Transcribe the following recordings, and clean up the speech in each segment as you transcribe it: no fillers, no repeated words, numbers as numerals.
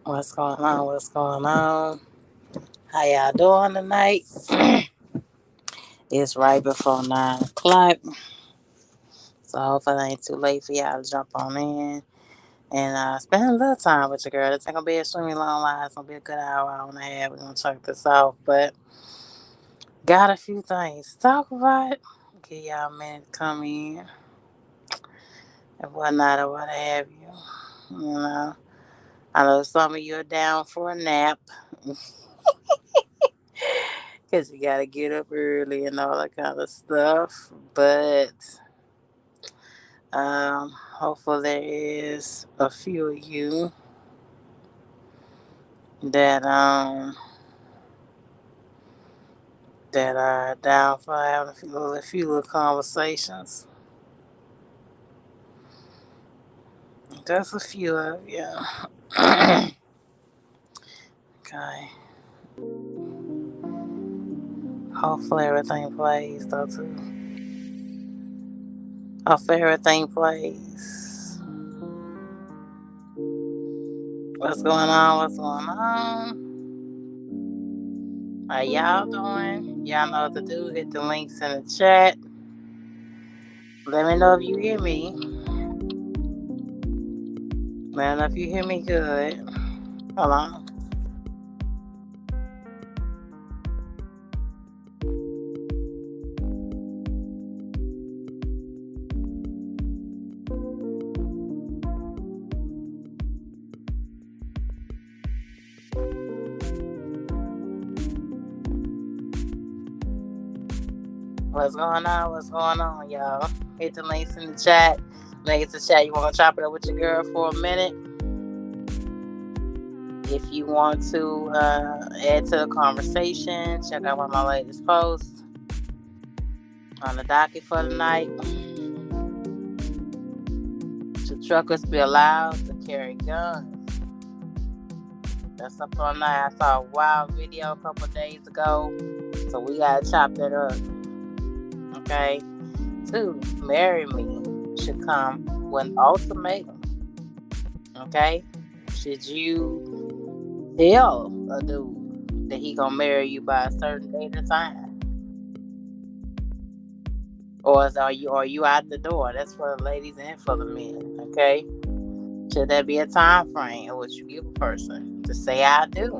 What's going on? What's going on? How y'all doing tonight? It's right before 9 o'clock, so hopefully it ain't too late for y'all to jump on in and spend a little time with your girl. It's not gonna be a extremely long line. It's gonna be a good hour and a half. We're gonna check this off, but got a few things to talk about. Give y'all a minute to come in and whatnot or what have you. You know, I know some of you are down for a nap. Because you got to get up early and all that kind of stuff. But hopefully there is a few of you that that are down for having a few little conversations. Just a few of you. Okay. Hopefully everything plays though too. Hopefully everything plays. What's going on? What's going on? How y'all doing? Y'all know what to do. Hit the links in the chat. Let me know if you hear me. Let me know if you hear me good. Hold on. What's going on? What's going on, y'all? Hit the links in the chat. Links in the chat. You want to chop it up with your girl for a minute? If you want to add to the conversation, check out one of my latest posts on the docket for the night. Should truckers be allowed to carry guns? That's up on night. I saw a wild video a couple days ago, so we gotta chop that up. Okay. 2, marry me should come with an ultimatum. Okay. Should you tell a dude that he gonna marry you by a certain date or time, or are you out the door? That's for the ladies and for the men. Okay. Should there be a time frame in which you give a person to say I do?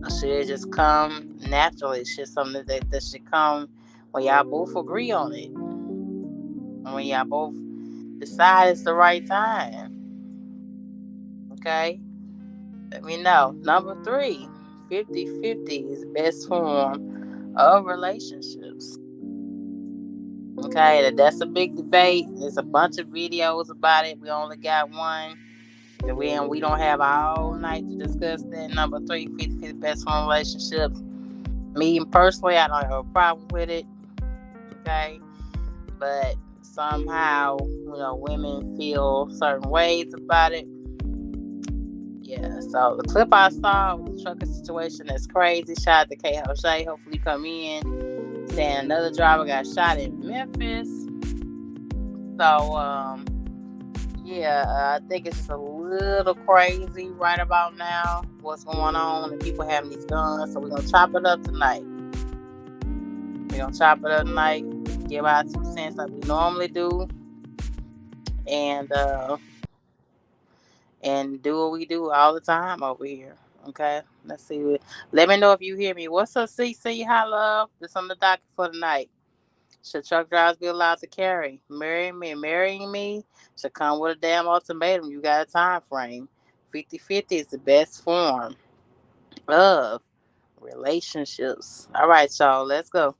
Or should it just come naturally? It's just something that should come when y'all both agree on it. And when y'all both decide it's the right time. Okay? Let me know. Number 3, 50-50 is the best form of relationships. Okay, that's a big debate. There's a bunch of videos about it. We only got one. And we don't have all night to discuss that. Number 3, 50 best form relationships. Me personally, I don't have a problem with it. Okay, but somehow, women feel certain ways about it. Yeah. So the clip I saw with the trucker situation is crazy. Shout out to K. O'Shea. Hopefully, you come in. Saying another driver got shot in Memphis. So I think it's just a little crazy right about now what's going on and people having these guns. So we're going to chop it up tonight. Give our 2 cents like we normally do. And do what we do all the time over here. Okay? Let's see. Let me know if you hear me. What's up, CC? Hi, love. This on the docket for tonight. Should truck drivers be allowed to carry? Marrying me should come with a damn ultimatum. You got a time frame. 50-50 is the best form of relationships. All right, y'all. Let's go.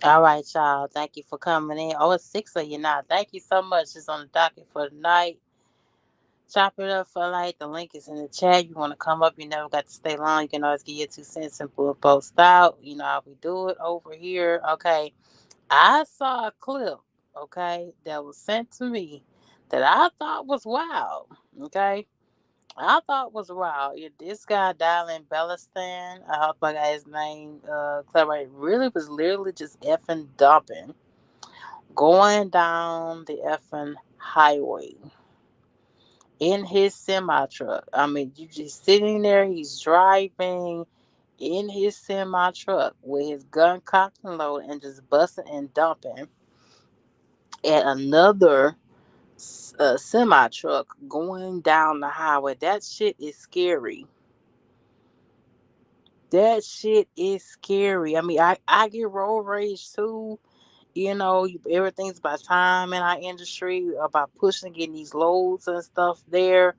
All right, y'all. Thank you for coming in. Oh, it's six of you now. Thank you so much. It's on the docket for tonight. Chop it up for like the link is in the chat. You want to come up, you never got to stay long. You can always get your 2 cents and pull a post out. You know how we do it over here. Okay. I saw a clip, okay, that was sent to me that I thought was wild. Okay. I thought was wild. Yeah, this guy Dylan Belliston, I hope I got his name clever. Really was literally just effing dumping. Going down the effing highway in his semi truck. I mean, you just sitting there, he's driving in his semi truck with his gun cocked and loaded and just busting and dumping at another semi truck going down the highway. That shit is scary. That shit is scary. I mean, I get road rage too. You know, everything's about time in our industry, about pushing, getting these loads and stuff there.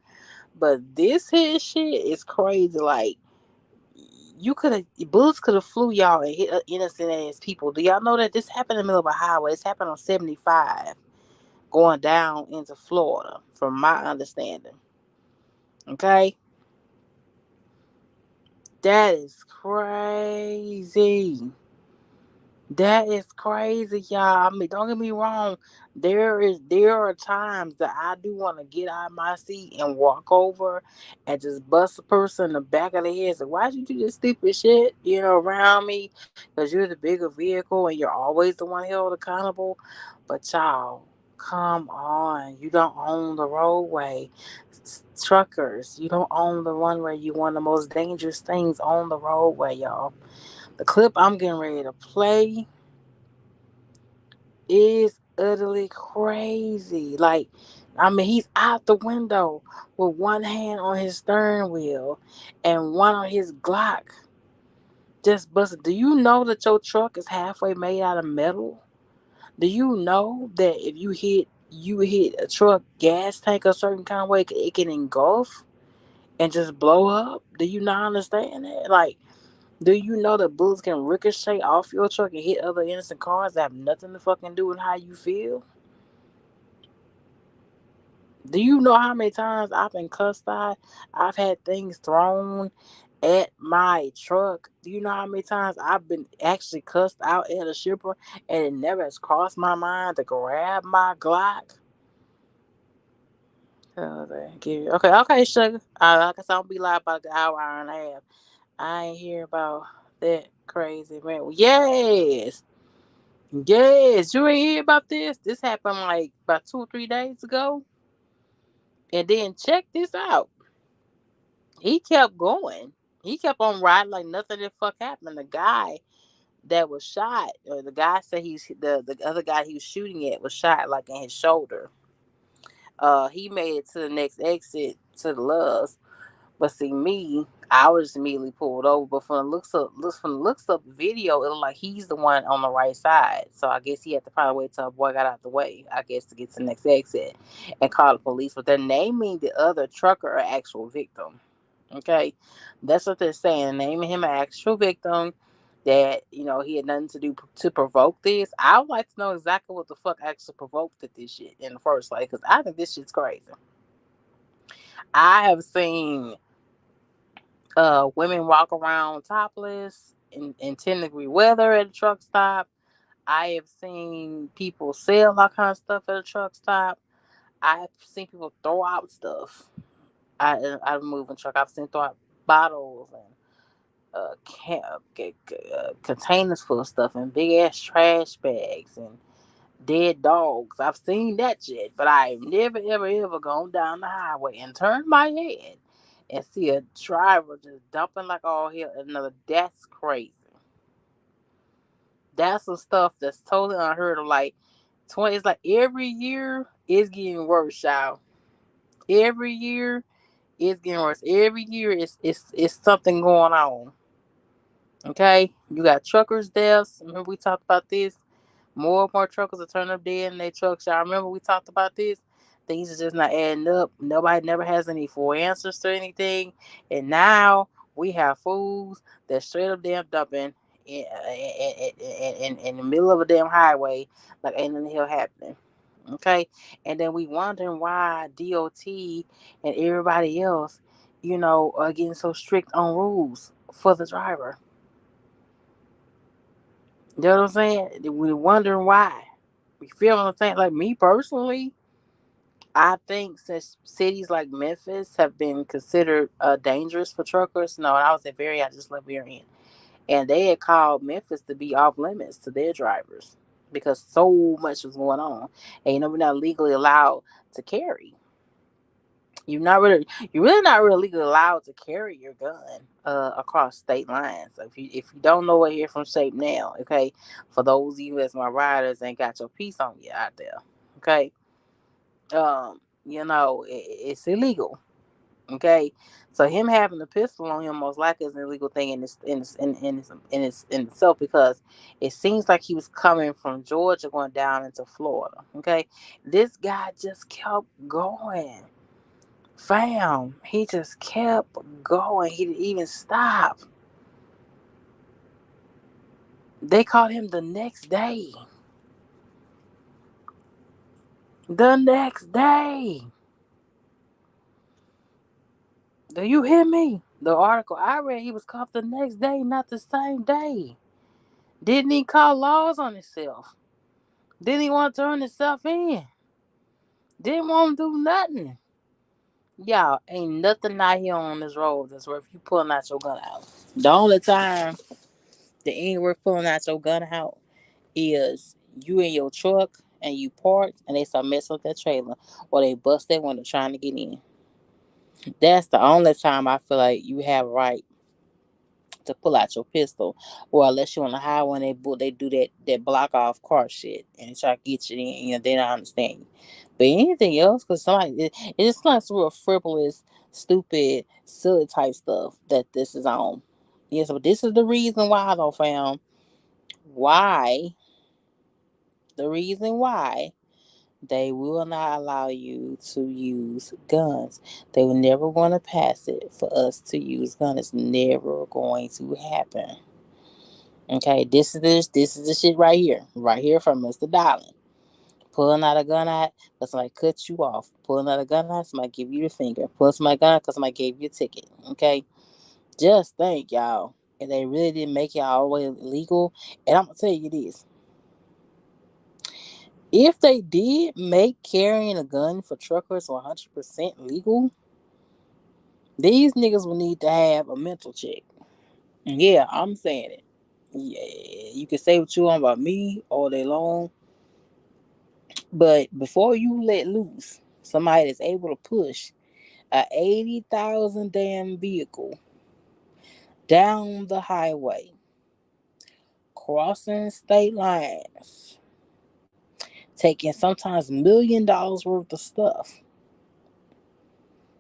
But this here shit is crazy. Like, you could have, bullets could have flew y'all and hit innocent ass people. Do y'all know that this happened in the middle of a highway? This happened on 75 going down into Florida, from my understanding. Okay? That is crazy. That is crazy, y'all. I mean, don't get me wrong. There are times that I do want to get out of my seat and walk over and just bust a person in the back of the head. So why'd you do this stupid shit, around me? Because you're the bigger vehicle and you're always the one held accountable. But y'all, come on. You don't own the roadway. Truckers, you don't own the runway. You one of the most dangerous things on the roadway, y'all. The clip I'm getting ready to play is utterly crazy. Like, I mean, he's out the window with one hand on his steering wheel and one on his Glock. Just busted. Do you know that your truck is halfway made out of metal? Do you know that if you hit a truck gas tank a certain kind of way, it can engulf and just blow up? Do you not understand that? Like, do you know that bullets can ricochet off your truck and hit other innocent cars that have nothing to fucking do with how you feel? Do you know how many times I've been cussed out? I've had things thrown at my truck. Do you know how many times I've been actually cussed out at a shipper and it never has crossed my mind to grab my Glock? Oh, thank you. Okay, okay, sugar. Like I said, I'll be live about an hour and a half. I ain't hear about that crazy man. Yes. Yes, you ain't hear about this? This happened like about 2 or 3 days ago. And then check this out. He kept going. He kept on riding like nothing the fuck happened. The guy that was shot, or the guy said the other guy he was shooting at was shot like in his shoulder. He made it to the next exit to the Loves. But see me, I was immediately pulled over. But from the looks of the video, it looked like he's the one on the right side. So I guess he had to probably wait till a boy got out the way, I guess, to get to the next exit and call the police. But they're naming the other trucker an actual victim. Okay, that's what they're saying. Naming him an actual victim. That he had nothing to do to provoke this. I would like to know exactly what the fuck actually provoked this shit in the first place, because I think this shit's crazy. I have seen women walk around topless in 10-degree weather at a truck stop. I have seen people sell all kinds of stuff at a truck stop. I have seen people throw out stuff. I've moved in truck. I've seen throw out bottles and containers full of stuff and big ass trash bags and dead dogs. I've seen that shit, but I've never, ever, ever gone down the highway and turned my head and see a driver just dumping like all hell. Another, that's crazy. That's some stuff that's totally unheard of. Like 20, it's like every year It's getting worse, y'all. Every year, it's getting worse. Every year, it's something going on. Okay, you got truckers' deaths. Remember we talked about this. More and more truckers are turning up dead in their trucks. Y'all remember we talked about this? Things are just not adding up. Nobody never has any full answers to anything. And now we have fools that straight up damn dumping in the middle of a damn highway like ain't nothing the hell happening. Okay? And then we wondering why DOT and everybody else, are getting so strict on rules for the driver. You know what I'm saying? We're wondering why. You feel what I'm saying? Like me personally, I think since cities like Memphis have been considered dangerous for truckers. No, I was at Very, I just left Very in. And they had called Memphis to be off limits to their drivers because so much was going on. And we're not legally allowed to carry. You're really not really legally allowed to carry your gun across state lines. So if you don't know it here from Shape now, okay, for those of you as my riders ain't got your piece on you out there, okay, it's illegal, okay. So him having a pistol on him most likely is an illegal thing in itself because it seems like he was coming from Georgia going down into Florida, okay. This guy just kept going. Fam, he just kept going. He didn't even stop. They caught him the next day. The next day. Do you hear me? The article I read, he was caught the next day, not the same day. Didn't he call laws on himself? Didn't he want to turn himself in? Didn't want to do nothing. Y'all, ain't nothing out here on this road that's worth you pulling out your gun out. The only time that ain't worth pulling out your gun out is you in your truck and you parked and they start messing with that trailer or they bust that window trying to get in. That's the only time I feel like you have a right to pull out your pistol, or unless you're on the highway and they do that block off car shit and they try to get you in, they don't understand you. But anything else, because it just like some real frivolous, stupid, silly type stuff that this is on. Yes, but this is the reason why though, fam. Why the reason why they will not allow you to use guns. They were never going to pass it for us to use guns. It's never going to happen. Okay, this is the shit right here from Mr. Darling. Pulling out a gun out, because somebody cut you off. Pulling out a gun out, somebody give you the finger. Pulling somebody gun out, because somebody gave you a ticket. Okay, just think, y'all. If they really didn't make it all the way illegal, and I'm gonna tell you this: if they did make carrying a gun for truckers 100% legal, these niggas will need to have a mental check. Yeah, I'm saying it. Yeah, you can say what you want about me all day long, but before you let loose somebody that's able to push a 80,000 damn vehicle down the highway, crossing state lines, taking sometimes $1 million worth of stuff.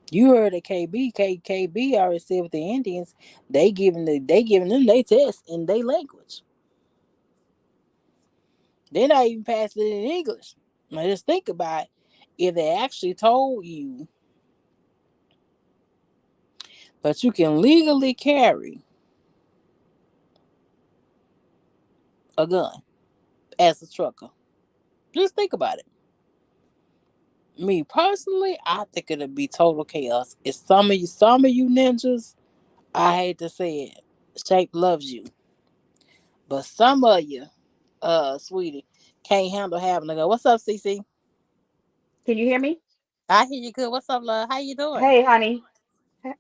You heard of KB already said with the Indians, they giving them they test in their language. They're not even passing it in English. Now just think about it. If they actually told you that you can legally carry a gun as a trucker, just think about it. Me personally, I think it'd be total chaos. If some of you ninjas, I hate to say it, Shape loves you, but some of you, sweetie, can't handle having a gun. What's up, CC? Can you hear me? I hear you good. What's up, love? How you doing? Hey, honey.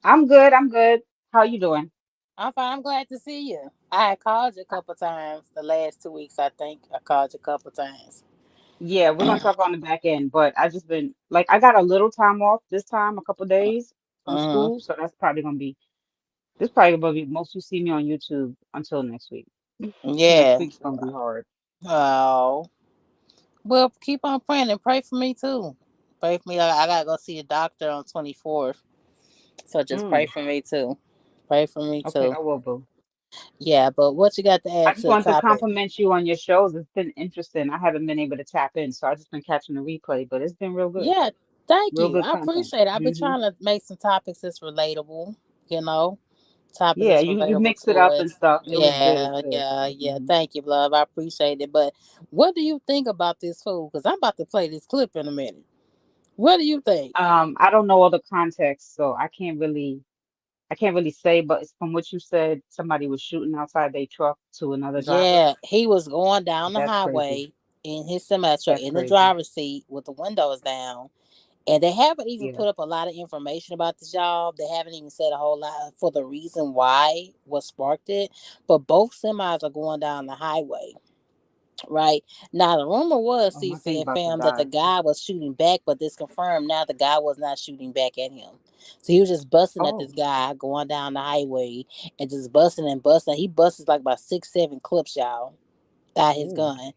I'm good. I'm good. How you doing? I'm fine. I'm glad to see you. I had called you a couple times the last 2 weeks. I think I called you a couple times. Yeah, we're gonna talk on the back end, but I just been like I got a little time off this time, a couple days from Mm-hmm. school, so that's probably gonna be this probably gonna be most you see me on YouTube until next week. Next Yeah. week's gonna be hard. Oh. Well, keep on praying and pray for me too. Pray for me. I gotta go see a doctor on 24th. So just pray Mm, for me too. Pray for me okay, too. I will, boo. Yeah, but what you got to I add just to the wanted to topic? compliment you on your shows. It's been interesting. I haven't been able to tap in, so I just been catching the replay, but it's been real good. Yeah, thank Real you. good I content. appreciate it. I've been Hmm. trying to make some topics that's relatable, you know, topics Yeah, that's you relatable mix it to up and us. stuff. It was good. It's Yeah, good. yeah, yeah. Hmm. Thank you, love. I appreciate it. But what do you think about this food? Because I'm about to play this clip in a minute. What do you think? I don't know all the context, so I can't really say, but it's from what you said, somebody was shooting outside their truck to another driver. Yeah, he was going down the That's crazy. highway in his semi truck That's in the crazy. driver's seat with the windows down. And they haven't even Yeah. put up a lot of information about this job. They haven't even said a whole lot for the reason why what sparked it. But both semis are going down the highway, right? Now the rumor was Oh, my CC thing and about to fam that the die. guy was shooting back, but this confirmed now the guy was not shooting back at him. So he was just busting at Oh, this guy going down the highway and just busting and busting. He busted like about 6, 7 clips, y'all, out his ooh. gun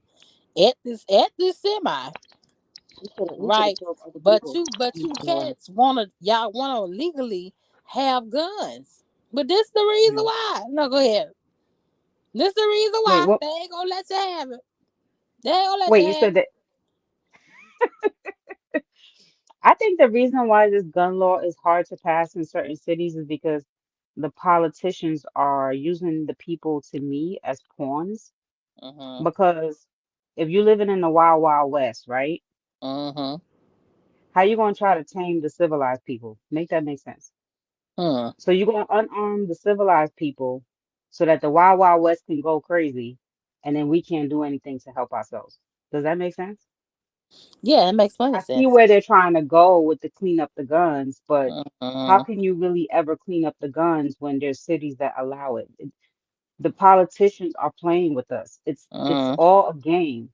at this semi. He should have Right. killed other But people. you Boy. cats y'all wanna legally have guns. But this the reason Mm. why. No, go ahead. This the reason Wait, why. what? They ain't gonna let you have it. They ain't gonna let you Wait, you have said it. that? I think the reason why this gun law is hard to pass in certain cities is because the politicians are using the people to me as pawns. Mm-hmm. Because if you're living in the wild, wild west, right? Mm-hmm. How you gonna try to tame the civilized people? Make that make sense. Hmm. So you're gonna unarm the civilized people so that the wild, wild west can go crazy, and then we can't do anything to help ourselves. Does that make sense? Yeah, it makes plenty I of see sense. where they're trying to go with the clean up the guns, but how Mm-hmm. can you really ever clean up the guns when there's cities that allow it? The politicians are playing with us. It's Mm-hmm. all a game.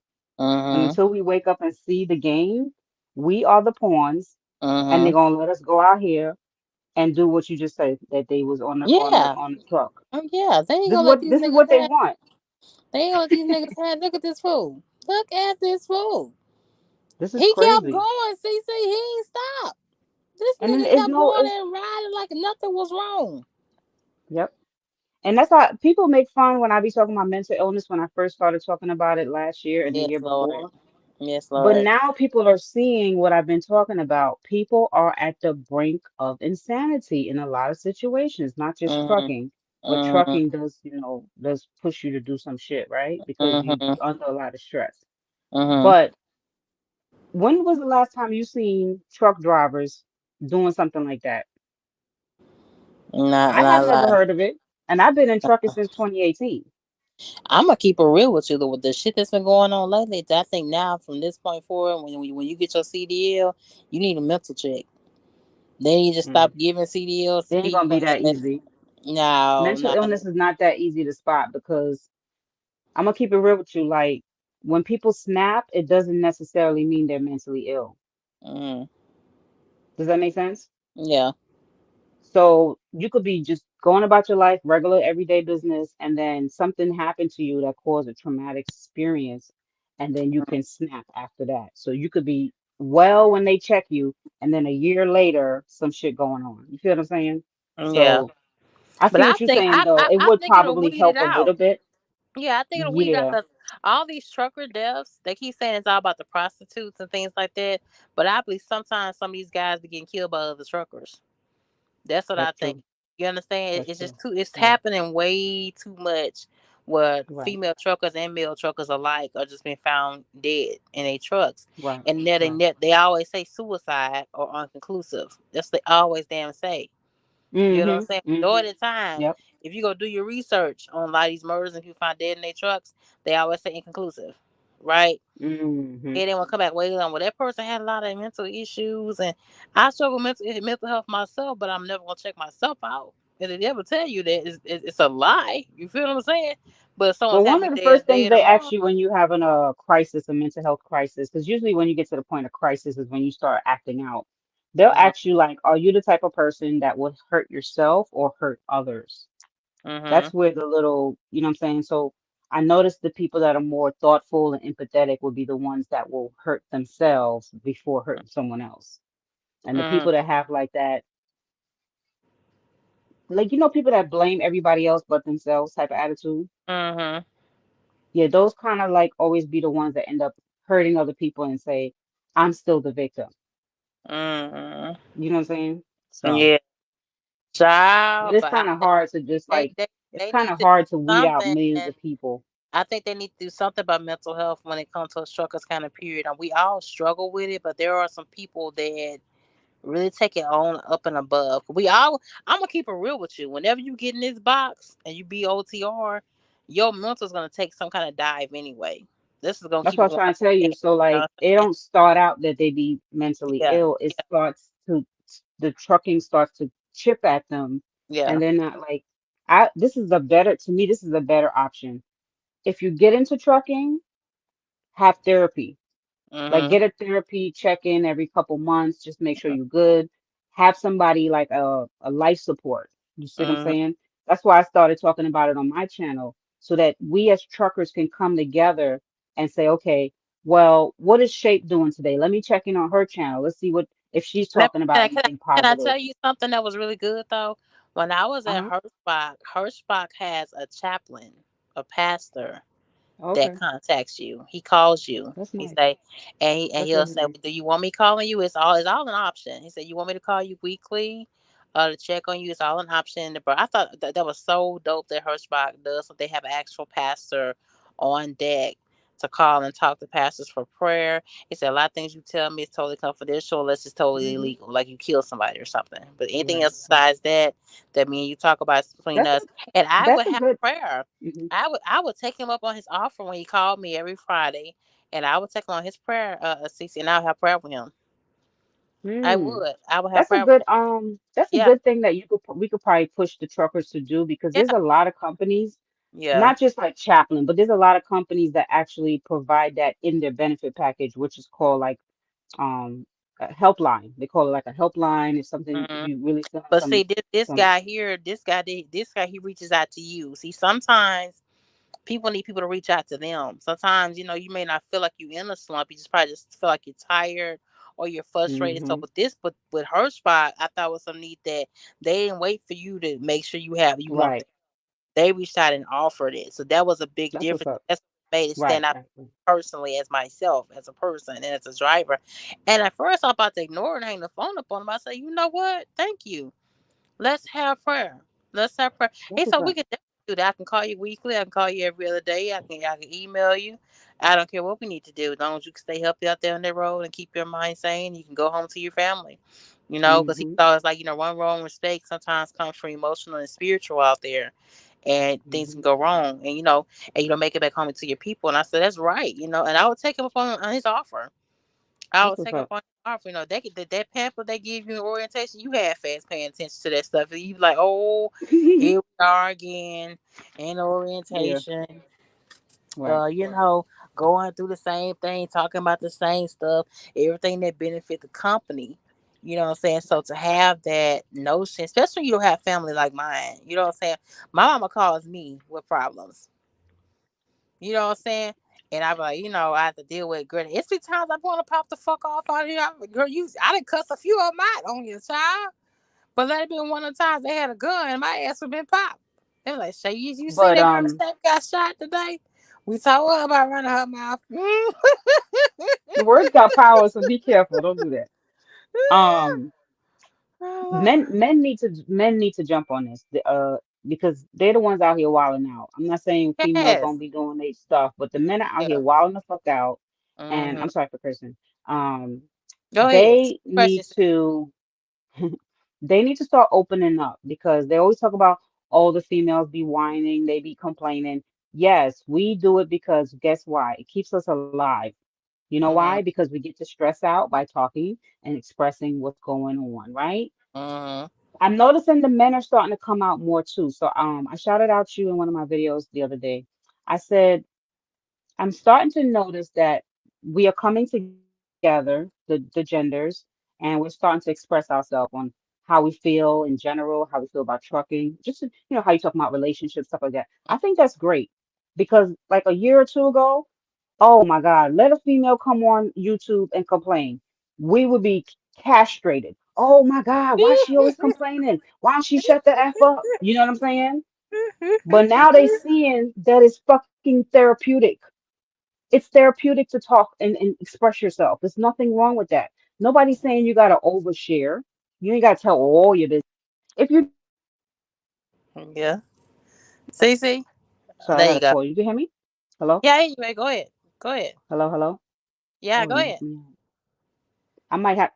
And Mm-hmm. until we wake up and see the game, we are the pawns, and they're Mm-hmm. gonna let us go out here and do what you just said that they was on the Yeah. truck. Yeah. They ain't This is gonna let what these this is niggas what they have. want. They ain't gonna let these niggas have. Look at this fool. Look at this fool. This is He kept crazy. going, CC. He ain't stopped. This And then nigga it's kept no going it's and riding like nothing was wrong. yep. And that's how people make fun when I be talking about mental illness when I first started talking about it last year and the Yes, year Lord. before. Yes, But Lord. now people are seeing what I've been talking about. People are at the brink of insanity in a lot of situations, not just Mm-hmm. trucking, but Mm-hmm. trucking does, does push you to do some shit, right? Because Mm-hmm. you're under a lot of stress. Mm-hmm. But when was the last time you seen truck drivers doing something like that? Not I have not never lie. heard of it. And I've been in trucking since 2018. I'm gonna keep it real with you. With the shit that's been going on lately, I think now from this point forward, when you get your CDL, you need a mental check. Then you just Mm. stop giving CDLs to They ain't gonna people. be that And easy. no, Mental no. illness is not that easy to spot because I'm gonna keep it real with you. Like when people snap, it doesn't necessarily mean they're mentally ill. Mm-hmm. Does that make sense? Yeah. So you could be just going about your life, regular everyday business, and then something happened to you that caused a traumatic experience, and then you can snap after that. So you could be well when they check you, and then a year later, some shit going on. You feel what I'm saying? Yeah. So I But see I what you're think saying, I, though. I It I would think it'll probably weed it help a little out. bit. Yeah, I think it'll weed out Yeah. because all these trucker deaths, they keep saying it's all about the prostitutes and things like that. But I believe sometimes some of these guys be getting killed by other truckers. That's what I That's think. true. You understand? That's It's true. just too. It's Yeah. happening way too much. Where Right. female truckers and male truckers alike are just being found dead in their trucks, Right. and then Right. they always say suicide or unconclusive. That's what they always damn say. You know what I'm Mhm. saying? Majority Mhm. of the time, Yep. if you go do your research on a lot of these murders and people found dead in their trucks, they always say inconclusive, right? Mhm. They didn't want to come back way on. Well, that person had a lot of mental issues, and I struggle with mental health myself, but I'm never gonna check myself out. And if they ever tell you that, it's a lie. You feel what I'm saying? But if someone's Well, had one me of the first things dead they or ask wrong. you when you having a crisis, a mental health crisis, because usually when you get to the point of crisis is when you start acting out. They'll Mm-hmm. ask you like, are you the type of person that would hurt yourself or hurt others? Mm-hmm. That's where the little, you know what I'm saying? So I noticed the people that are more thoughtful and empathetic will be the ones that will hurt themselves before hurting someone else. And the Mm, people that have like that, like, people that blame everybody else but themselves type of attitude. mm-hmm. Yeah, those kind of like always be the ones that end up hurting other people and say, I'm still the victim. Mm-hmm. You know what I'm saying? So, Yeah, but child, it's but I kind of think hard to just they, like, they it's they kind need of to do hard to weed out something. millions of people. I think they need to do something about mental health when it comes to a struggles kind of period. And we all struggle with it, but there are some people that really take it on up and above. I'm gonna keep it real with you. Whenever you get in this box and you be OTR, your mental's gonna take some kind of dive anyway. This is gonna That's keep what it I'm going. trying to tell you. So You know like what it I'm don't start out that they be mentally saying? ill. It starts to the trucking starts to chip at them Yeah, and they're not like I this is a better to me, this is a better option. If you get into trucking, have therapy. Like yeah. get a therapy check in every couple months, just make sure you're good. Have somebody like a life support. You see what I'm Hmm. saying? That's why I started talking about it on my channel so that we as truckers can come together and say, okay, well, what is Shape doing today? Let me check in on her channel. Let's see what if she's Let talking can about I, can I anything can I positive. tell you something that was really good though? When I was at Uh-huh. Hirschbach has a chaplain, a pastor that Okay. contacts you. He calls you. That's He nice. say, and What's he'll his say, name? "Do you want me calling you? It's all an option." He said, "You want me to call you weekly, to check on you? It's all an option." But I thought that was so dope that Hirschbach does. So they have an actual pastor on deck to call and talk to pastors for prayer. He said a lot of things you tell me is totally confidential unless it's totally Hmm. illegal, like you kill somebody or something. But anything Right. else besides that, that me and you talk about is between That's a us. And I that's would a have good. prayer. Hmm. I would take him up on his offer when he called me every Friday, and I would take him on his prayer, CC, and I would have prayer with him. I Hmm. would. I would have That's a prayer good with him. that's a Yeah, good thing that we could probably push the truckers to do because yeah, there's a lot of companies, yeah. not just like Chaplin, but there's a lot of companies that actually provide that in their benefit package, which is called like a helpline. They call it like a helpline. If something if Hmm. you really still have But see, this some guy here, this guy, he reaches out to you. See, sometimes people need people to reach out to them. Sometimes, you may not feel like you're in a slump. You just probably just feel like you're tired or you're frustrated. So hmm but with her spot, I thought was some need that they didn't wait for you to make sure you lumped. right. They reached out and offered it. So that was a big That's what's difference. up. That's what made it stand Right, out right, right. personally as myself, as a person, and as a driver. And at first, I was about to ignore it and hang the phone up on him. I said, you know what? Thank you. Let's have prayer. Let's have prayer. That's He what's said we up. can definitely do that. I can call you weekly. I can call you every other day. I can email you. I don't care what we need to do. As long as you can stay healthy out there on the road and keep your mind sane, you can go home to your family. Because he Hmm. thought it's like, one wrong mistake sometimes comes from emotional and spiritual out there, and things Hmm. can go wrong, and you don't make it back home to your people. And I said that's right, and I would take him up on his offer. I That's would what's take him up. up on his offer. That pamphlet they give you in orientation, you had fast paying attention to that stuff. And you be like, oh, here we are again in Yeah, orientation. right. Uh, you know, going through the same thing, talking about the same stuff, everything that benefit the company. You know what I'm saying? So to have that notion, especially when you don't have family like mine, you know what I'm saying? My mama calls me with problems. You know what I'm saying? And I be like, I have to deal with it. Girl, it's been times I want to pop the fuck off out here. Girl, I done cuss a few of them out on your child. But that been one of the times they had a gun and my ass would been popped. They were like, Shay, you see But that girl that got shot today? We told her about running her mouth. the words got power, so be careful. Don't do that. Um, men need to jump on this. Because they're the ones out here wilding out. I'm not saying females Yes. don't be doing their stuff, but the men are out here Yeah. wilding the fuck out. And Hmm. I'm sorry for cursing. Um, Go ahead. they need Questions. to they need to start opening up because they always talk about all the females be whining, they be complaining. Yes, we do it because guess why? It keeps us alive. You know why? Hmm. Because we get to stress out by talking and expressing what's going on, right? Hmm. I'm noticing the men are starting to come out more too. So I shouted out you in one of my videos the other day. I said I'm starting to notice that we are coming together, the genders, and we're starting to express ourselves on how we feel in general, how we feel about trucking, just how you talk about relationships, stuff like that. I think that's great. because like a year or two ago, oh my God, let a female come on YouTube and complain. We would be castrated. Oh my God, why she always complaining? Why don't she shut the F up? You know what I'm saying? But now they seeing that it's fucking therapeutic. It's therapeutic to talk and express yourself. There's nothing wrong with that. Nobody's saying you gotta overshare. You ain't gotta tell all your business. If you Yeah. See. sorry, I There got you a go. call. You can hear me? Hello? Yeah, anyway, go ahead. Go ahead. Hello, hello? Yeah, Oh, go you ahead. knocked me out. I might have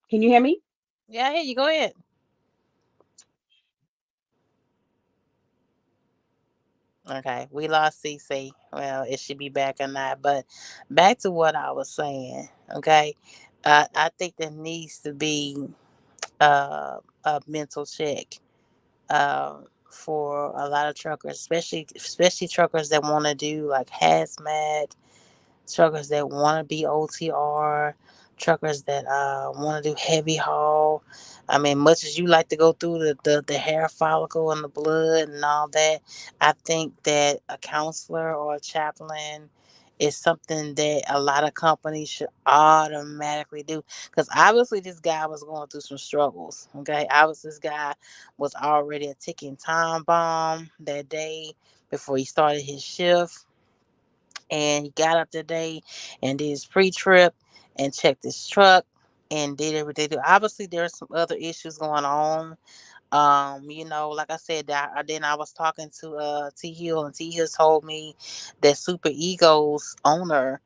can you hear me? Yeah, I hear you. Go ahead. Okay, we lost CC. Well, it should be back or not. But back to what I was saying. Okay, I think there needs to be a mental check for a lot of truckers, especially truckers that want to do like hazmat, truckers that want to be OTR, truckers that want to do heavy haul. I mean, much as you like to go through the hair follicle and the blood and all that, I think that a counselor or a chaplain is something that a lot of companies should automatically do. Because obviously, this guy was going through some struggles. Okay, obviously, this guy was already a ticking time bomb that day before he started his shift, and he got up today and did his pre-trip and checked his truck and did everything. Obviously, there's some other issues going on. Like I said, then I was talking to T Hill, and T Hill told me that Super Ego's owner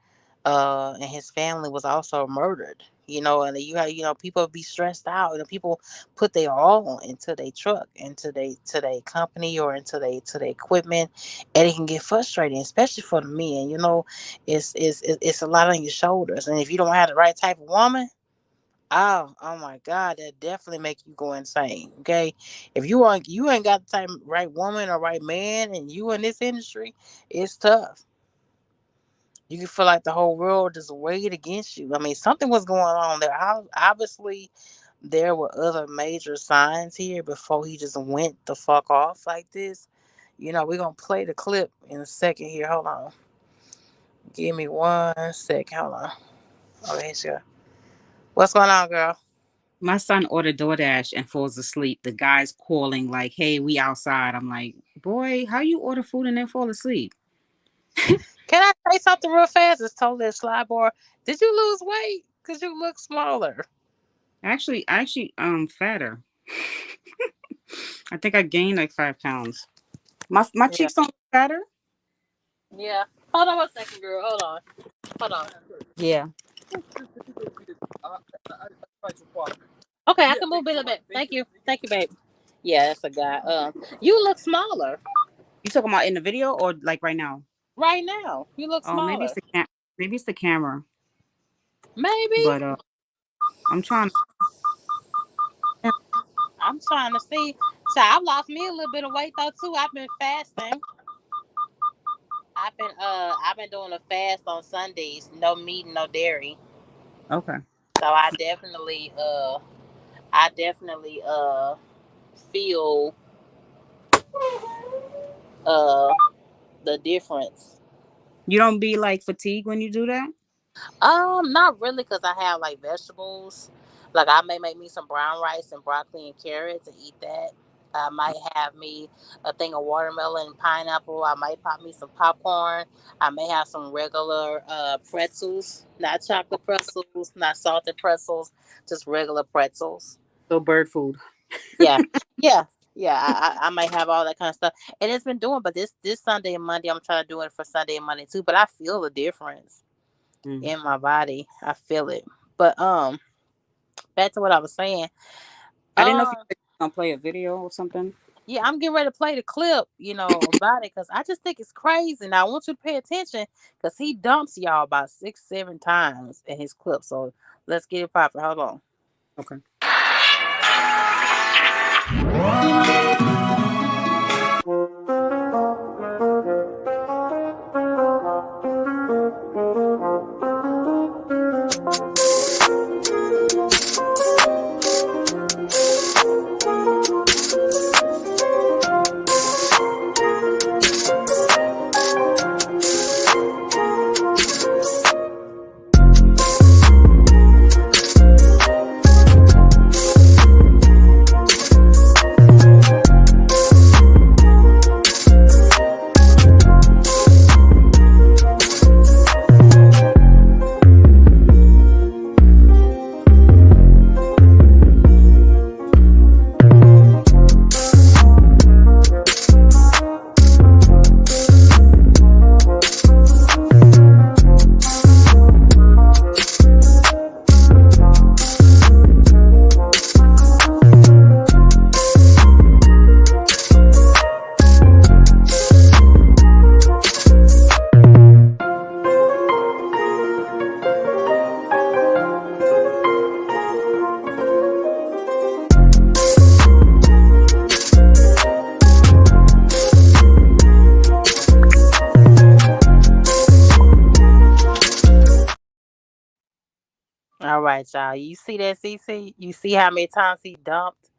and his family was also murdered. And you have, people be stressed out, and people put their all into their truck, into their company, or into their equipment, and it can get frustrating, especially for the men. It's a lot on your shoulders, and if you don't have the right type of woman, oh my God, that definitely make you go insane. Okay, if you ain't got the type right woman or right man, and you in this industry, it's tough. You can feel like the whole world is weighed against you. I mean, something was going on there. Obviously, there were other major signs here before he just went the fuck off like this. We're gonna play the clip in a second here. Hold on, give me 1 second. Hold on. Okay, sure. What's going on, girl? My son ordered DoorDash and falls asleep. The guy's calling like, "Hey, we outside." I'm like, "Boy, how you order food and then fall asleep?" Can I say something real fast? It's totally a slide bar. Did you lose weight? Cause you look smaller. Actually, fatter. I think I gained like 5 pounds. My Yeah. cheeks don't look fatter. Yeah. Hold on 1 second, girl. Hold on. Hold on. Yeah. Okay, I can move it a bit. Thank you. Thank you, babe. Yeah, that's a guy. You look smaller You talking about in the video or like right now? right now. You look Oh, maybe smaller. it's maybe it's the camera. Maybe. But I'm trying to. I'm trying to see. So I've lost me a little bit of weight though too. I've been fasting. I've been doing a fast on Sundays. No meat, no dairy. Okay. So I definitely feel uh the difference. You don't be like fatigued when you do that? Not really, cause I have like vegetables. Like I may make me some brown rice and broccoli and carrots and eat that. I might have me a thing of watermelon and pineapple. I might pop me some popcorn. I may have some regular pretzels, not chocolate pretzels, not salted pretzels, just regular pretzels. So bird food. Yeah, yeah, yeah. I might have all that kind of stuff, and it's been doing. But this Sunday and Monday, I'm trying to do it for Sunday and Monday too. But I feel the difference Mm. in my body. I feel it. But back to what I was saying. I didn't know if you Um, were gonna play a video or something. yeah, I'm getting ready to play the clip, about it because I just think it's crazy. Now I want you to pay attention because he dumps y'all about 6, 7 times in his clip. So let's get it popping. Hold on. Okay. right, y'all. You see that, CC? You see how many times he dumped?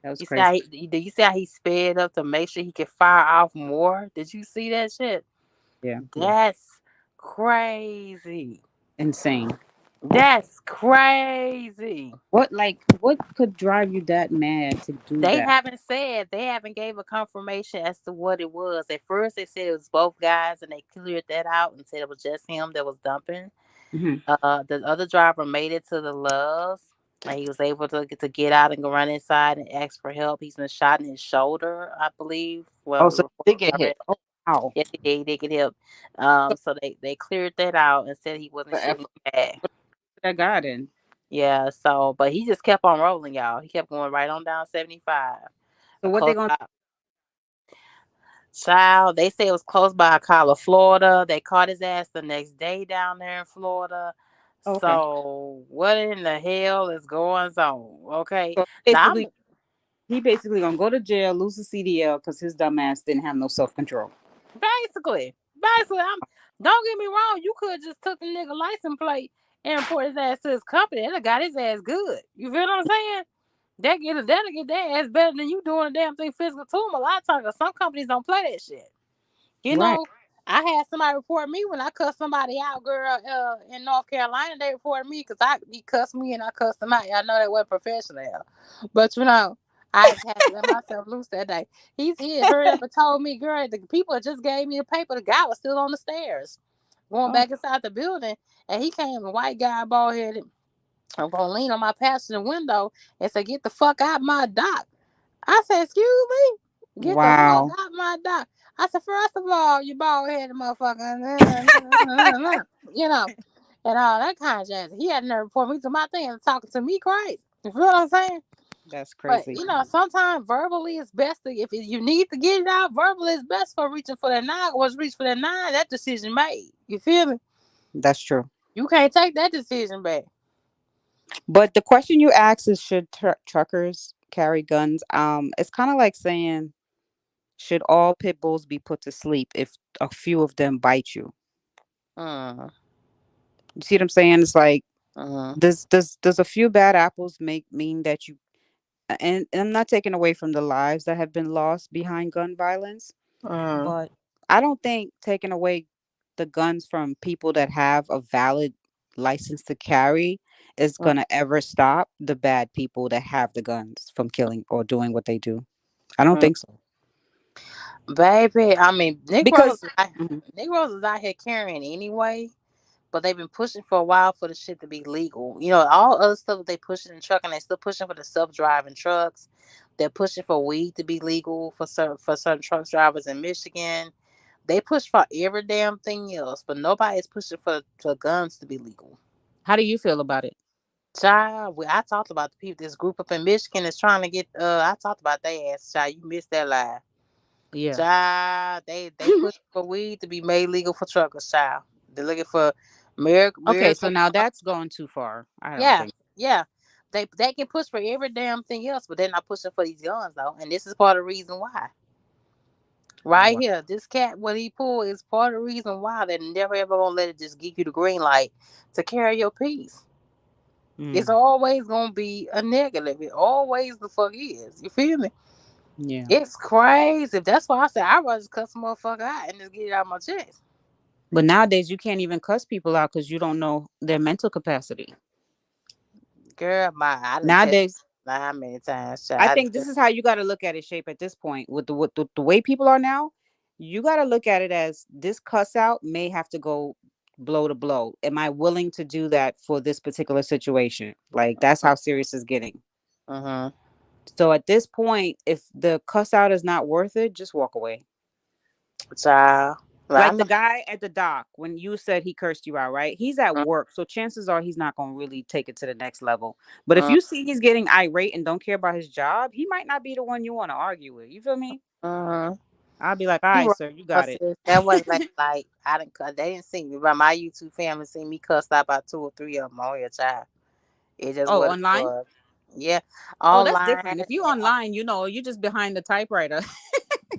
That was You see how crazy. do you see how he sped up to make sure he could fire off more? Did you see that shit? Yeah, yeah. That's crazy. Insane. That's crazy. What could drive you that mad to do They that? haven't said, they haven't gave a confirmation as to what it was. At first they said it was both guys and they cleared that out and said it was just him that was dumping. Hmm. The other driver made it to the Loves and he was able to get out and go run inside and ask for help. He's been shot in his shoulder, I believe. Well, Oh, the so report they get I read. hit. Oh, wow. Yes, he did get help. So they cleared that out and said he wasn't The shooting effort back. that got in. Yeah, so but he just kept on rolling, y'all. He kept going right on down 75. So what they Close gonna? by child, they say it was close by Ocala, Florida. They caught his ass the next day down there in Florida. Oh, okay. So what in the hell is going on? Okay. So Now basically, he basically gonna go to jail, lose the CDL because his dumb ass didn't have no self control. basically, don't get me wrong, you could just took the nigga license plate and report his ass to his company and got his ass good. You feel what I'm saying? That'll get their ass better than you doing a damn thing physical to them. A lot of times, 'cause some companies don't play that shit. You Right. know, I had somebody report me when I cussed somebody out, girl, in North Carolina. They reported me because he cussed me and I cussed him out. Y'all know that wasn't professional, but I just had to let myself loose that day. He had hurried up and told me, girl, the people just gave me the paper. The guy was still on the stairs, going Oh, back inside the building, and he came, a white guy, bald headed. I'm gonna lean on my passenger window and say, "Get the fuck out my dock." I said, "Excuse me, get the fuck wow. out my dock." I said, "First of all, you bald headed motherfucker," and all that kind of jazz. He had nerve for me to my thing and talking to me crazy. You feel what I'm saying? That's But crazy. sometimes verbally is best. If you need to get it out, verbally is best for reaching for that nine. Was reach for that nine. That decision made. You feel me? That's true. You can't take that decision back. But the question you asked is, should truckers carry guns? It's kind of like saying, should all pit bulls be put to sleep if a few of them bite you? Mm, You see what I'm saying? It's like, mm, does a few bad apples make mean that you? And I'm not taking away from the lives that have been lost behind gun violence, mm, but I don't think taking away the guns from people that have a valid license to carry is mm. going to ever stop the bad people that have the guns from killing or doing what they do. I don't Mm. think so. Baby, I mean, Because mhm, Negroes is out here carrying anyway, but they've been pushing for a while for the shit to be legal. All other stuff that they pushing in trucking, they still pushing for the self-driving trucks. They're pushing for weed to be legal for certain truck drivers in Michigan. They push for every damn thing else, but nobody's pushing for guns to be legal. how do you feel about it? Child, I talked about the people. This group up in Michigan is trying to get. I talked about their ass. Child, you missed that live. Yeah. Child, they push for weed to be made legal for truckers. Child, they're looking for Okay, so miracle. now that's going too far. I don't Yeah, think. yeah. They can push for every damn thing else, but they're not pushing for these guns though. And this is part of the reason why. Right Wow. here, this cat, what he pulled is part of the reason why they're never ever gonna let it just give you the green light to carry your piece. It's Mm, always gonna be a negative. It always the fuck is. You feel me? yeah. It's crazy. That's why I said I'd rather just cuss a motherfucker out and just get it out of my chest. But nowadays you can't even cuss people out because you don't know their mental capacity. Girl, I done tell Nowadays, how many times, child. I I done think this is how you got to look at it, Shape, at this point. With the way people are now, you got to look at it as this cuss out may have to go blow to blow. Am I willing to do that for this particular situation? Like, that's how serious it's getting. mm-hmm. So at this point, if the cuss out is not worth it, just walk away. Child. Well, I Like the know. guy at the dock, when you said he cursed you out, right? He's at work. So chances are he's not going to really take it to the next level. But if Mm-hmm. you see he's getting irate and don't care about his job, he might not be the one you want to argue with. You feel me? Mm-hmm. I'll be like, all You right, right. sir, you Cause got it. sis, that wasn't like I didn't. They didn't see me, but my YouTube family seen me cussed out by two or three of them on here, child. It just Oh, what it online? was. Yeah, Oh, that's online different. If you and online, you just behind the typewriter.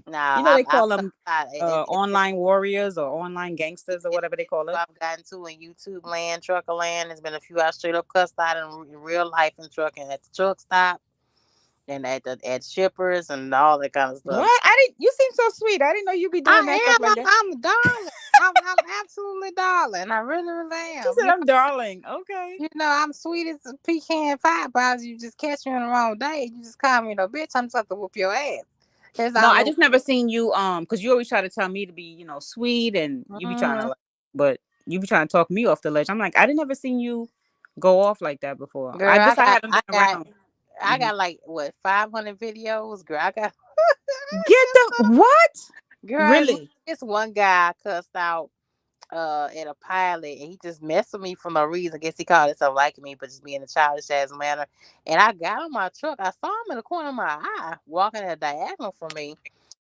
No, You know, they I've call them tried it. online warriors or online gangsters or It's whatever they call it. I've gotten to in YouTube land, trucker land. There's been a few I straight up cussed out in real life and trucking at the truck stop and at shippers and all that kind of stuff. What? I didn't. You seem so sweet. I didn't know you'd be doing that I stuff am. like that. I'm a darling. I'm absolutely darling. I really, really She am. said, "I'm darling." Okay. I'm sweet as a pecan pie, but you just catch me on the wrong day. You just call me a bitch. I'm just have to whoop your ass. That's No, all I it just never seen you because you always try to tell me to be, sweet, and you be trying to was. like, but you be trying to talk me off the ledge. I'm like, I didn't ever seen you go off like that before. I Girl, guess I haven't been around. I Hmm. got like what 500 videos. Girl, I got Get the what? girl. Really? This one guy cussed out at a pilot and he just messed with me for no reason. I guess he called himself liking me, but just being a childish ass manner. And I got on my truck. I saw him in the corner of my eye, walking at a diagonal from me.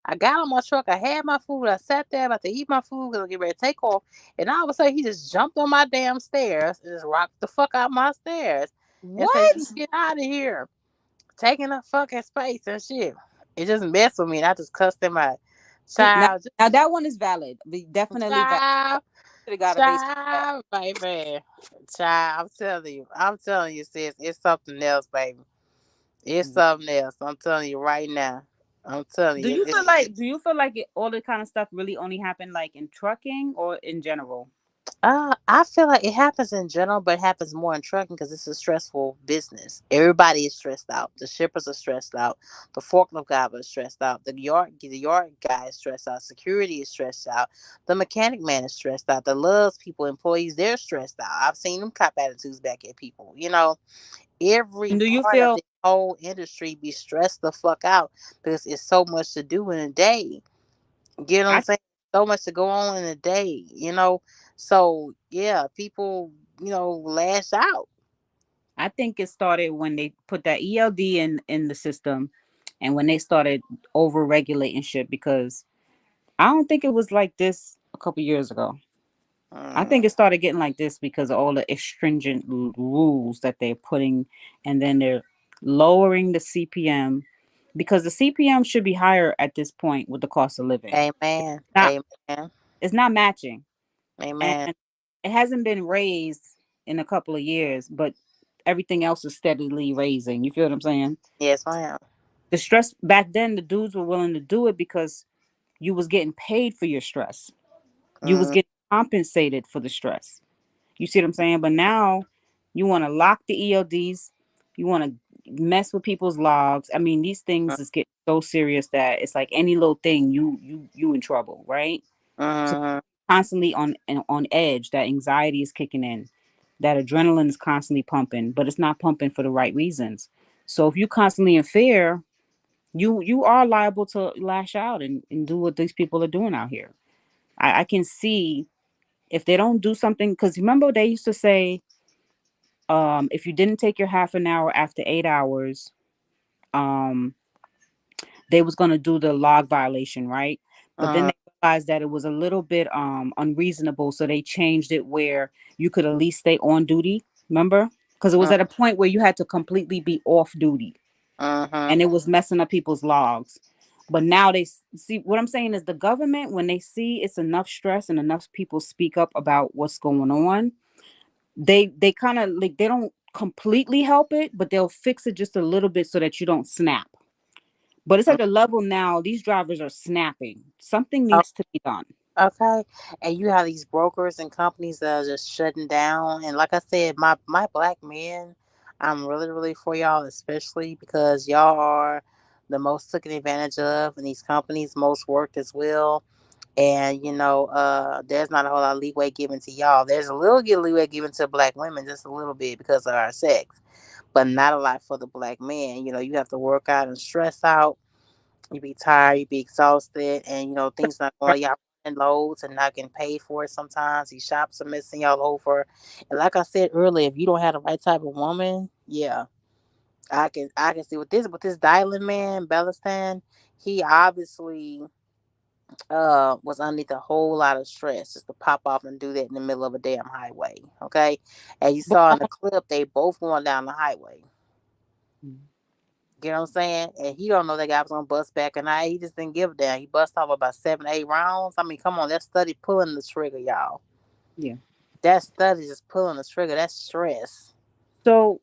I got on my truck. I had my food. I sat there about to eat my food because I get ready to take off. And all of a sudden, he just jumped on my damn stairs and just rocked the fuck out my stairs and said, "You What? get out of here, taking up fucking space and shit." It just messed with me, and I just cussed him out. See, now, Child, now that one is valid. Definitely valid. child, Should have got a base for that. child, baby, child. I'm telling you, sis, it's something else, baby. It's Mm. something else. I'm telling you right now. I'm telling Do you, you feel like? Do you feel like all this kind of stuff really only happened like in trucking or in general? I feel like it happens in general, but it happens more in trucking because it's a stressful business. Everybody is stressed out. The shippers are stressed out. The forklift guy is stressed out. The yard guy is stressed out. Security is stressed out. The mechanic man is stressed out. The loves people, employees, they're stressed out. I've seen them cop attitudes back at people. Every And do you part of feel? the whole industry be stressed the fuck out because it's so much to do in a day. You know what I'm I saying? So much to go on in a day. So yeah, people, lash out. I think it started when they put that ELD in the system, and when they started over regulating shit. Because I don't think it was like this a couple years ago. I Mm, think it started getting like this because of all the stringent rules that they're putting, and then they're lowering the CPM because the CPM should be higher at this point with the cost of living. amen. Not Amen. it's not matching, and Amen. it hasn't been raised in a couple of years, but everything else is steadily raising. You feel what I'm saying? Yes, ma'am. The stress back then, the dudes were willing to do it because you was getting paid for your stress. You was Mm, getting compensated for the stress. You see what I'm saying? But now you want to lock the ELDs. You want to mess with people's logs. I mean, these things is getting so serious that it's like any little thing you in trouble, right? So mm, constantly on edge. That anxiety is kicking in. That adrenaline is constantly pumping, but it's not pumping for the right reasons. So if you constantly in fear, you are liable to lash out and do what these people are doing out here. I can see if they don't do something, because remember they used to say, if you didn't take your half an hour after 8 hours, um, they was gonna do the log violation, right? But then mm, they realized that it was a little bit unreasonable, so they changed it where you could at least stay on duty. Remember? Because it was mm, at a point where you had to completely be off duty, mm, and it was messing up people's logs. But now see what I'm saying is the government, when they see it's enough stress and enough people speak up about what's going on, they kind of like they don't completely help it, but they'll fix it just a little bit so that you don't snap. But it's mm. at a level now, these drivers are snapping. Something needs to be done. Okay. And you have these brokers and companies that are just shutting down. And like I said, my black men, I'm really, really for y'all, especially because y'all are the most taken advantage of, and these companies most worked as well. And there's not a whole lot of leeway given to y'all. There's a little bit of leeway given to black women, just a little bit because of our sex, but not a lot for the black men. You have to work out and stress out, you be tired, you be exhausted, and things not going. Y'all running loads and not getting paid for it. Sometimes these shops are missing y'all over. And like I said earlier, if you don't have the right type of woman, yeah, I can see with this dialing man, Bellistan, he obviously was underneath a whole lot of stress just to pop off and do that in the middle of a damn highway. Okay, as you But saw in the clip, they both going down the highway. You know what I'm saying? And he don't know that guy was gonna bust back, and he just didn't give a damn. He bust off about 7, 8 rounds. I mean, come on, that's study pulling the trigger, y'all. Yeah. That study just pulling the trigger. That's stress. So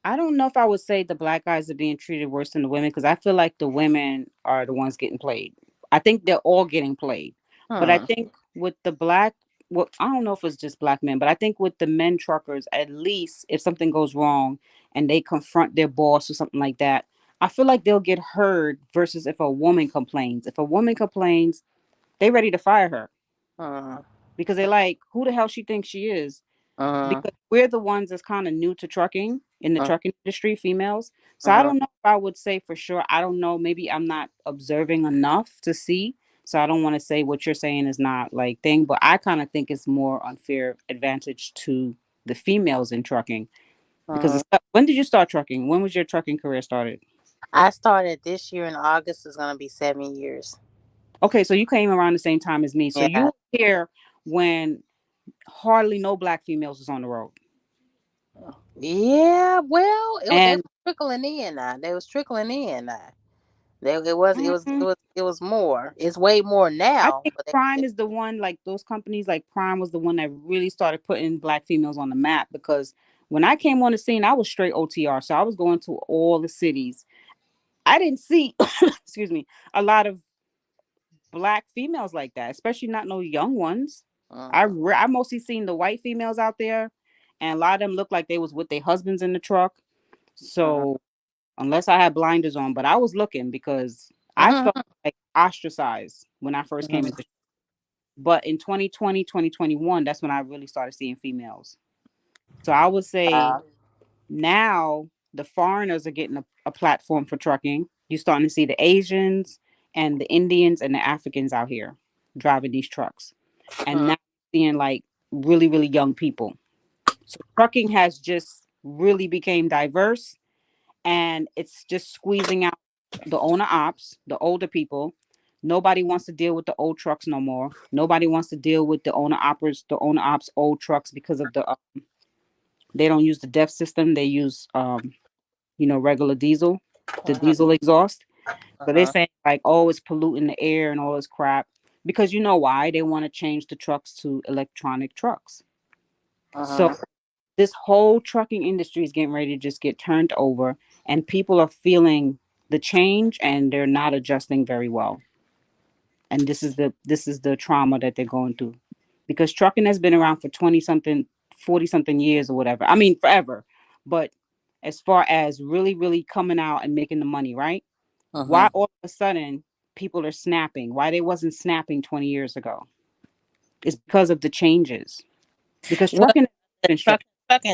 I don't know if I would say the black guys are being treated worse than the women because I feel like the women are the ones getting played. I think they're all getting played. But I Hmm. think with the black, well, I don't know if it's just black men, but I think with the men truckers, at least if something goes wrong and they confront their boss or something like that, I feel like they'll get heard versus if a woman complains. If a woman complains, they ready to fire her Hmm. because they like, who the hell she thinks she is? Hmm. Because we're the ones that's kind of new to trucking in the Hmm. trucking industry, females. So I Hmm. don't know if I would say for sure. I don't know. Maybe I'm not observing enough to see. So I don't want to say what you're saying is not like thing, but I kind of think it's more unfair advantage to the females in trucking because Hmm. it's, when did you start trucking? When was your trucking career started? I started this year in August. It's gonna be 7 years. Okay, so you came around the same time as me. So you Yeah. were here when hardly no black females was on the road. Yeah. Well, they And was trickling in now. They was trickling in now. It was more. It's way more I now. think But Prime is the one, like those companies like Prime was the one that really started putting black females on the map because when I came on the scene, I was straight OTR. So I was going to all the cities. I didn't see, excuse me, a lot of black females like that, especially not no young ones. uh-huh. I mostly seen the white females out there, and a lot of them looked like they was with their husbands in the truck. Uh-huh. So unless I had blinders on, but I was looking because I felt Uh-huh. like ostracized when I first came into. But in 2020, 2021, that's when I really started seeing females. So I would say Uh, now the foreigners are getting a platform for trucking. You're starting to see the Asians and the Indians and the Africans out here driving these trucks. And uh, now seeing like really, really young people. So trucking has just really became diverse and it's just squeezing out the owner ops, the older people. Nobody wants to deal with the old trucks no more. Nobody wants to deal with the owner ops old trucks because of the they don't use the DEF system. They use regular diesel, the uh-huh. diesel exhaust. So they're Uh-huh. saying like, oh, it's polluting the air and all this crap because you know why they want to change the trucks to electronic trucks. So Uh-huh. this whole trucking industry is getting ready to just get turned over and people are feeling the change and they're not adjusting very well, and this is the trauma that they're going through because trucking has been around for 20 something 40 something years or whatever, I mean forever, but as far as really really coming out and making the money, right? Why Uh-huh. all of a sudden people are snapping, why they wasn't snapping 20 years ago? It's because of the changes, because Well, trucking has the been shut.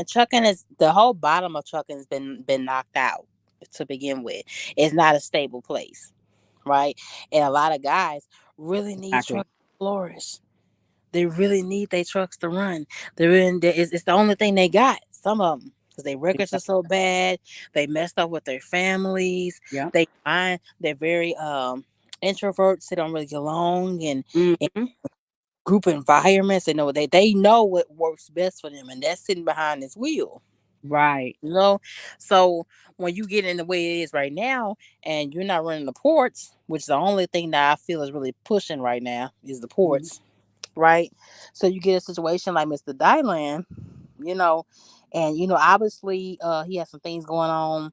trucking is the whole bottom of trucking has been knocked out to begin with. It's not a stable place, right? And a lot of guys really need Exactly. trucks to flourish. They really need their trucks to run. It's the only thing they got. Some of them, because their records are Exactly. so bad, they messed up with their families. Yeah. They're very introverts. They don't really get along in Hmm. group environments. They know what works best for them, and that's sitting behind this wheel. Right. You know, so when you get in the way it is right now, and you're not running the ports, which is the only thing that I feel is really pushing right now is the Hmm. ports, right? So you get a situation like Mr. Dylan, you know, and obviously he has some things going on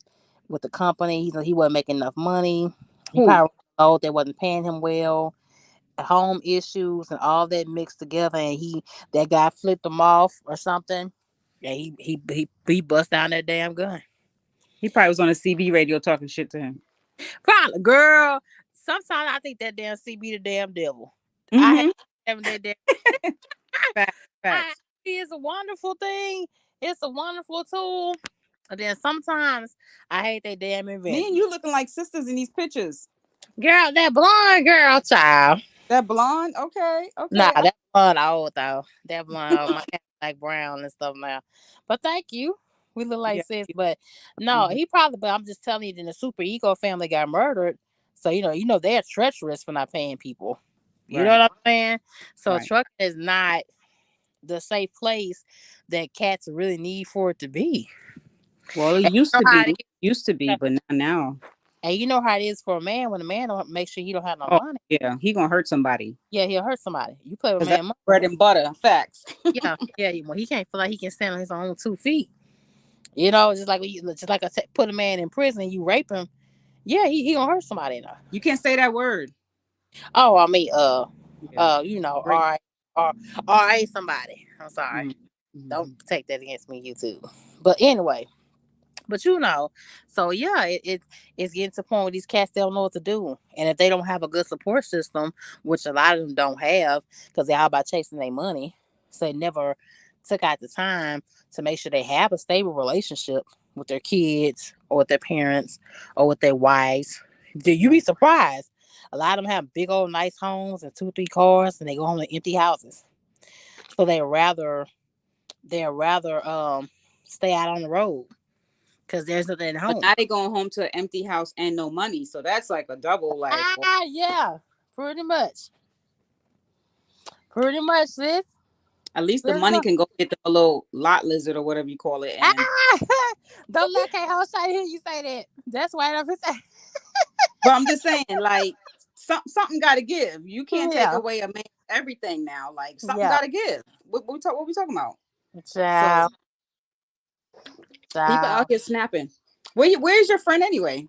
with the company. He wasn't making enough money. He Who? probably thought they wasn't paying him well. Home issues and all that mixed together, and that guy flipped him off or something. Yeah, he bust down that damn gun. He probably was on a CB radio talking shit to him. Probably, girl. Sometimes I think that damn CB the damn devil. I hate Hmm. having that damn. Facts. I, Facts. it's a wonderful thing. It's a wonderful tool. And then sometimes I hate that damn Me inventor. and you looking like sisters in these pictures. Girl, that blonde girl, child. That blonde? Okay. Nah, Okay. that blonde old though. That blonde old. My hair like brown and stuff now. But thank you. We look like Yeah. sis. But no, Mhm. he probably. But I'm just telling you, then the super ego family got murdered. So they're treacherous for not paying people. You know Right. what I'm saying? So Right. trucking is not the safe place that cats really need for it to be. Well, it And used you know to how be, it is, but not now. and you know how it is for a man when a man don't make sure he don't have no Oh money. yeah, he gonna hurt somebody Yeah, he'll hurt somebody. You play with a because that's man money. bread and butter. Facts. Yeah, yeah. Well, he can't feel like he can stand on his own 2 feet. You know, just like put a man in prison, you rape him. Yeah, he gonna hurt somebody now. You can't say that word. Oh, I mean, Yeah, you know, all great. right, all right, somebody. I'm sorry. Mm-hmm. Don't take that against me, YouTube. But anyway, but you know, so yeah, it's getting to the point where these cats they don't know what to do, and if they don't have a good support system, which a lot of them don't have, because they're all about chasing their money, so they never took out the time to make sure they have a stable relationship with their kids or with their parents or with their wives. You be surprised. A lot of them have big old nice homes and 2, 3 cars, and they go home to empty houses. So they rather stay out on the road because there's nothing at But home. now they going home to an empty house and no money, so that's like a double. Like, well, Ah, yeah, pretty much, pretty much, sis. at least the Sis, money can go get the little lot lizard or whatever you call it, and ah, don't let K Ho say hear you say that. That's why I'm say. but I'm just saying, like, something got to give. You can't take Yeah, away a man everything now. Like, something yeah, got to give. What we talking about? So child, people out child. here snapping. Where's your friend anyway?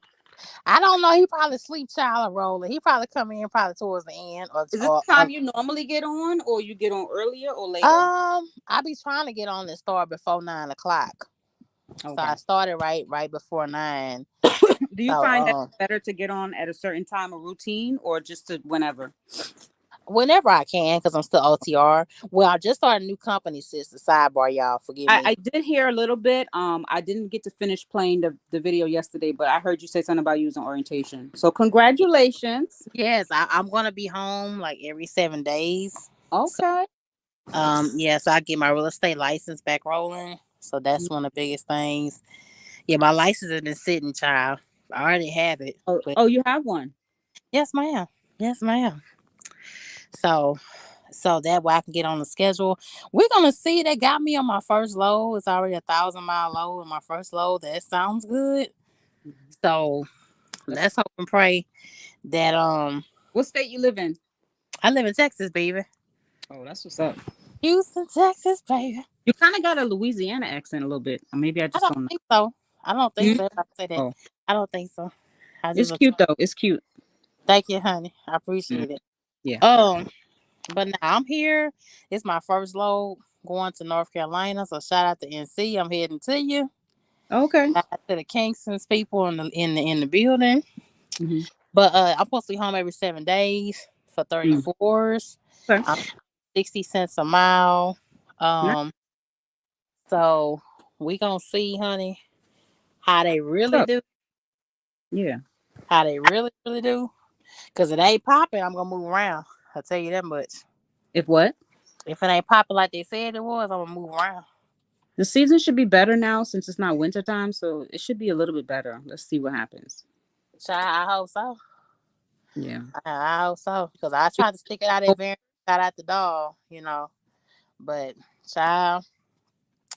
I don't know. He probably sleep child rolling. He probably come in probably towards the end Is this the time you normally get on, or you get on earlier or later? I be trying to get on and start before 9 o'clock. So I Okay. started right before 9. Do you So find that it's better to get on at a certain time or routine, or just to whenever? whenever I can, because I'm still OTR. Well, I just started a new company, sis. The sidebar, y'all. Forgive I me. did hear a little bit. I didn't get to finish playing the video yesterday, but I heard you say something about using orientation. So congratulations. Yes, I'm gonna be home like every 7 days. So Okay. yeah, so I get my real estate license back rolling. So that's one of the biggest things. Yeah, my license has been sitting, child. I already have it, Oh, but oh, you have one. yes, ma'am. Yes, ma'am. So that way I can get on the schedule. We're gonna see. They got me on my first load. It's already 1,000 mile load in my first load. That sounds good. Mhm. So That's let's hope and pray that what state you live in. I live in Texas, baby. Oh, that's what's up. Houston, Texas, baby. You kind of got a Louisiana accent a little bit. Or maybe I I just don't don't know. think so. I don't think Hmm? so. If I say that, Oh, I don't think so. I it's just cute though. It's cute. thank you, honey. I Mm, appreciate it. yeah. But now I'm here. It's my first load going to North Carolina. So shout out to NC. I'm heading to you. Okay. Shout out to the Kingston's people in the building. Hmm. But I'm supposed to be home every 7 days for Mm. 34s. Okay. I'm 60 cents a mile. Nice. Um, so we gonna see, honey, how they What's really up? do. Yeah. How they really do. Cause it ain't popping, I'm gonna move around. I'll tell you that much. If what? If it ain't popping like they said it was, I'm gonna move around. The season should be better now since it's not winter time, so it should be a little bit better. Let's see what happens. Child, I hope so. Yeah. I hope so. Because I tried to stick it out at variant, got out the door. But child,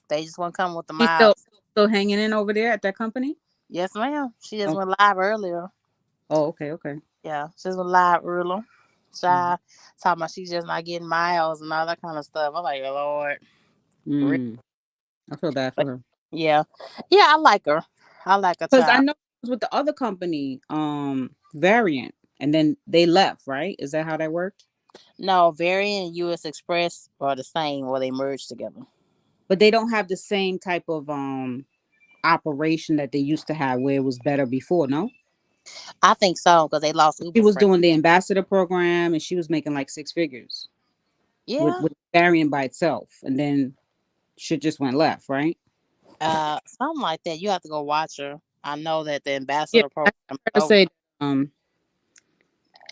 they just won't come with the She's still miles. still hanging in over there at that company? Yes, ma'am. She just Oh, went live earlier. oh, okay, okay. Yeah, she just went live earlier. Mm. Child, talking about she's just not getting miles and all that kind of stuff. I'm like, Lord. Really? Mm. I feel bad for But her. yeah. Yeah, I like her. I like her Because I child. know it was with the other company, Variant, and then they left, right? Is that how that worked? No, Variant and US Express are the same or they merged together. But they don't have the same type of operation that they used to have where it was better before, no? I think so because they lost She Uber was Freight. doing the ambassador program and she was making like six figures Yeah. with Variant by itself. And then shit just went left, right? Something like that. You have to go watch her. I know that the Yeah. ambassador I program is heard her over. say um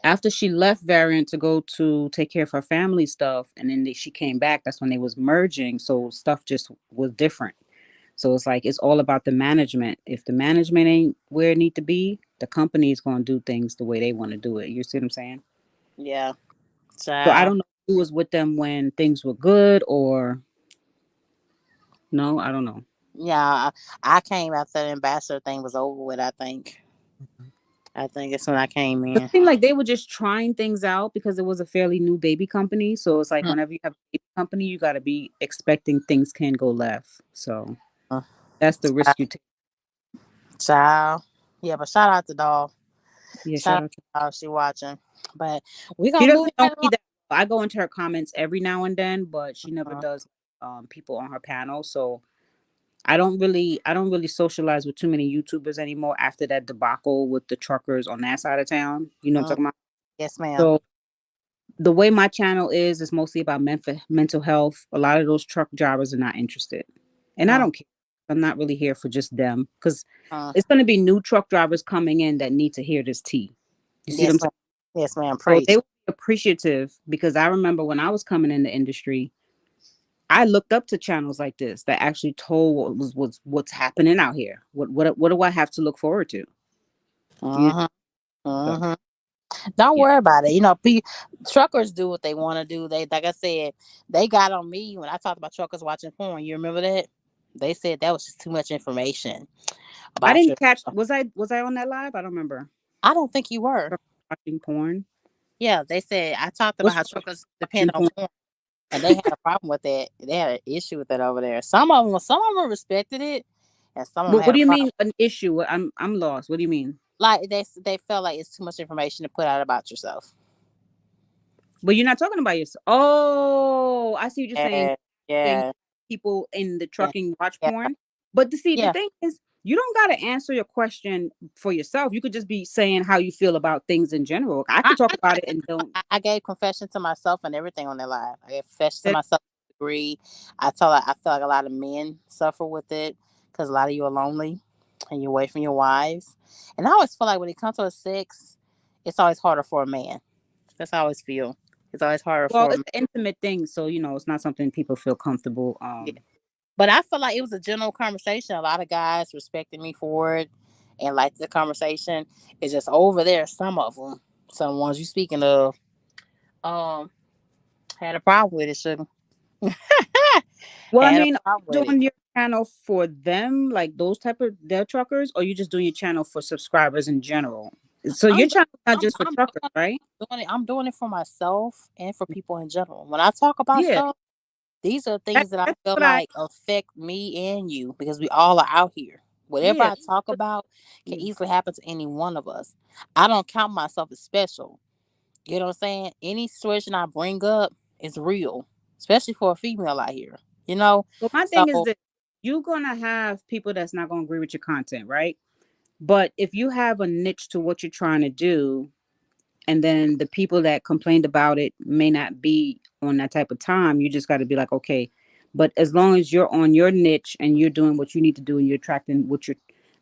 after she left Variant to go to take care of her family stuff, and then she came back. That's when they was merging, so stuff just was different. So it's like it's all about the management. If the management ain't where it need to be, the company is going to do things the way they want to do it. You see what I'm saying? Yeah, So I child. don't know who was with them when things were good or no. I don't know. Yeah, I came after the ambassador thing was over with. I think it's when I came It in. seemed like they were just trying things out because it was a fairly new baby company. So it's like Mm, whenever you have a baby company, you got to be expecting things can go left. So mm. that's the risk you take. Child. Yeah, but shout out to Doll. Yeah, Shout shout out out to to Doll. She watching. But we She gonna move doesn't know right me along. that well. I go into her comments every now and then, but she never Uh, does people on her panel. So I don't really socialize with too many YouTubers anymore after that debacle with the truckers on that side of town. You know what uh, I'm talking about? yes, ma'am. So the way my channel is mostly about mental health. A lot of those truck drivers are not interested. And I Uh, don't care. I'm not really here for just them because uh, it's going to be new truck drivers coming in that need to hear this tea. You see what I'm yes, saying? ma'am. Yes, ma'am. So they Preach. were appreciative because I remember when I was coming in the industry, I looked up to channels like this that actually told what's happening out here. What do I have to look forward to? You Uh-huh. so Uh-huh. Don't yeah. worry about it. Truckers do what they want to do. They, like I said, they got on me when I talked about truckers watching porn. You remember that? They said that was just too much information I about didn't your. catch was I on that live? I don't remember. I don't think you were. Watching porn. Yeah, they said I talked about What's how wrong with truckers watching depend on porn? porn, and they had a problem with that. They had an issue with that over there. Some of them respected it, and some of them What had do a you problem. mean an issue? I'm lost. What do you mean? Like they felt like it's too much information to put out about yourself. But you're not talking about yourself. Oh, I see what you're saying. Yeah, Saying yeah, people in the yeah, trucking watch yeah, porn. But the yeah. thing is, you don't gotta answer your question for yourself. You could just be saying how you feel about things in general. I could talk about it and don't I gave confession to myself and everything on that live. I gave confession to say that. myself. Agree. I feel like a lot of men suffer with it because a lot of you are lonely and you're away from your wives. And I always feel like when it comes to a sex, it's always harder for a man. That's how I always feel. It's always harder Well, for a it's man. an intimate thing, so it's not something people feel comfortable. Yeah. But I feel like it was a general conversation. A lot of guys respected me for it and liked the conversation. It's just over there. Some of them, some ones you speaking of, um, had a problem with it. Sugar. Well, I Had a mean, are problem you with it. doing your channel for them, like those type of their truckers, or you just doing your channel for subscribers in general? So your I'm channel is not I'm just for truckers, right? doing it. I'm doing it for myself and for people in general. When I talk about Yeah, stuff, these are things that I that's feel what I. like affect me and you because we all are out here. Whatever Yeah, I talk about can yeah. easily happen to any one of us. I don't count myself as special. You know what I'm saying? Any situation I bring up is real, especially for a female out here. You know, But my thing is so that you're gonna have people that's not gonna agree with your content, right? But if you have a niche to what you're trying to do, and then the people that complained about it may not be on that type of time, you just got to be like, okay, but as long as you're on your niche and you're doing what you need to do and you're attracting what you're,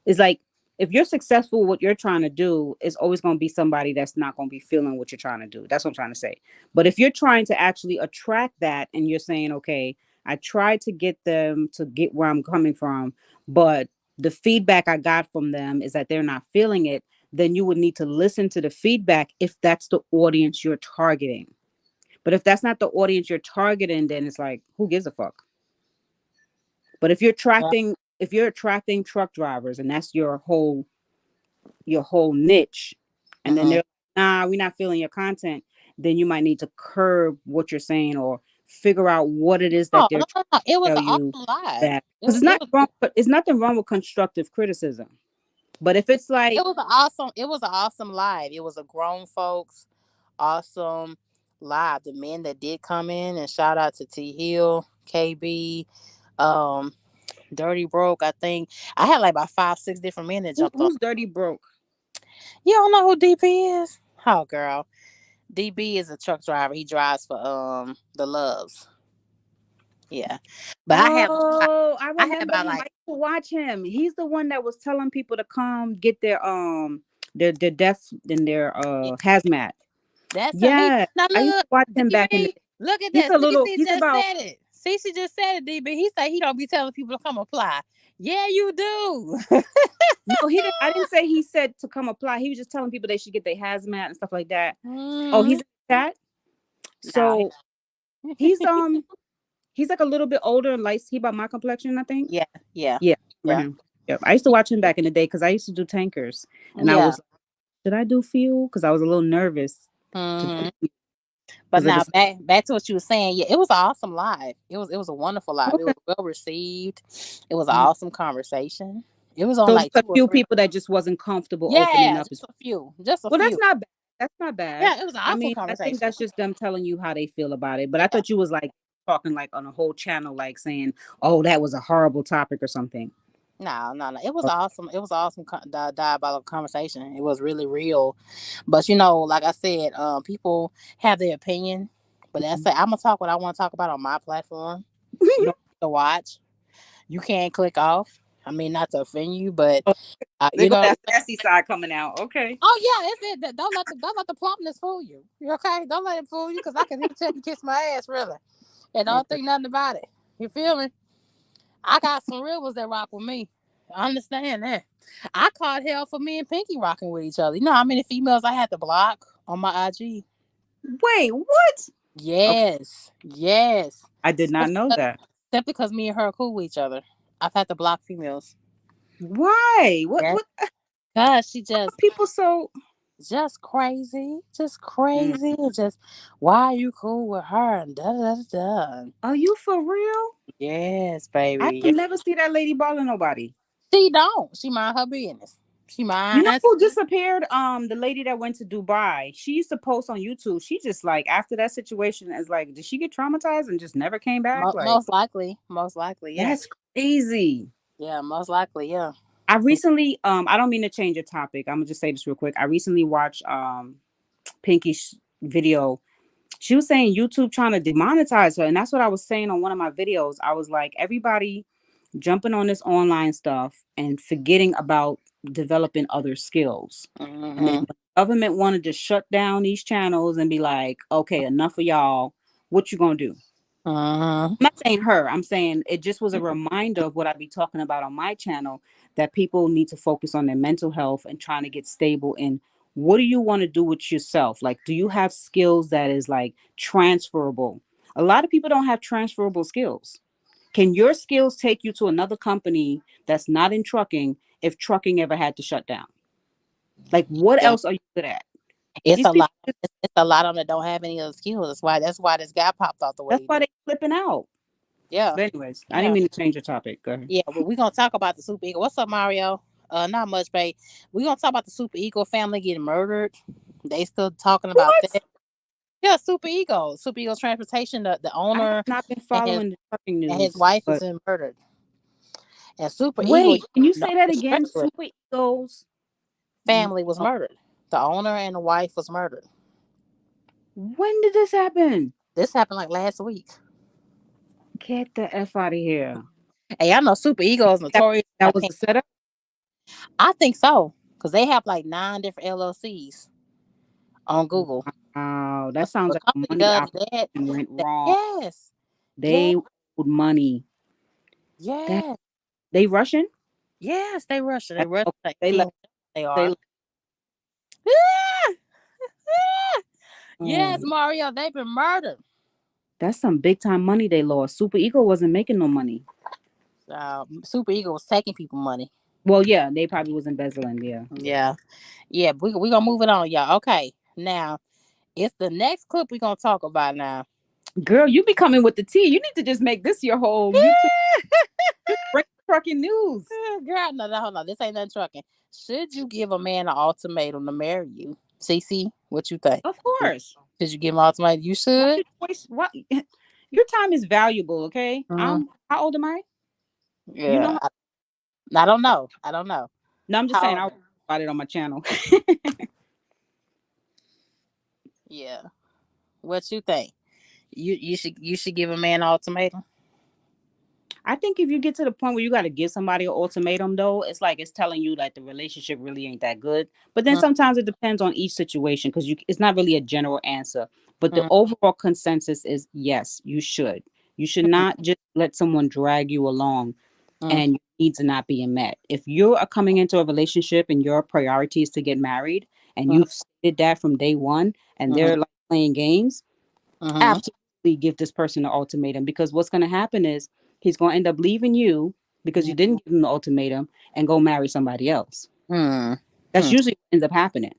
it's like if you're successful what you're trying to do, it's always going to be somebody that's not going to be feeling what you're trying to do. That's what I'm trying to say. But if you're trying to actually attract that and you're saying, okay, I tried to get them to get where I'm coming from, but the feedback I got from them is that they're not feeling it, then you would need to listen to the feedback if that's the audience you're targeting. But if that's not the audience you're targeting, then it's like, who gives a fuck? But if you're attracting truck drivers and that's your whole niche, and then mhm. they're like, nah, we're not feeling your content, then you might need to curb what you're saying or figure out what it is that No, they're no, trying no, no. It to was tell an you awesome live. that because it's not wrong, but it's nothing wrong with constructive criticism. But if it's like It was an awesome live. It was a grown folks awesome live. The men that did come in, and shout out to T Hill, KB, um, Dirty Broke. I think I had like about 5, 6 different men that jumped on. who's dirty broke? You don't know who DP is? Oh girl. DB is a truck driver. He drives for the Loves. Yeah. But Oh, I I had remember about him. I like used to watch him. He's the one that was telling people to come get their death in their hazmat. that's a he. Yeah, Now I used to look, watch him back in the DB, day. look at He's that. a little. Cece He's just about. said it. Cece just said it, DB. He said he don't be telling people to come apply. Yeah, you do. No, he didn't. I didn't say he said to come apply. He was just telling people they should get their hazmat and stuff like that. Oh, Mm-hmm. he's in the chat. No, So he's He's like a little bit older and light. He about my complexion, I think. Yeah, yeah, Yeah, yeah, him. Yep. I used to watch him back in the day because I used to do tankers, and I yeah. was, should I do fuel? Because I was a little nervous to Hmm. do But because of now this. back to what you were saying. Yeah, it was an awesome live. It was a wonderful live. It Okay. was well received. It was an Mhm. awesome conversation. It was on So like just a two or few three. people that just wasn't comfortable opening Yeah, up. just a few. Just a Well, that's few. not bad. That's not bad. Yeah, it was an I awesome mean, I think conversation. that's just them telling you how they feel about it. But I Yeah. thought you was like talking like on a whole channel, like saying, "Oh, that was a horrible topic" or something. No, no, no. It was Oh, awesome. It was awesome diabolical conversation. It was really real. But like I said, people have their opinion. But that's mhm. it. I'm gonna talk what I want to talk about on my platform. You don't have to watch. You can't click off. I mean, not to offend you, but Oh, they you go know. that sassy side coming out. Okay. Oh yeah, it's it. Don't let the plumpness fool you. You okay? Don't let it fool you, because I can tell you kiss my ass really, and don't Okay. think nothing about it. You feel me? I got some real ones that rock with me. I understand that. I caught hell for me and Pinky rocking with each other. You know how many females I had to block on my IG? Wait, what? Okay, Yes, yes. I did not Simply know because, that. simply because me and her are cool with each other. I've had to block females. Why? What? Yeah, What? cause she People so. just crazy, just Mm. crazy, and just why are you cool with her and da da da da. Are you for real? Yes, I baby. Yeah. don't never see that lady bothering nobody. She don't. She mind her business. She You know minds. who disappeared? The lady that went to Dubai. She used to post on YouTube. She just like after that situation is like, did she get traumatized and just never came back? Like Most likely, yeah, that's crazy. yeah, most likely, yeah. I recently, I don't mean to change the topic. I'm gonna just say this real quick. I recently watched Pinky's video. She was saying YouTube trying to demonetize her, and that's what I was saying on one of my videos. I was like, everybody jumping on this online stuff and forgetting about developing other skills. And then Mm-hmm. when the government wanted to shut down these channels and be like, okay, enough of y'all, what you gonna do? Mm-hmm. I'm not saying her. I'm saying it just was a reminder of what I be talking about on my channel, that people need to focus on their mental health and trying to get stable in what do you want to do with yourself? Like, do you have skills that is like transferable? A lot of people don't have transferable skills. Can your skills take you to another company that's not in trucking if trucking ever had to shut down? Like, what Yeah, else are you good at? it's These a people, lot. It's a lot of them that don't have any other skills. That's why this guy popped off the way that's he why did. they flipping out. Yeah, But anyways, I didn't yeah, mean to change the topic. Go ahead. yeah. But we're gonna talk about the super ego. What's up, Mario? Not much, babe. We're gonna talk about the super ego family getting murdered. They still talking about What? that. Yeah, super ego transportation. The I have owner not been and his following the trucking and his news. wife has But been murdered. And super ego, wait, can you no, say that again? respectfully, Super egos. family was murdered. The owner and the wife was murdered. When did this happen? This happened like last week. Get the F out of here. Hey, I know super ego is That, notorious. I that was can't. a setup? I think so because they have like 9 different LLCs on Google. Wow, When that sounds a like a company money does that, operation went wrong. yes, yes, They owed money. That yes, they Russian? yes, they Russian. They That, Russian. okay, Like they left. king. They They are. left. Yes, Oh, Mario. They've been murdered. that's some big time money they lost. Super Ego wasn't making no money. Super ego was taking people money. Well, yeah, they probably was embezzling. Yeah, Yeah, yeah. We gonna move it on, y'all. Okay, now it's the next clip we gonna talk about now. girl, you be coming with the tea. You need to just make this your whole YouTube. Just bring trucking news. Girl, no, hold on. This ain't nothing trucking. Should you give a man an ultimatum to marry you? CC, what you think? Of course. Should you give him an ultimatum? You Why should. should you waste what your time is valuable, okay? Mm, I'm how old am I? You know yeah, how, I don't know. I don't know. no, I'm just saying How? I'll about it on my channel. Yeah. What you think? You should give a man an ultimatum. I think if you get to the point where you gotta give somebody an ultimatum though, it's like it's telling you that the relationship really ain't that good. But then Mm, sometimes it depends on each situation because you it's not really a general answer. But the mm, overall consensus is yes, you should. You should mm, not just let someone drag you along mm, and your needs are not being met. If you are coming into a relationship and your priority is to get married and mm, you've stated that from day one and mm, they're like playing games, mm, absolutely immediately give this person an ultimatum, because what's going to happen is he's going to end up leaving you because you didn't give him the ultimatum and go marry somebody else. Hmm. That's usually what ends up happening.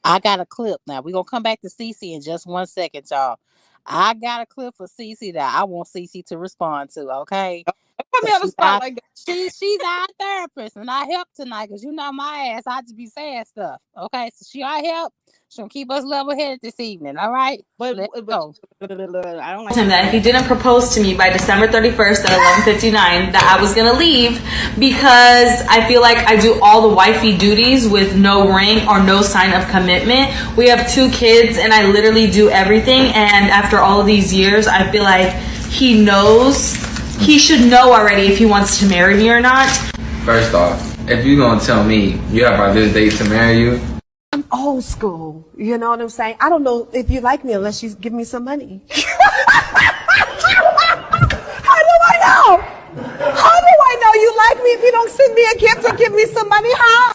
I got a clip now. We're gonna come back to Cece in just 1 second, y'all. I got a clip for Cece that I want Cece to respond to, okay? Put me on the spot like that. She's our therapist, and I help tonight because you know my ass. I just be saying stuff. Okay, so she our help. She gonna keep us level headed this evening. All right, But let's go. I don't like Him that if he didn't propose to me by December 31st at 11:59, that I was gonna leave because I feel like I do all the wifey duties with no ring or no sign of commitment. We have 2 kids and I literally do everything, and after all of these years, I feel like he should know already if he wants to marry me or not. First off, if you're gonna tell me you have by this date to marry you, I'm old school. You know what I'm saying? I don't know if you like me unless you give me some money. How do I know? How do I know you like me if you don't send me a gift and give me some money? How?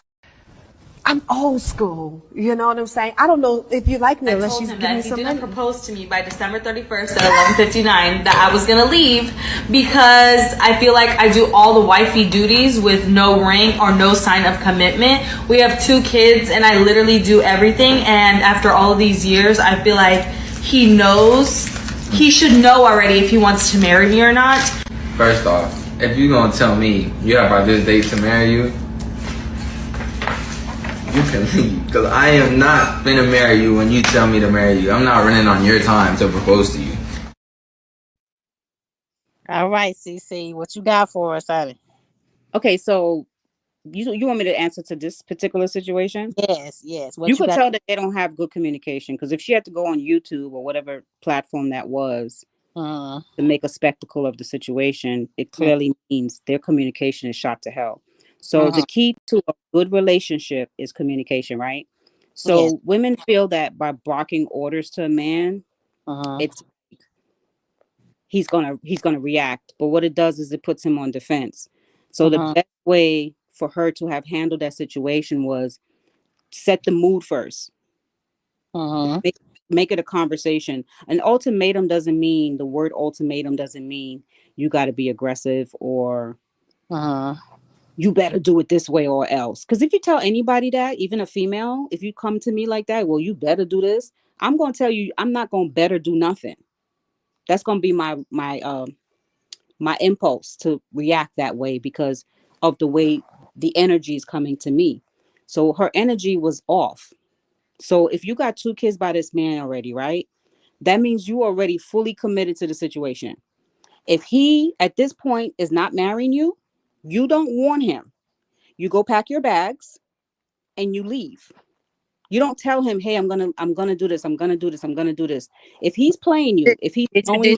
I'm old school. You know what I'm saying? I don't know if you like me unless you give me some money. If he didn't propose to me by December 31st at 11:59, that I was gonna leave because I feel like I do all the wifey duties with no ring or no sign of commitment. We have 2 kids and I literally do everything, and after all of these years, I feel like he should know already if he wants to marry me or not. first off, if you're gonna tell me you have by this date to marry you, you can leave. Because I am not gonna marry you when you tell me to marry you. I'm not running on your time to propose to you. All right, Cece, what you got for us, honey? Okay, so you want me to answer to this particular situation? Yes. What You could got? tell that they don't have good communication, because if she had to go on YouTube or whatever platform that was to make a spectacle of the situation, it clearly means their communication is shot to hell. So the key to a good relationship is communication, right? So Yes. women feel that by barking orders to a man, it's he's gonna react. But what it does is it puts him on defense. So the best way for her to have handled that situation was set the mood first. Make it a conversation. An ultimatum doesn't mean, the word ultimatum doesn't mean you got to be aggressive or you better do it this way or else. Because if you tell anybody that, even a female, if you come to me like that, well, you better do this, I'm going to tell you, I'm not going to better do nothing. That's going to be my impulse to react that way because of the way the energy is coming to me. So her energy was off. So if you got 2 kids by this man already, right? That means you already fully committed to the situation. If he at this point is not marrying you, you don't warn him. You go pack your bags and you leave. You don't tell him, "Hey, I'm gonna do this. I'm gonna do this. I'm gonna do this." If he's playing you, if he's knowingly,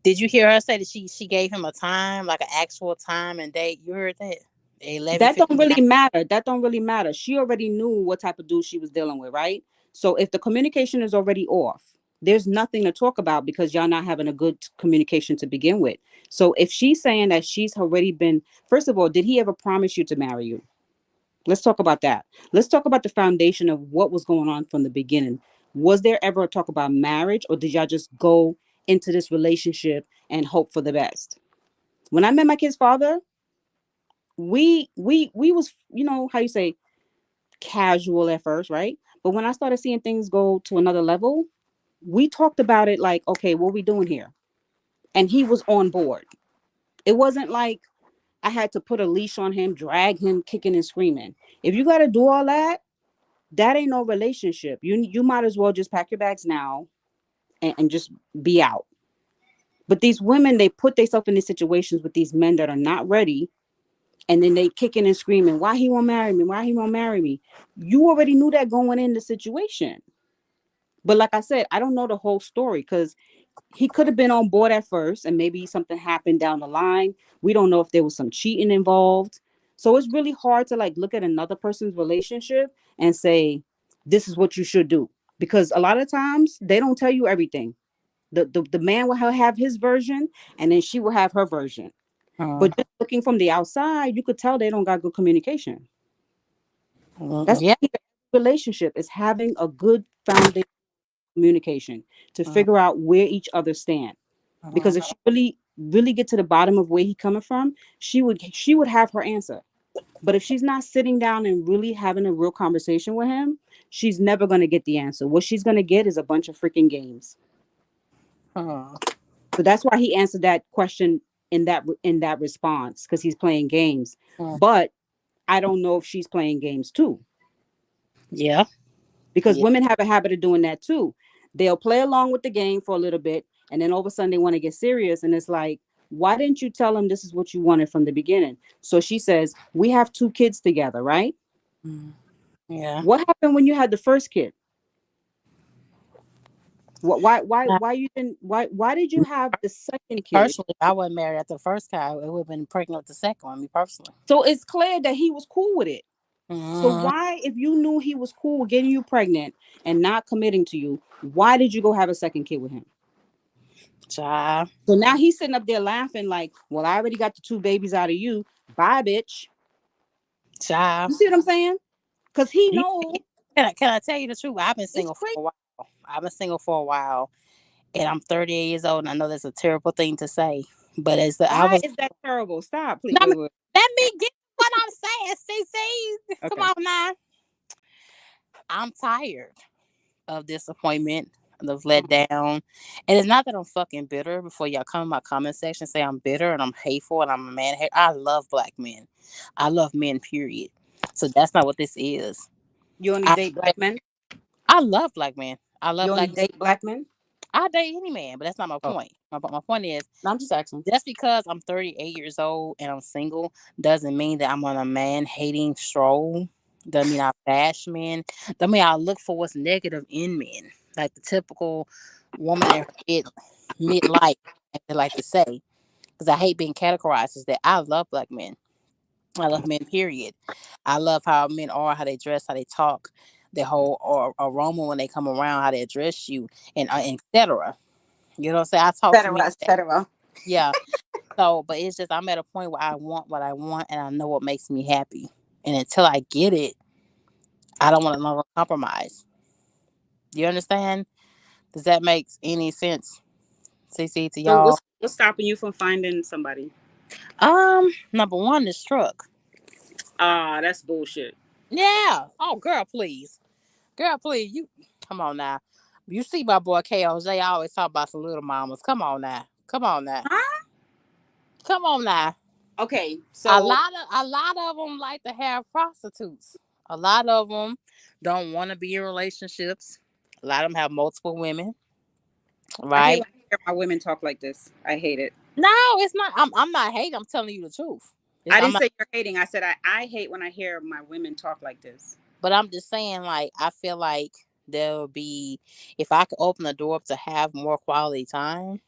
Did you hear her say that she gave him a time, like an actual time and date? You heard that? That don't 11:59. really matter. That don't really matter. She already knew what type of dude she was dealing with, right? So if the communication is already off, there's nothing to talk about because y'all not having a good communication to begin with. So if she's saying that she's already been, first of all, did he ever promise you to marry you? Let's talk about that. Let's talk about the foundation of what was going on from the beginning. Was there ever a talk about marriage, or did y'all just go into this relationship and hope for the best? When I met my kid's father, we was, you know, how you say, casual at first, right? But when I started seeing things go to another level, we talked about it like, okay, what are we doing here? And he was on board. It wasn't like I had to put a leash on him, drag him kicking and screaming. If you got to do all that, that ain't no relationship. You might as well just pack your bags now and just be out. But these women, they put themselves in these situations with these men that are not ready, and then they kicking and screaming, why he won't marry me? Why he won't marry me? You already knew that going in the situation. But like I said, I don't know the whole story because he could have been on board at first and maybe something happened down the line. We don't know if there was some cheating involved. So it's really hard to like look at another person's relationship and say, this is what you should do. Because a lot of times they don't tell you everything. The man will have his version and then she will have her version. But just looking from the outside, you could tell they don't got good communication. That's Yeah. the relationship is having a good foundation communication to figure out where each other stand. Because if she really get to the bottom of where he coming from, she would have her answer. But if she's not sitting down and really having a real conversation with him, she's never going to get the answer. What she's going to get is a bunch of freaking games. So that's why he answered that question in that response, because he's playing games. But I don't know if she's playing games too. Yeah. Because women have a habit of doing that too. They'll play along with the game for a little bit, and then all of a sudden they want to get serious, and it's like, why didn't you tell him this is what you wanted from the beginning? So she says, we have 2 kids together, right? Yeah. What happened when you had the first kid? Why you didn't why did you have the second kid? Personally, I wasn't married after the first guy. It would have been pregnant with the second one, me personally. So it's clear that he was cool with it. So why, if you knew he was cool with getting you pregnant and not committing to you, why did you go have a second kid with him? Child. So now he's sitting up there laughing like, well, I already got the 2 babies out of you. Bye, bitch. Child. You see what I'm saying? Because he knows. Can I tell you the truth? I've been single for a while. And I'm 38 years old, and I know that's a terrible thing to say. But Is that terrible? Stop, please. No, let me get what I'm saying, CC. Okay. Come on now. I'm tired of disappointment, of let down. And it's not that I'm fucking bitter. Before y'all come in my comment section, say I'm bitter and I'm hateful and I'm a man. I love black men. I love men, period. So that's not what this is. You only date black men? I love black men. I love You only black date black men? I date any man, but that's not my point. My point is, I'm just asking. Just because I'm 38 years old and I'm single doesn't mean that I'm on a man hating stroll. Doesn't mean I bash men. Doesn't mean I look for what's negative in men, like the typical woman in her midlife, as they like to say. Because I hate being categorized as that. I love black men. I love men. Period. I love how men are, how they dress, how they talk, their whole aroma when they come around, how they address you, and etc. You know what I'm saying? I talk to men. Etc. Yeah. So, but it's just I'm at a point where I want what I want, and I know what makes me happy. And until I get it, I don't want to compromise. You understand? Does that make any sense, CC, to So y'all? what's stopping you from finding somebody? Number one is truck. That's bullshit. Yeah. Oh, girl, please, you come on now. You see my boy KOJ, I always talk about some little mamas. Come on now. Huh? Come on now. Okay, so A lot of them like to have prostitutes. A lot of them don't want to be in relationships. A lot of them have multiple women, I hate right? when I hear my women talk like this. I hate it. No, it's not. I'm not hating. I'm telling you the truth. I I'm didn't not, say you're hating. I said I hate when I hear my women talk like this. but I'm just saying, like, I feel like there will be, if I could open the door up to have more quality time,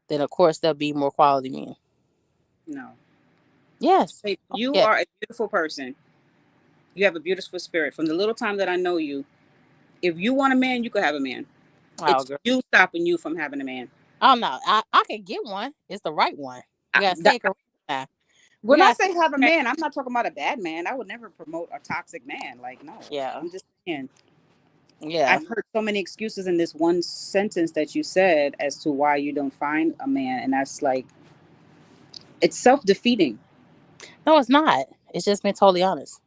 then of course there'll be more quality men. No. Yes. Hey, you Yeah. are a beautiful person. You have a beautiful spirit. From the little time that I know you, if you want a man, you could have a man. Oh, It's girl. you stopping you from having a man. Oh no, I can get one. It's the right one. We gotta say it correct now. We When I gotta say have a say man, I'm not talking about a bad man. I would never promote a toxic man. Like, no. Yeah. I'm just saying. Yeah. I've heard so many excuses in this one sentence that you said as to why you don't find a man. And that's like, it's self-defeating. No, it's not. It's just being totally honest.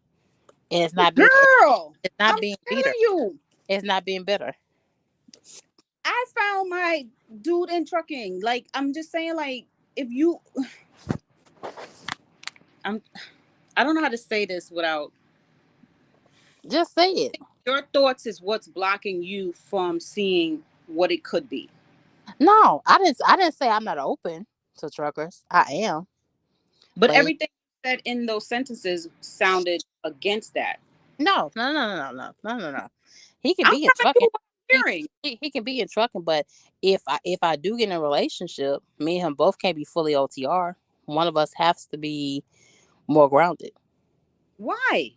And it's not being Girl, it's not I'm being bitter. telling you. It's not being bitter. I found my dude in trucking. Like, I'm just saying, like, if you I don't know how to say this without Just say it. your thoughts is what's blocking you from seeing what it could be. No, I didn't say I'm not open to truckers. I am. But But everything you said in those sentences sounded against that. no. He can I'm be in telling you trucking. what I'm hearing. He can be in trucking, but if I do get in a relationship, me and him both can't be fully OTR. One of us has to be more grounded. Why?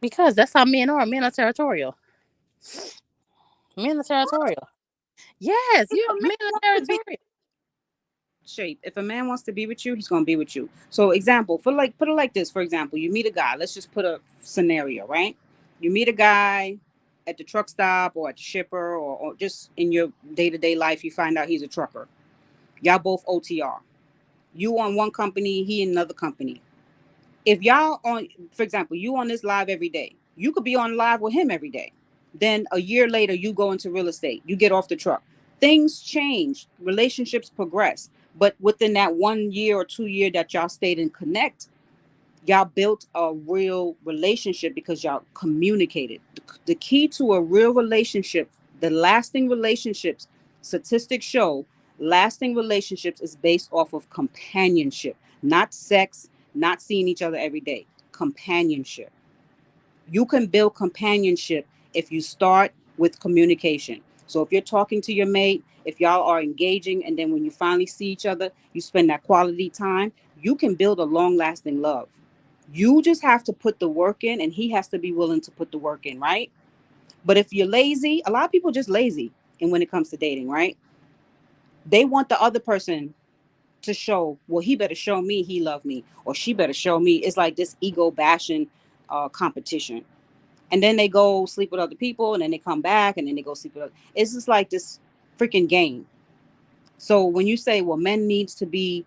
Because that's how men are. Men are territorial. Men are territorial. Yes, If you a man men are wants to be territorial. shape, if a man wants to be with you, he's gonna be with you. So example, for like put it like this, for example, you meet a guy. Let's just put a scenario, right? You meet a guy, at the truck stop or at the shipper, or just in your day-to-day life, you find out he's a trucker. Y'all both OTR. You on one company, he in another company. If y'all on, for example, you on this live every day, you could be on live with him every day. Then a year later, you go into real estate, you get off the truck. Things change, relationships progress. But within that 1 year or 2 year that y'all stayed in connect, y'all built a real relationship because y'all communicated. The key to a real relationship, the lasting relationships, statistics show lasting relationships is based off of companionship, not sex, not seeing each other every day. Companionship. You can build companionship if you start with communication. So if you're talking to your mate, if y'all are engaging, and then when you finally see each other, you spend that quality time, you can build a long lasting love. You just have to put the work in, and he has to be willing to put the work in, right? But if you're lazy, a lot of people are just lazy. And when it comes to dating, right? They want the other person to show, well, he better show me he loved me, or she better show me. It's like this ego bashing competition. And then they go sleep with other people, and then they come back, and then they go sleep with other. It's just like this freaking game. So when you say, well, men needs to be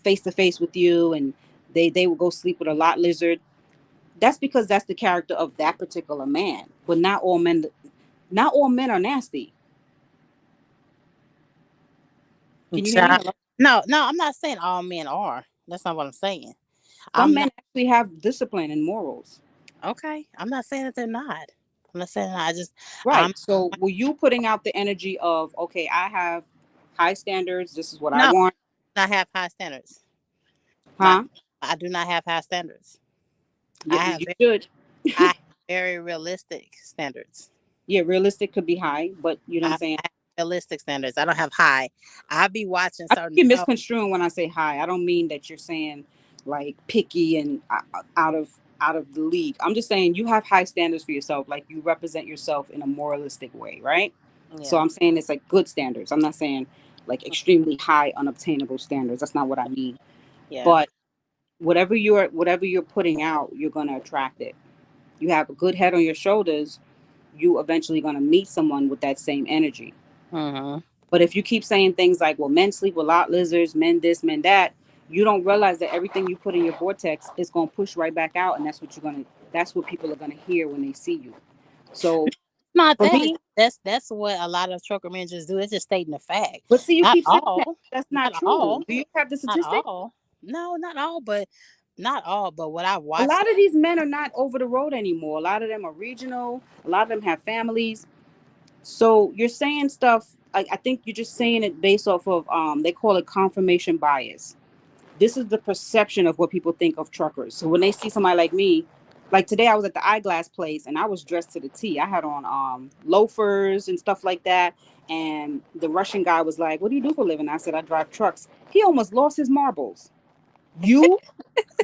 face to face with you, and they will go sleep with a lot lizard, that's because that's the character of that particular man. But not all men are nasty. Can you hear me? Hello? No, I'm not saying all men are. That's not what I'm saying. Some I'm men not actually have discipline and morals. okay. I'm not saying that they're not. I'm not saying that. I'm Right. So were you putting out the energy of, okay, I have high standards, this is what I no, want? I have high standards. Not Huh? I do not have high standards. Yeah, I have you very, should. I have very realistic standards. Yeah, realistic could be high, but you know what I'm I saying? have realistic standards. I don't have high. I be watching I think certain you're shows. misconstruing when I say high. I don't mean that you're saying like picky and out of the league. I'm just saying you have high standards for yourself. Like you represent yourself in a moralistic way, right? So Yeah, I'm saying it's like good standards. I'm not saying like extremely high, unobtainable standards. That's not what I mean. yeah. But whatever you're putting out, you're gonna attract it. You have a good head on your shoulders, you eventually gonna meet someone with that same energy. Mm-hmm. But if you keep saying things like, well, men sleep with lot lizards, men this, men that, you don't realize that everything you put in your vortex is going to push right back out. And that's what people are going to hear when they see you. So Not for that. me, That's what a lot of trucker men just do. It's just stating the fact. but see, you Not keep saying that. all. That's not Not true. all. Do you have the Not statistic? all. No, not all. But not all. But what I A watched. lot of these men are not over the road anymore. A lot of them are regional. A lot of them have families. So you're saying stuff. I think you're just saying it based off of, they call it confirmation bias. This is the perception of what people think of truckers. So when they see somebody like me, like today I was at the eyeglass place and I was dressed to the T. I had on loafers and stuff like that. And the Russian guy was like, "What do you do for a living?" I said, "I drive trucks." He almost lost his marbles. You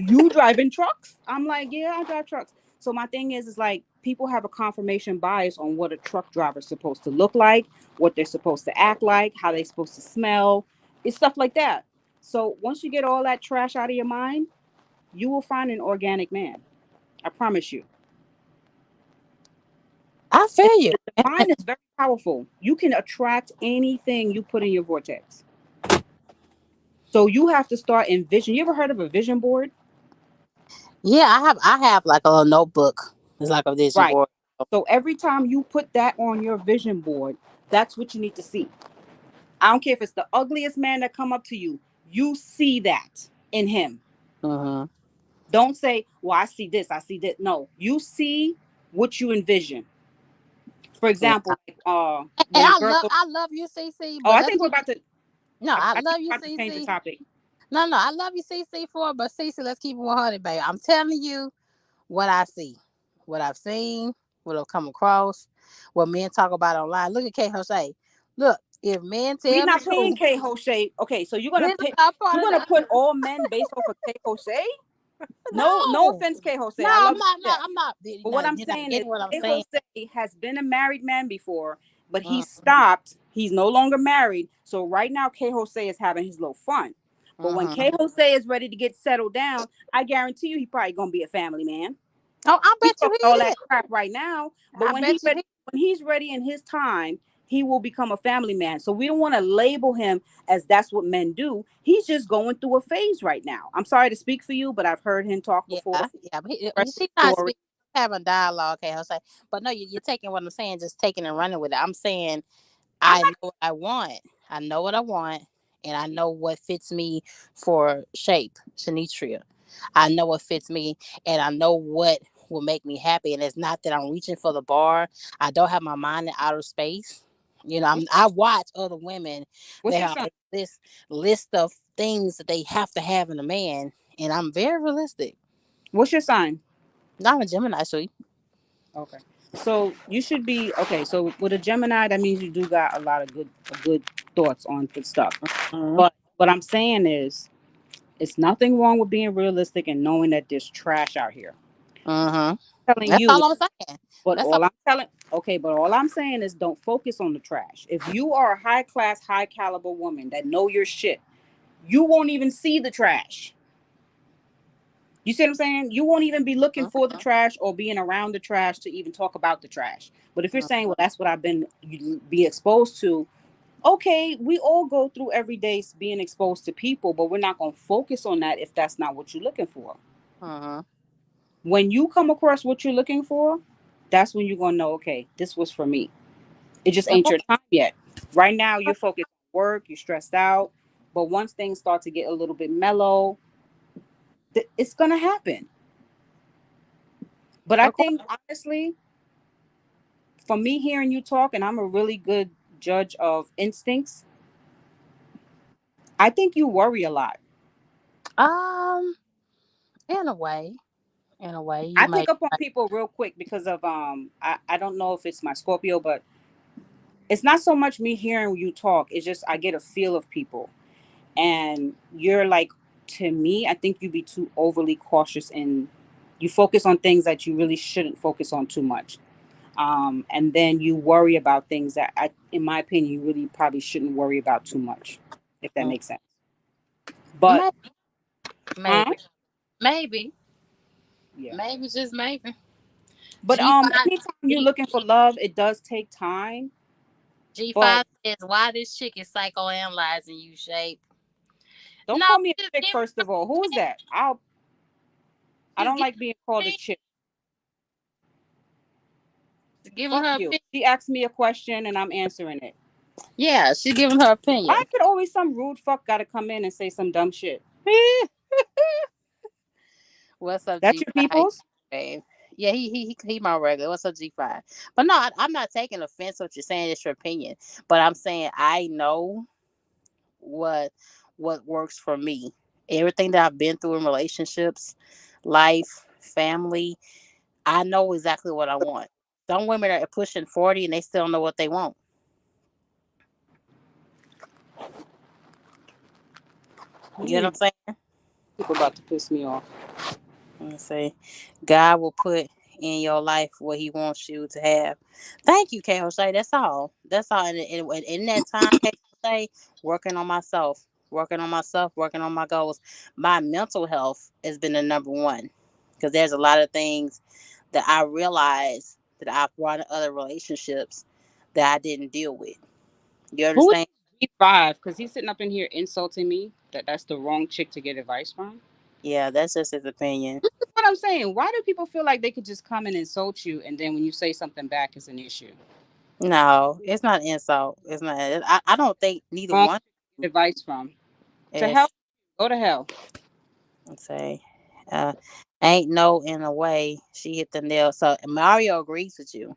you driving trucks? I'm like, "Yeah, I drive trucks." So my thing is like people have a confirmation bias on what a truck driver is supposed to look like, what they're supposed to act like, how they're supposed to smell. It's stuff like that. So once you get all that trash out of your mind, you will find an organic man. I promise you. I And feel you. the mind is very powerful. You can attract anything you put in your vortex. So you have to start envision. You ever heard of a vision board? Yeah, I have like a little notebook. It's like a vision Right. board. So every time you put that on your vision board, that's what you need to see. I don't care if it's the ugliest man that come up to you. You see that in him. Mm-hmm. Don't say, "Well, I see this, I see that." No, you see what you envision. For Yeah. example, like, And when a girl goes, I love you, CC. "Oh, But I let's think we're keep. about to, No, I I think love you, we're about to change the CC. topic." No, I love you, CC for. But CC, let's keep it 100, baby. I'm telling you what I see, what I've seen, what I've come across, what men talk about online. Look at K Jose. Look, if men We're tell the not paying truth, K Jose. Okay, so this is not part you're of gonna the. put all men based off of K Jose? No, no No, offense, K Jose. no, I love I'm you not. to death. I'm not. But what I'm You're not saying is getting what I'm K saying. Jose has been a married man before, but he Mm, stopped. He's no longer married. So right now K Jose is having his little fun. But when mm-hmm. K Jose is ready to get settled down, I guarantee you he probably gonna be a family man. Oh, I He's bet you talking he all that is. crap right now, but I bet you he. when he's ready in his time, he will become a family man. So we don't want to label him as that's what men do. He's just going through a phase right now. I'm sorry to speak for you, but I've heard him talk Yeah, before. yeah. But Rest of she's the not story. speaking, having dialogue. Okay, I'll say. But no, you're taking what I'm saying, just taking and running with it. I'm saying I'm I know not. what I want. I know what I want, and I know what fits me for shape, Shanitria. I know what fits me, and I know what will make me happy. And it's not that I'm reaching for the bar. I don't have my mind in outer space. You know, What's, I watch other women what's that your have son? this list of things that they have to have in a man, and I'm very realistic. What's your sign? No, I'm a Gemini, so Okay. So you should be okay. So with a Gemini, that means you do got a lot of good thoughts on good stuff. mm-hmm. But what I'm saying is, it's nothing wrong with being realistic and knowing that there's trash out here. Mm-hmm. Telling That's you, all I'm saying. but That's all. all I'm saying is don't focus on the trash. If you are a high class, high caliber woman that know your shit, you won't even see the trash. You see what I'm saying? You won't even be looking for the Mm-hmm. trash or being around the trash to even talk about the trash. But if you're saying, well, that's what I've been be exposed to, okay, we all go through every day being exposed to people, but we're not going to focus on that if that's not what you're looking for. Mm-hmm. When you come across what you're looking for, that's when you're going to know, okay, this was for me. It just ain't your time yet. Right now, you're focused on work, you're stressed out. But once things start to get a little bit mellow, it's going to happen. But I Of course. think, honestly, for me hearing you talk, and I'm a really good judge of instincts, I think you worry a lot. Um, in a way, you I might pick up be on right. people real quick because of I don't know if it's my Scorpio, but it's not so much me hearing you talk. It's just I get a feel of people. And you're like, to me, I think you be too overly cautious and you focus on things that you really shouldn't focus on too much. And then you worry about things that in my opinion, you really probably shouldn't worry about too much, if that Mm, makes sense. But maybe, huh? maybe, maybe, Yeah. maybe, just maybe. But G5, anytime you're G, looking for love, it does take time. But G5 says, why this chick is psychoanalyzing you, Shape? don't No, call me a just chick giving first her of all. Who is opinion. that? I Just don't giving like being her called a opinion. chick. Just giving Fuck her you. opinion. She asked me a question and I'm answering it. Yeah, she's giving her Why opinion. is it always some rude fuck gotta come in and say some dumb shit? What's up, That's your G5? How you people's? doing, babe? Yeah, he my regular. What's up, G5? But no, I'm not taking offense to what you're saying. It's your opinion. But I'm saying I know what works for me. Everything that I've been through in relationships, life, family, I know exactly what I want. Some women are pushing 40 and they still don't know what they want. You know Hmm. what I'm saying? People about to piss me off. And say God will put in your life what He wants you to have. Thank you, K. Jose. That's all. That's all. And in that time, K. Jose, working on myself, working on my goals. My mental health has been the number one because there's a lot of things that I realized that I've brought in other relationships that I didn't deal with. You Who is understand? G5? Because he's sitting up in here insulting me that that's the wrong chick to get advice from. Yeah, that's just his opinion. This is what I'm saying. Why do people feel like they could just come and insult you and then when you say something back it's an issue? No, it's not insult. It's not. I don't think neither Wrong one advice from. To hell, is. go to hell. Let's say, uh, ain't no in a way she hit the nail. So Mario agrees with you.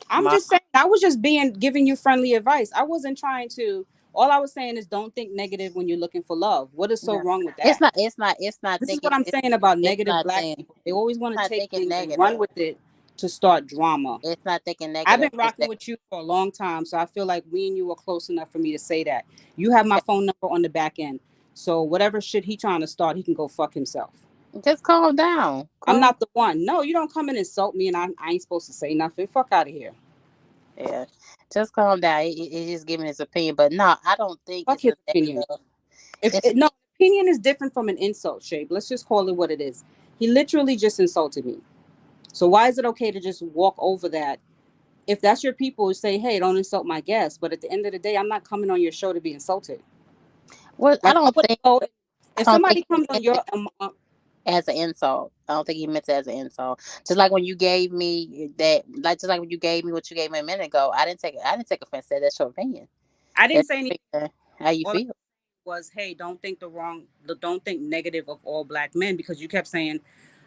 I'm Mar- just saying I was just being giving you friendly advice. I wasn't trying to all I was saying is don't think negative when you're looking for love. What is so no, wrong with it's that? not. It's not. It's not This is thinking. what I'm saying about It's negative not black thinking. people. They always It's want to not take thinking things and run negative. with it to start drama. It's not thinking I've been negative. It's rocking that. with you for a long time, so I feel like we and you are close enough for me to say that. You have my phone number on the back end. So whatever shit he trying to start, he can go fuck himself. Just calm down. I'm Calm. not the one. No, you don't come and insult me and I ain't supposed to say nothing. Fuck out of here. Yeah. Just calm down. It's just giving his opinion. But no, I don't think Fuck it's his a opinion. negative. If It's it, no opinion is different from an insult, Shape. Let's just call it what it is. He literally just insulted me. So why is it okay to just walk over that? If that's your people, say, hey, don't insult my guests. But at the end of the day, I'm not coming on your show to be insulted. Well, Like I would go I if don't think somebody he comes on meant your as an insult. I don't think he meant it as an insult. Just like when you gave me that, like just like when you gave me what you gave me a minute ago, I didn't take offense. That's your opinion. I didn't That's say anything. how you All I feel. was, hey, don't think negative of all black men, because you kept saying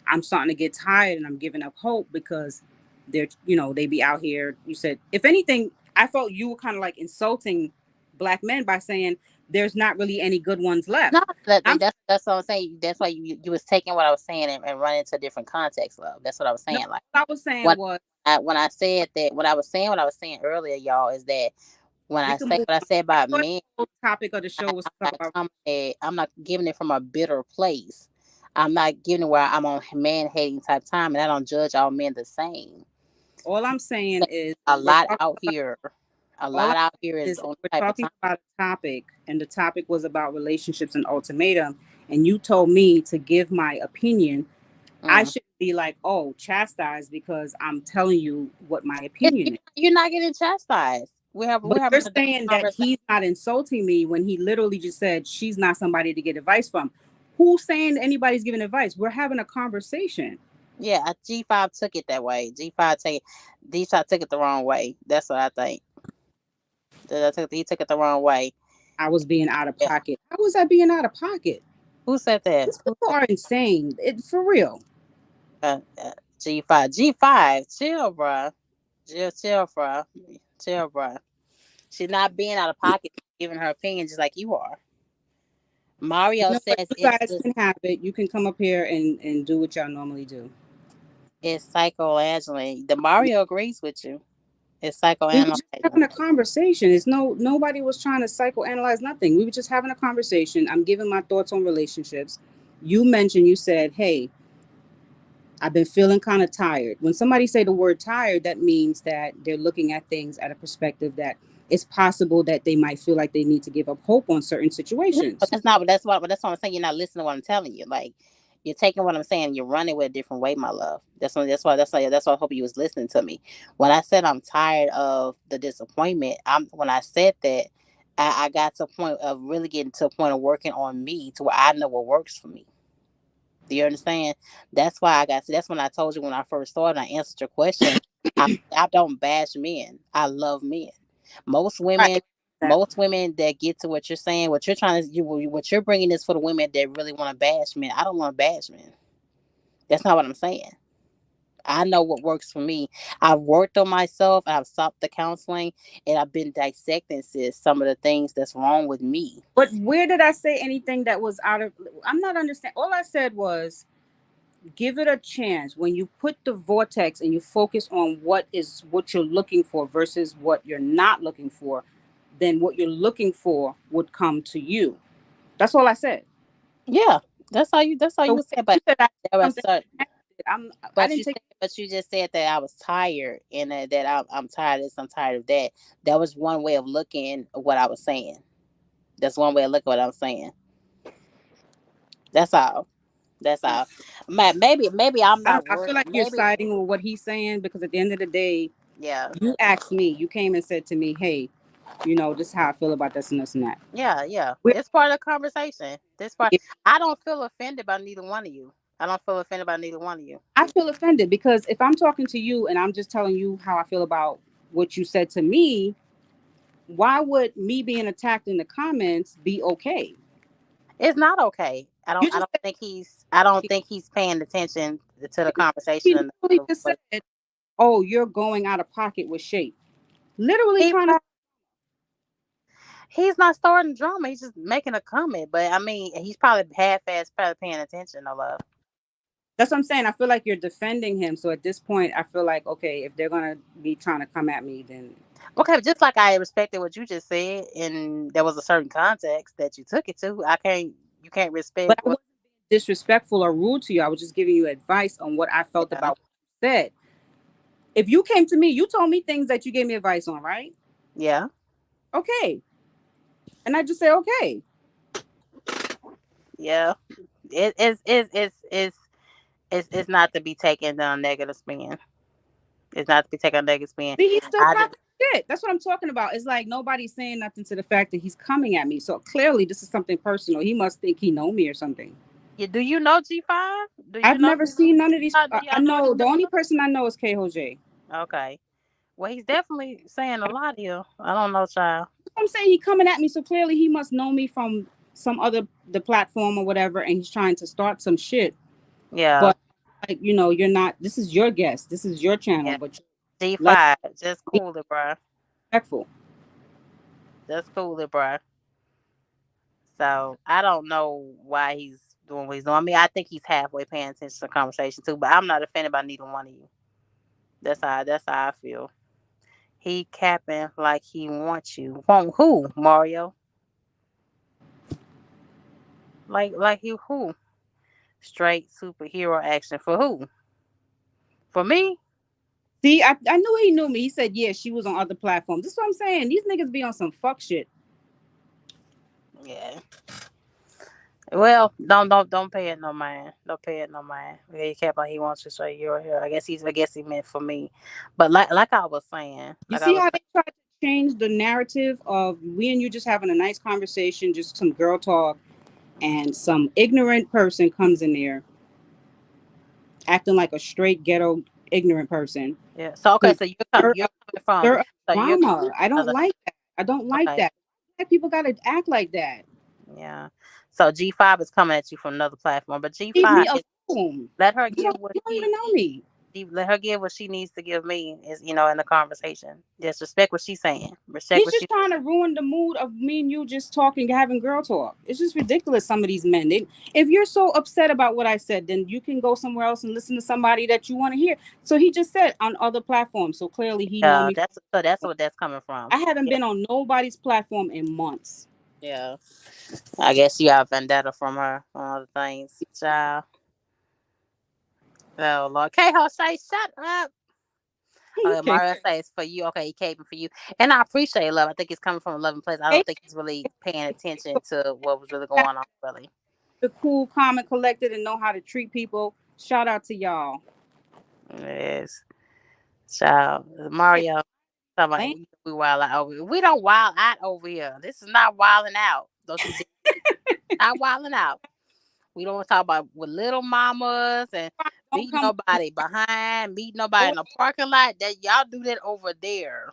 I'm starting to get tired and I'm giving up hope because they be out here. You said, if anything, I felt you were kind of like insulting black men by saying there's not really any good ones left. No, I'm that's what I'm saying. That's why you was taking what I was saying and running into different context, love. That's what I was no, saying. Like what I was saying when was when I said that, what I was saying earlier, y'all, is that when we I can say move what I on. say I about thought men, the whole topic of the show was to talk about. I'm not giving it from a bitter place. I'm not giving it where I'm on man hating type time, and I don't judge all men the same. All I'm saying is A we're lot talking out about here, a all I'm lot out here saying is is on we're type of talking time. about a topic, and the topic was about relationships and ultimatum, and you told me to give my opinion. I Mm. should be like, oh, chastised because I'm telling you what my opinion is. You're not getting chastised. But We're having you're a saying that conversation. he's not insulting me when he literally just said she's not somebody to get advice from. Who's saying anybody's giving advice? We're having a conversation. Yeah, G5 took it that way. G5 took it the wrong way. That's what I think. He took it the wrong way. I was being out of Yeah. pocket. How was I being out of pocket? Who said that? These people are insane. For real. G5. Chill, bruh. Chill, bruh. She's not being out of pocket, giving her opinion just like you are. You Mario know what? says You guys can have it. You can come up here and do what y'all normally do. it's psychoanalyzing. The Yeah. Mario agrees with you. It's We were just psychoanalyzing. having a conversation. It's nobody was trying to psychoanalyze nothing. We were just having a conversation. I'm giving my thoughts on relationships. You said, hey, I've been feeling kind of tired. When somebody say the word tired, that means that they're looking at things at a perspective that it's possible that they might feel like they need to give up hope on certain No, but situations. that's not. But that's what I'm saying. You're not listening to what I'm telling you. Like you're taking what I'm saying. You're running with a different way, my love. That's why I hope you was listening to me. When I said I'm tired of the disappointment, when I said that, I got to a point of really getting to a point of working on me to where I know what works for me. Do you understand? That's why I got. That's when I told you when I first started. I answered your question. I don't bash men. I love men. Most Right. women, most women that get to what you're saying, what you're trying to, what you're bringing is for the women that really want to bash men. I don't want to bash men. That's not what I'm saying. I know what works for me. I've worked on myself. I've stopped the counseling, and I've been dissecting some of the things that's wrong with me. But where did I say anything that was out of? I'm not understanding. All I said was give it a chance. When you put the vortex and you focus on what you're looking for versus what you're not looking for, then what you're looking for would come to you. That's all I said. Yeah, that's all you. That's all So you when said. you But said I there was something, such. I didn't take. But you just said that I was tired and that I'm tired of this, I'm tired of that. That was one way of looking at what I was saying. That's one way of looking at what I'm saying. That's all. That's all. Maybe I'm not I feel worth. like you're Maybe siding with what he's saying because at the end of the day, yeah, you asked me. You came and said to me, "Hey, this is how I feel about this and this and that." yeah. We're, It's part of the conversation. This part. I don't feel offended by neither one of you. I don't feel offended by neither one of you. I feel offended because if I'm talking to you and I'm just telling you how I feel about what you said to me, why would me being attacked in the comments be okay? It's not okay. You I just don't think I don't think he's paying attention to the he conversation. literally just said, "Oh, you're going out of pocket with shape." Literally He trying to. He's not starting drama. He's just making a comment. But I mean, he's probably half-ass, probably paying attention. No love. That's what I'm saying. I feel like you're defending him. So at this point, I feel like okay, if they're gonna be trying to come at me, then. Okay, just like I respected what you just said, and there was a certain context that you took it to. I can't. You can't respect But I what. wasn't being disrespectful or rude to you. I was just giving you advice on what I felt Yeah. about what you said. If you came to me, you told me things that you gave me advice on, right? Yeah. Okay. And I just say, okay. Yeah. It's It's not to be taken on a negative spin. It's not to be taken on a negative spin. See, he's still I just, popping shit. That's what I'm talking about. It's like nobody's saying nothing to the fact that he's coming at me. So clearly, this is something personal. He must think he know me or something. do you know G5? Do you I've know? never seen none of these. Do I y'all know know each the only person I know is KJ. other? Okay. Well, he's definitely saying a lot here. I don't know, child. I'm saying he coming at me, so clearly he must know me from some other the platform or whatever, and he's trying to start some shit. Yeah. But like you're not. This is your guest. This is your channel, Yeah. but like G5. Just be cool it, bro. respectful. Just cool it, bro. So I don't know why he's doing what he's doing. I mean, I think he's halfway paying attention to the conversation too, but I'm not offended by neither one of you. That's how I feel. He capping like he wants you. Want who, Mario? Like you who? Straight superhero action for who? For me? See, I knew he knew me. He said, yeah, she was on other platforms. This is what I'm saying. These niggas be on some fuck shit. Yeah. Well, don't pay it no mind. Don't pay it no mind. Yeah, he kept like he wants to say you're here. I guess he meant for me. But like I was saying, You like I see was how saying, they try to change the narrative of we and you just having a nice conversation, just some girl talk, and some ignorant person comes in there acting like a straight ghetto ignorant person yeah. So okay, to so stir you're up, coming from stir up so you're coming drama. I from don't another like that. I don't like okay, that. Black people gotta act like that. yeah. So G5 is coming at you from another platform, but Leave G5 me is alone. let her You give don't, what you don't even know me. let her give what she needs to give me is in the conversation. Just respect what she's saying. Respect He's what she just trying to ruin the mood of me and you just talking, having girl talk. It's just ridiculous. Some of these men. If you're so upset about what I said, then you can go somewhere else and listen to somebody that you want to hear. So he just said on other platforms. So clearly he know yeah, me. that's what that's coming from. I haven't Yeah, been on nobody's platform in months. yeah. I guess you got vendetta from her on other things. Child. Oh Lord. K say shut up. Okay, Okay. Mario says for you. Okay, he came for you. And I appreciate love. I think it's coming from a loving place. I Hey, don't think he's really paying attention to what was really going on, really. the cool, calm, and collected, and know how to treat people. Shout out to y'all. Yes. Child. Mario. Lame. Somebody we wild out over here. We don't wild out over here. This is not wilding out. Don't you dare not wilding out. We don't talk about with little mamas and Don't beating come. nobody behind, meeting nobody in Always, the parking lot. That y'all do that over there.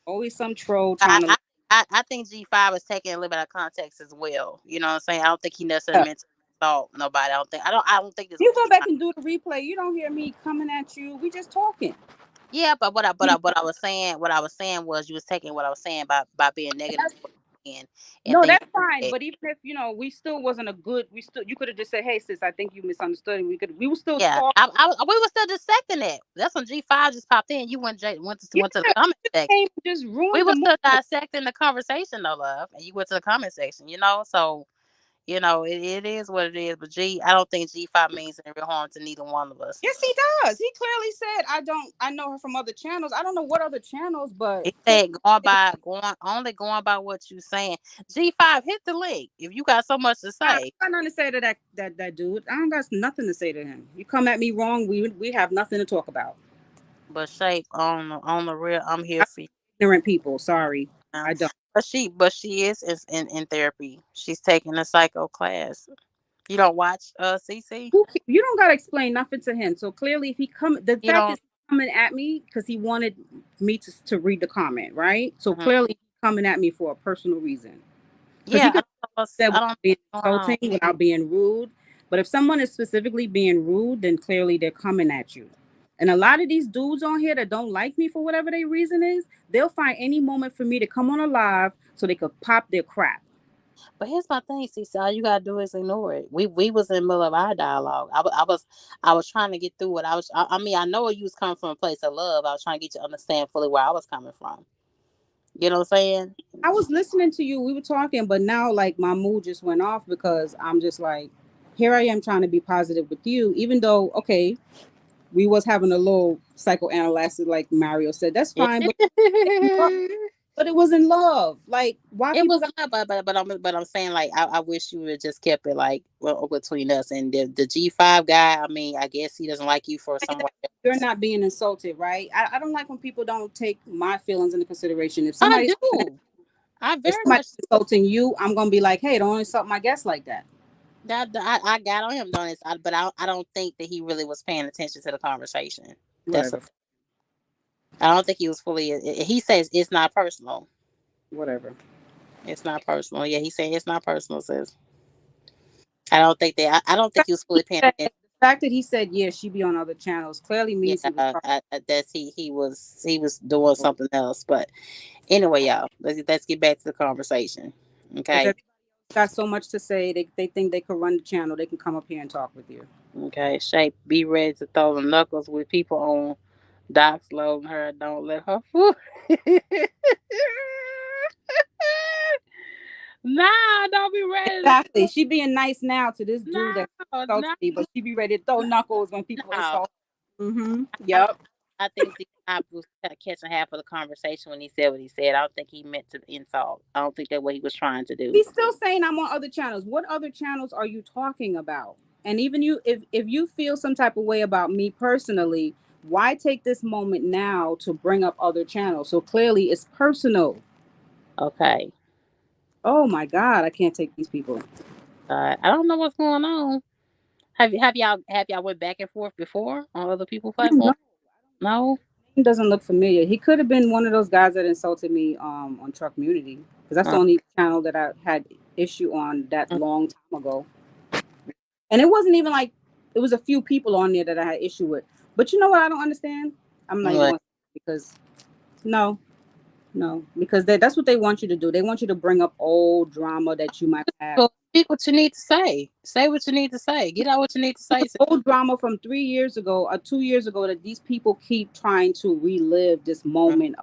always some troll I trying to. I, I think G5 is taking a little bit of context as well. You know what I'm saying? I don't think he necessarily Yeah. meant to insult nobody. I don't think this You was go G5. back and do the replay. You don't hear me coming at you. We just talking. Yeah, but what I was saying was you was taking what I was saying by being negative and No, things that's like fine. that. But even if we still wasn't a good, we still you could have just said, "Hey, sis, I think you misunderstood," and we were still Yeah, talking. we were still dissecting it. That's when G5 just popped in. You Yeah, went to the comment section. came and just We ruined the were mood. still dissecting the conversation, though, love, and you went to the comment section. So it is what it is. But I don't think G5 means any real harm to neither one of us. Yes, he does. He clearly said, "I don't. I know her from other channels. I don't know what other channels, but He said going by what you saying. G5 hit the link if you got so much to I say. got nothing to say to that dude. I don't got nothing to say to him. You come at me wrong, we have nothing to talk about. But shape on the real, I'm here I'm for you. ignorant people. Sorry, Now. I don't. But she is in therapy. She's taking a psycho class. You don't watch CC? You don't gotta explain nothing to him. So clearly, if he come, the You fact don't. is coming at me because he wanted me to read the comment, right? So Mhm. clearly, he's coming at me for a personal reason because he Yeah, could say I without don't know being what's going on. insulting, without being rude. But if someone is specifically being rude, then clearly they're coming at you. And a lot of these dudes on here that don't like me for whatever their reason is, they'll find any moment for me to come on a live so they could pop their crap. But here's my thing, CC. All you gotta do is ignore it. We was in the middle of our dialogue. I was trying to get through it. I mean I know you was coming from a place of love. I was trying to get you to understand fully where I was coming from. You know what I'm saying? I was listening to you. We were talking, but now like my mood just went off because I'm just like, here I am trying to be positive with you, even though okay, we was having a little psychoanalysis, like Mario said. That's fine, but But it was in love. Like, why It people was got not, but I'm saying, like, I wish you would have just kept it like, well, between us and the G5 guy. I mean, I guess he doesn't like you for saying some that you're else. not being insulted, right? I don't like when people don't take my feelings into consideration. I do. I If very somebody's much insulting you, I'm gonna be like, hey, don't insult my guest like that. I got on him doing this, but I don't think that he really was paying attention to the conversation. That's Whatever. I don't think he was fully. He says it's not personal. Whatever. It's not personal. Yeah, he's saying it's not personal. Says I don't think that. I don't think he was fully paying The attention. fact that he said yeah, she be on other channels clearly Yeah, means he was talking. that's he was doing something else. But anyway, y'all, let's get back to the conversation. If Okay, everybody got so much to say, they think they could run the channel, they can come up here and talk with you. okay. Shape, be ready to throw the knuckles with people on Doc's loading her. Don't let her fool. Nah, don't be ready. Exactly. She being nice now to this dude No, that insults no, me, but she be ready to throw knuckles when people no. insult. Mm-hmm. I, Yep. I think I was catching half of the conversation when he said what he said. I don't think he meant to insult. I don't think that's what he was trying to do. He's still saying I'm on other channels. What other channels are you talking about? And even you, if you feel some type of way about me personally, why take this moment now to bring up other channels? So clearly it's personal. Okay. Oh my God, I can't take these people. I don't know what's going on. Have y'all went back and forth before on other people's I don't know. platforms? No. He doesn't look familiar. He could have been one of those guys that insulted me on Truck Community because that's the Uh, only channel that I had issue on that mm, long time ago. And it wasn't even like it was a few people on there that I had issue with. But you know what I don't understand? I'm not even what? going to because no, no, because that's what they want you to do. They want you to bring up old drama that you might have. So speak what you need to say. Say what you need to say. Get out what you need to say. Old drama from 3 years ago or 2 years ago that these people keep trying to relive this Mm, moment.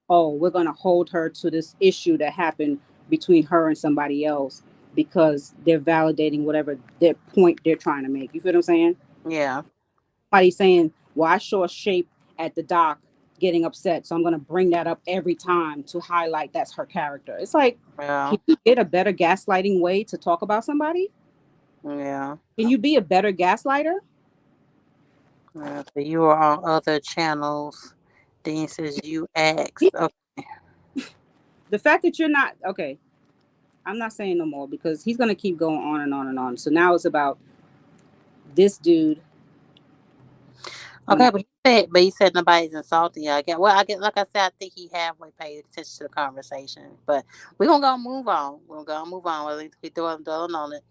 Oh, we're going to hold her to this issue that happened between her and somebody else because they're validating whatever their point they're trying to make. You feel what I'm saying? yeah. Somebody saying, well, I saw Shape at the dock getting upset, so I'm going to bring that up every time to highlight that's her character. It's like, Yeah. can you get a better gaslighting way to talk about somebody? Yeah. Can you be a better gaslighter? Yeah. So you are on other channels. Dean says you asked. He, Okay. the fact that you're not, okay, I'm not saying no more because he's going to keep going on and on and on. So now it's about this dude. Okay, but he said nobody's insulting you. I get like I said, I think he halfway paid attention to the conversation. But we're gonna go move on. We're gonna move on. At least we dwelling on it.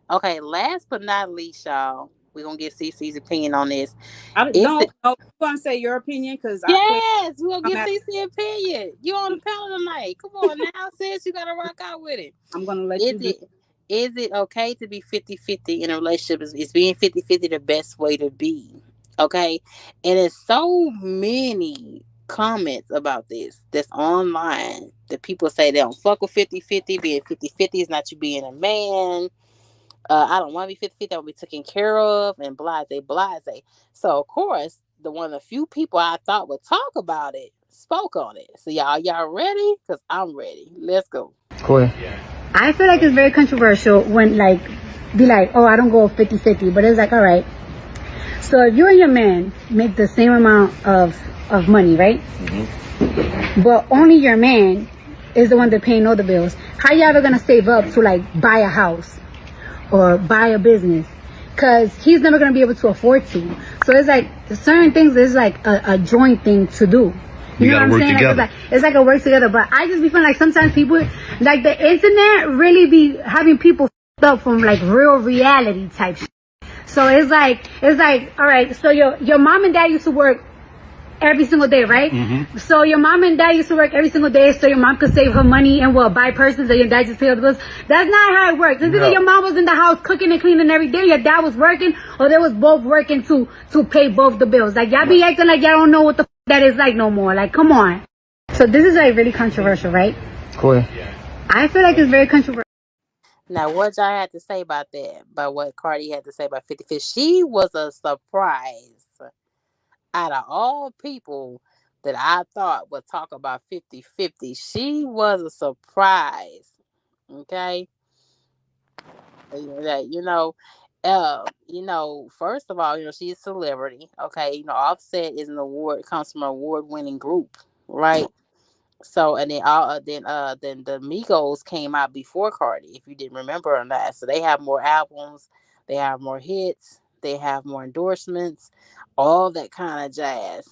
Okay, last but not least, y'all, we're gonna get CC's opinion on this. I don't Is know. it No, you want to say your opinion because I clearly yes, we're gonna I'm get at. CC opinion. You on the panel tonight. Come on now, sis, you gotta rock out with it. I'm gonna let Is you do. it is it okay to be 50-50 in a relationship? Is being 50-50 the best way to be? Okay. And there's so many comments about this that's online that people say they don't fuck with 50-50. Being 50-50 is not you being a man. I don't want to be 50-50. I want to be taken care of and blase. So of course, the one of the few people I thought would talk about it spoke on it. So y'all ready? Because I'm ready. Let's go. Cool. I feel like it's very controversial when like be like, oh, I don't go 50-50, but it's like, all right. So if you and your man make the same amount of money, right? But only your man is the one that paying all the bills. How y'all ever gonna save up to like buy a house or buy a business? Cause he's never gonna be able to afford to. So it's like certain things is like a joint thing to do. You know what I'm saying? Like, it's like a work together. But I just be feeling like sometimes people, like the internet really be having people f***ed up from like real reality type shit. So it's like, all right, so your mom and dad used to work every single day, right? Mm-hmm. So your mom and dad used to work every single day so your mom could save her money and buy purses and your dad just pay all the bills. That's not how it works. It's either your mom was in the house cooking and cleaning every day, your dad was working, or they was both working to pay both the bills. Like y'all be acting like y'all don't know what the that is like no more. Like, come on. So this is like really controversial, right? Cool. I feel like it's very controversial. Now, what y'all had to say about that? About what Cardi had to say about 50 She was a surprise out of all people that I thought would talk about 50-50. She was a surprise. Okay. That first of all, she's a celebrity. Okay, Offset is an award, comes from an award-winning group, right? So, and then the Migos came out before Cardi, if you didn't remember or not. So they have more albums, they have more hits, they have more endorsements, all that kind of jazz.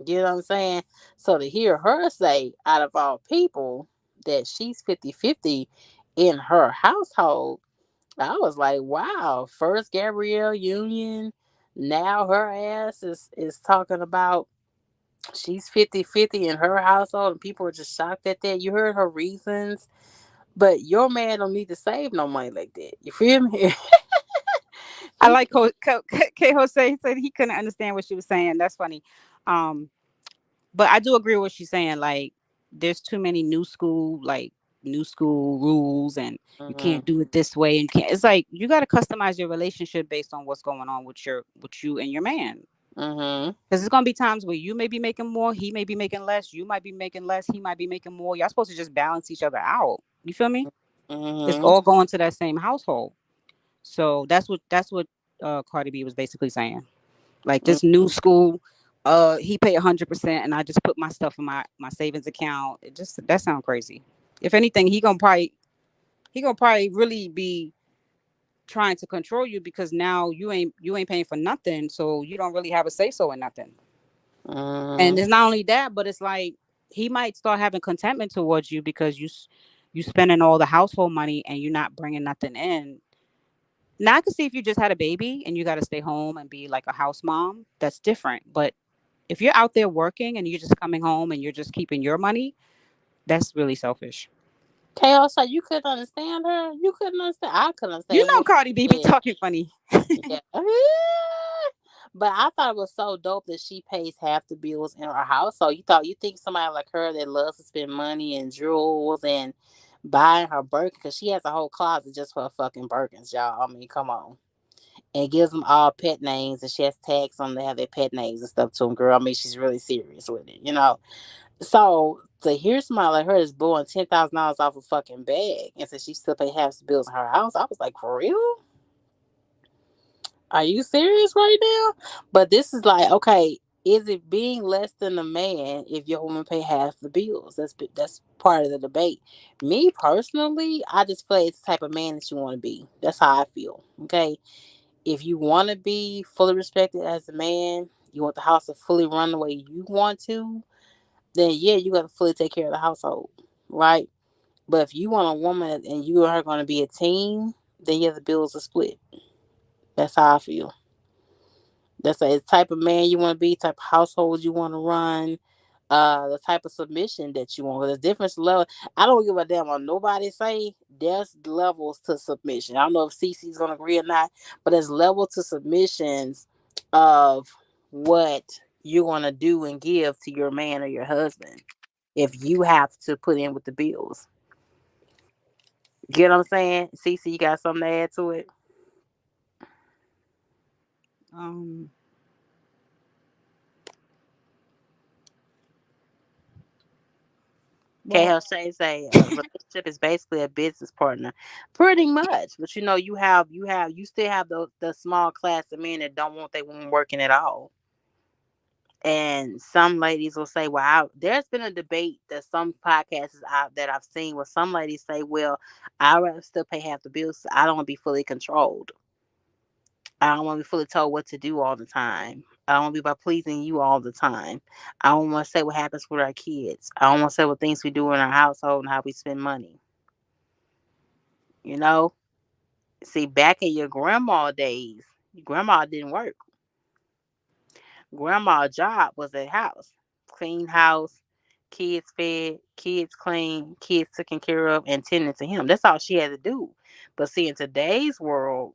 You know what I'm saying? So to hear her say, out of all people, that she's 50-50 in her household, I was like, wow. First Gabrielle Union, now her ass is talking about she's 50-50 in her household, and people are just shocked at that. You heard her reasons, but your man don't need to save no money like that. You feel me? I he like K Jose said he couldn't understand what she was saying. That's funny. Um, but I do agree with what she's saying. Like, there's too many new school rules, and you hmm can't do it this way. And you can't. It's like you got to customize your relationship based on what's going on with you and your man. hmm Because there's gonna be times where you may be making more, he may be making less. You might be making less, he might be making more. Y'all supposed to just balance each other out. You feel me? It's hmm all going to that same household. So that's what Cardi B was basically saying. Like this new school, he paid 100%, and I just put my stuff in my savings account. It just that sounds crazy. If anything, he gonna probably really be trying to control you because now you ain't paying for nothing, so you don't really have a say so in nothing. hmm And it's not only that, but it's like he might start having contentment towards you because you spending all the household money and you're not bringing nothing in. Now I can see if you just had a baby and you got to stay home and be like a house mom, that's different. But if you're out there working and you're just coming home and you're just keeping your money, that's really selfish. Chaos, so you couldn't understand her. You couldn't understand. I couldn't You understand know, what Cardi B she be said. talking funny. Yeah. But I thought it was so dope that she pays half the bills in her house. So you think somebody like her that loves to spend money and jewels and buying her Birkin, because she has a whole closet just for her fucking Birkins, y'all. I mean, come on. And gives them all pet names, and she has tags on them to have their pet names and stuff to them, girl. I mean, she's really serious with it. So to hear somebody like her is blowing $10,000 off a fucking bag, and so she still pay half the bills in her house, I was like, for real? Are you serious right now? But this is like, okay, is it being less than a man if your woman pay half the bills? That's part of the debate. Me personally, I just feel like it's the type of man that you want to be. That's how I feel. Okay, if you want to be fully respected as a man, you want the house to fully run the way you want to, then yeah, you got to fully take care of the household, right? But if you want a woman and you and her going to be a team, then yeah, the bills are split. That's how I feel. That's the type of man you want to be, type of household you want to run, the type of submission that you want. There's different level. I don't give a damn what nobody say. There's levels to submission. I don't know if Cece's gonna agree or not, but there's level to submissions of what you're gonna do and give to your man or your husband if you have to put in with the bills. Get what I'm saying? Cece, you got something to add to it? Um, K. well, Shay say a relationship is basically a business partner, pretty much. But you still have the small class of men that don't want their woman working at all. And some ladies will say, "Well, there's been a debate that some podcasts out that I've seen where some ladies say, well, I rather still pay half the bills. I don't want to be fully controlled. I don't want to be fully told what to do all the time. I don't want to be by pleasing you all the time. I don't want to say what happens with our kids. I don't want to say what things we do in our household and how we spend money. You know, see, back in your grandma days, your grandma didn't work. Grandma's job was at house, clean house, kids fed, kids clean, kids taken care of, and tending to him. That's all she had to do. But see, in today's world,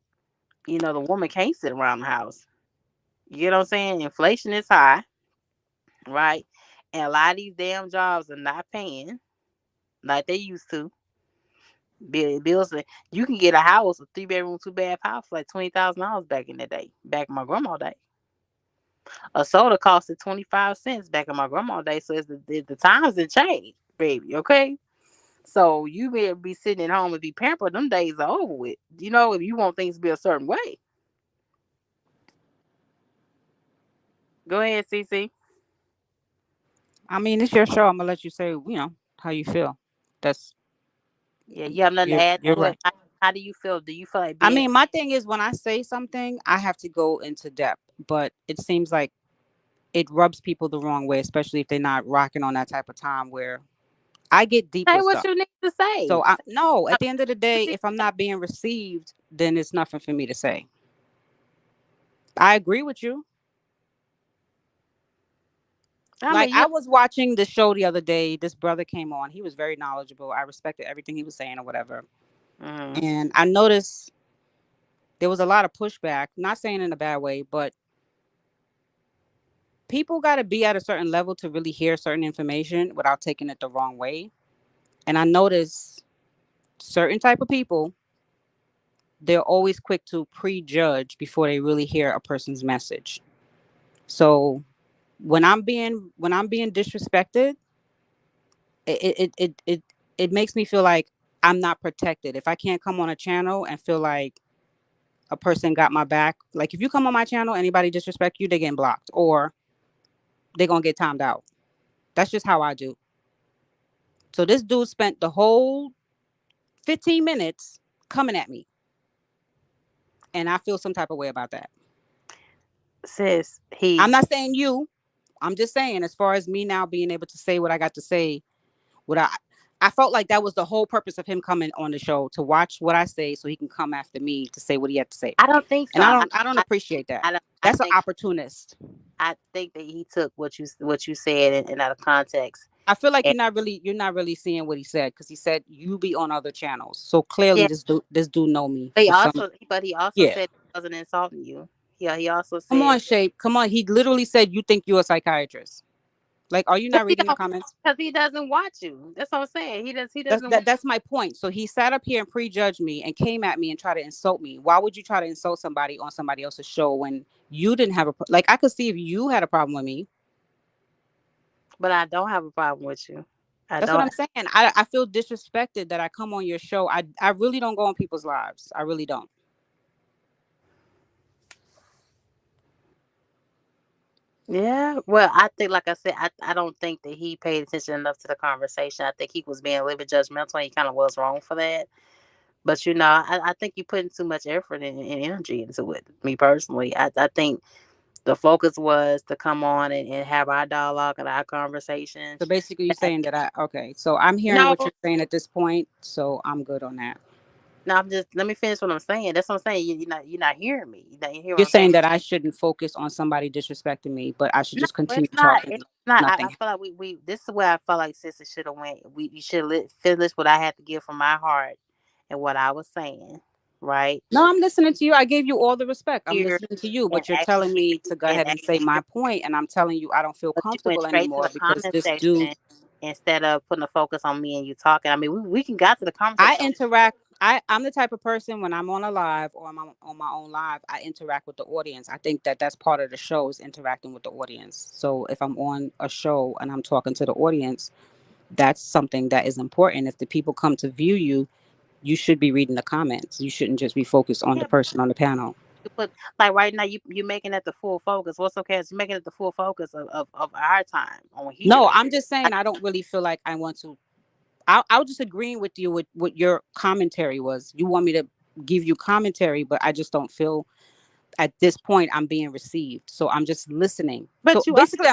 the woman can't sit around the house. You know what I'm saying? Inflation is high, right? And a lot of these damn jobs are not paying like they used to. Bills, you can get a house, a 3-bedroom, 2-bath house for like $20,000 back in the day, back in my grandma day. A soda costed 25 cents back in my grandma's day, so the times have changed, baby. Okay, so you be sitting at home and be pampered. Them days are over with. You know, if you want things to be a certain way, go ahead, CC. I mean, it's your show. I'm gonna let you say, how you feel. That's Yeah, you have nothing to add you're to it. right. How do you feel? Do you feel like I being? mean, my thing is when I say something, I have to go into depth, but it seems like it rubs people the wrong way, especially if they're not rocking on that type of time where I get deep Say with what stuff. you need to say. So I no, at the end of the You day, need if I'm to not being received, then it's nothing for me to say. I agree with you. say. I Like mean, I was watching the show the other day. This brother came on. He was very knowledgeable. I respected everything he was saying or whatever. mm-hmm. And I noticed there was a lot of pushback. Not saying in a bad way, but people got to be at a certain level to really hear certain information without taking it the wrong way. And I noticed certain type of people, they're always quick to prejudge before they really hear a person's message. So when I'm being disrespected, it makes me feel like I'm not protected. If I can't come on a channel and feel like a person got my back, like if you come on my channel, anybody disrespect you, they getting blocked or they gonna get timed out. That's just how I do. So this dude spent the whole 15 minutes coming at me, and I feel some type of way about that. Says I'm he. not saying you. I'm just saying, as far as me now being able to say what I got to say, what I felt like that was the whole purpose of him coming on the show, to watch what I say so he can come after me to say what he had to say. I don't think so. And I don't appreciate that. I don't. I That's an think. opportunist. I think that he took what you said and out of context. I feel like And you're not really seeing what he said, because he said you be on other channels. So clearly yeah, this dude know me he for some. also, but he also Yeah. said he wasn't insulting you. Yeah, he also Come on, said, Shape. Come on. He literally said you think you're a psychiatrist. Like, are you but not he reading the don't, comments? because he doesn't watch you. That's what I'm saying. He does. He That's doesn't. that, that's my point. So he sat up here and prejudged me and came at me and tried to insult me. Why would you try to insult somebody on somebody else's show when you didn't have like I could see if you had a problem with me. But I don't have a problem with you. I That's what don't. I'm saying. I feel disrespected that I come on your show. I really don't go on people's lives. I really don't. Yeah. Well, I think, like I said, I don't think that he paid attention enough to the conversation. I think he was being a little bit judgmental, and he kind of was wrong for that. But I think you're putting too much effort and energy into it. Me personally, I think the focus was to come on and have our dialogue and our conversation. So basically you're And saying that okay. So I'm hearing no, what you're saying at this point. So I'm good on that. no, I'm just let me finish what I'm saying. That's what I'm saying. You're not hearing me. You not hear what You're I'm saying. saying that I shouldn't focus on somebody disrespecting me, but I should No, just continue it's not. talking. It's not. I Nothing. feel like we this is where I felt like sister should have went. You should finish what I had to give from my heart and what I was saying. Right No, I'm listening to you. I gave you all the respect. I'm here, listening to you, and but you're telling actually me to go and ahead and say my point, and I'm telling you I don't feel but you went comfortable straight to anymore the because comment this dude. section instead of putting the focus on me and you talking. I mean, we can got to the comment I section. interact. I'm the type of person when I'm on a live or I'm on my own live, I interact with the audience. I think that that's part of the show is interacting with the audience. So if I'm on a show and I'm talking to the audience, that's something that is important. If the people come to view you, you should be reading the comments. You shouldn't just be focused on the Yeah, person on the panel. you put like right now you making it the full focus. What's okay is you making it the full focus of our time on No, here. I'm just saying I don't really feel like I want to. I'll just agreeing with you with what your commentary was. You want me to give you commentary, but I just don't feel at this point I'm being received. So I'm just listening. So But you are basically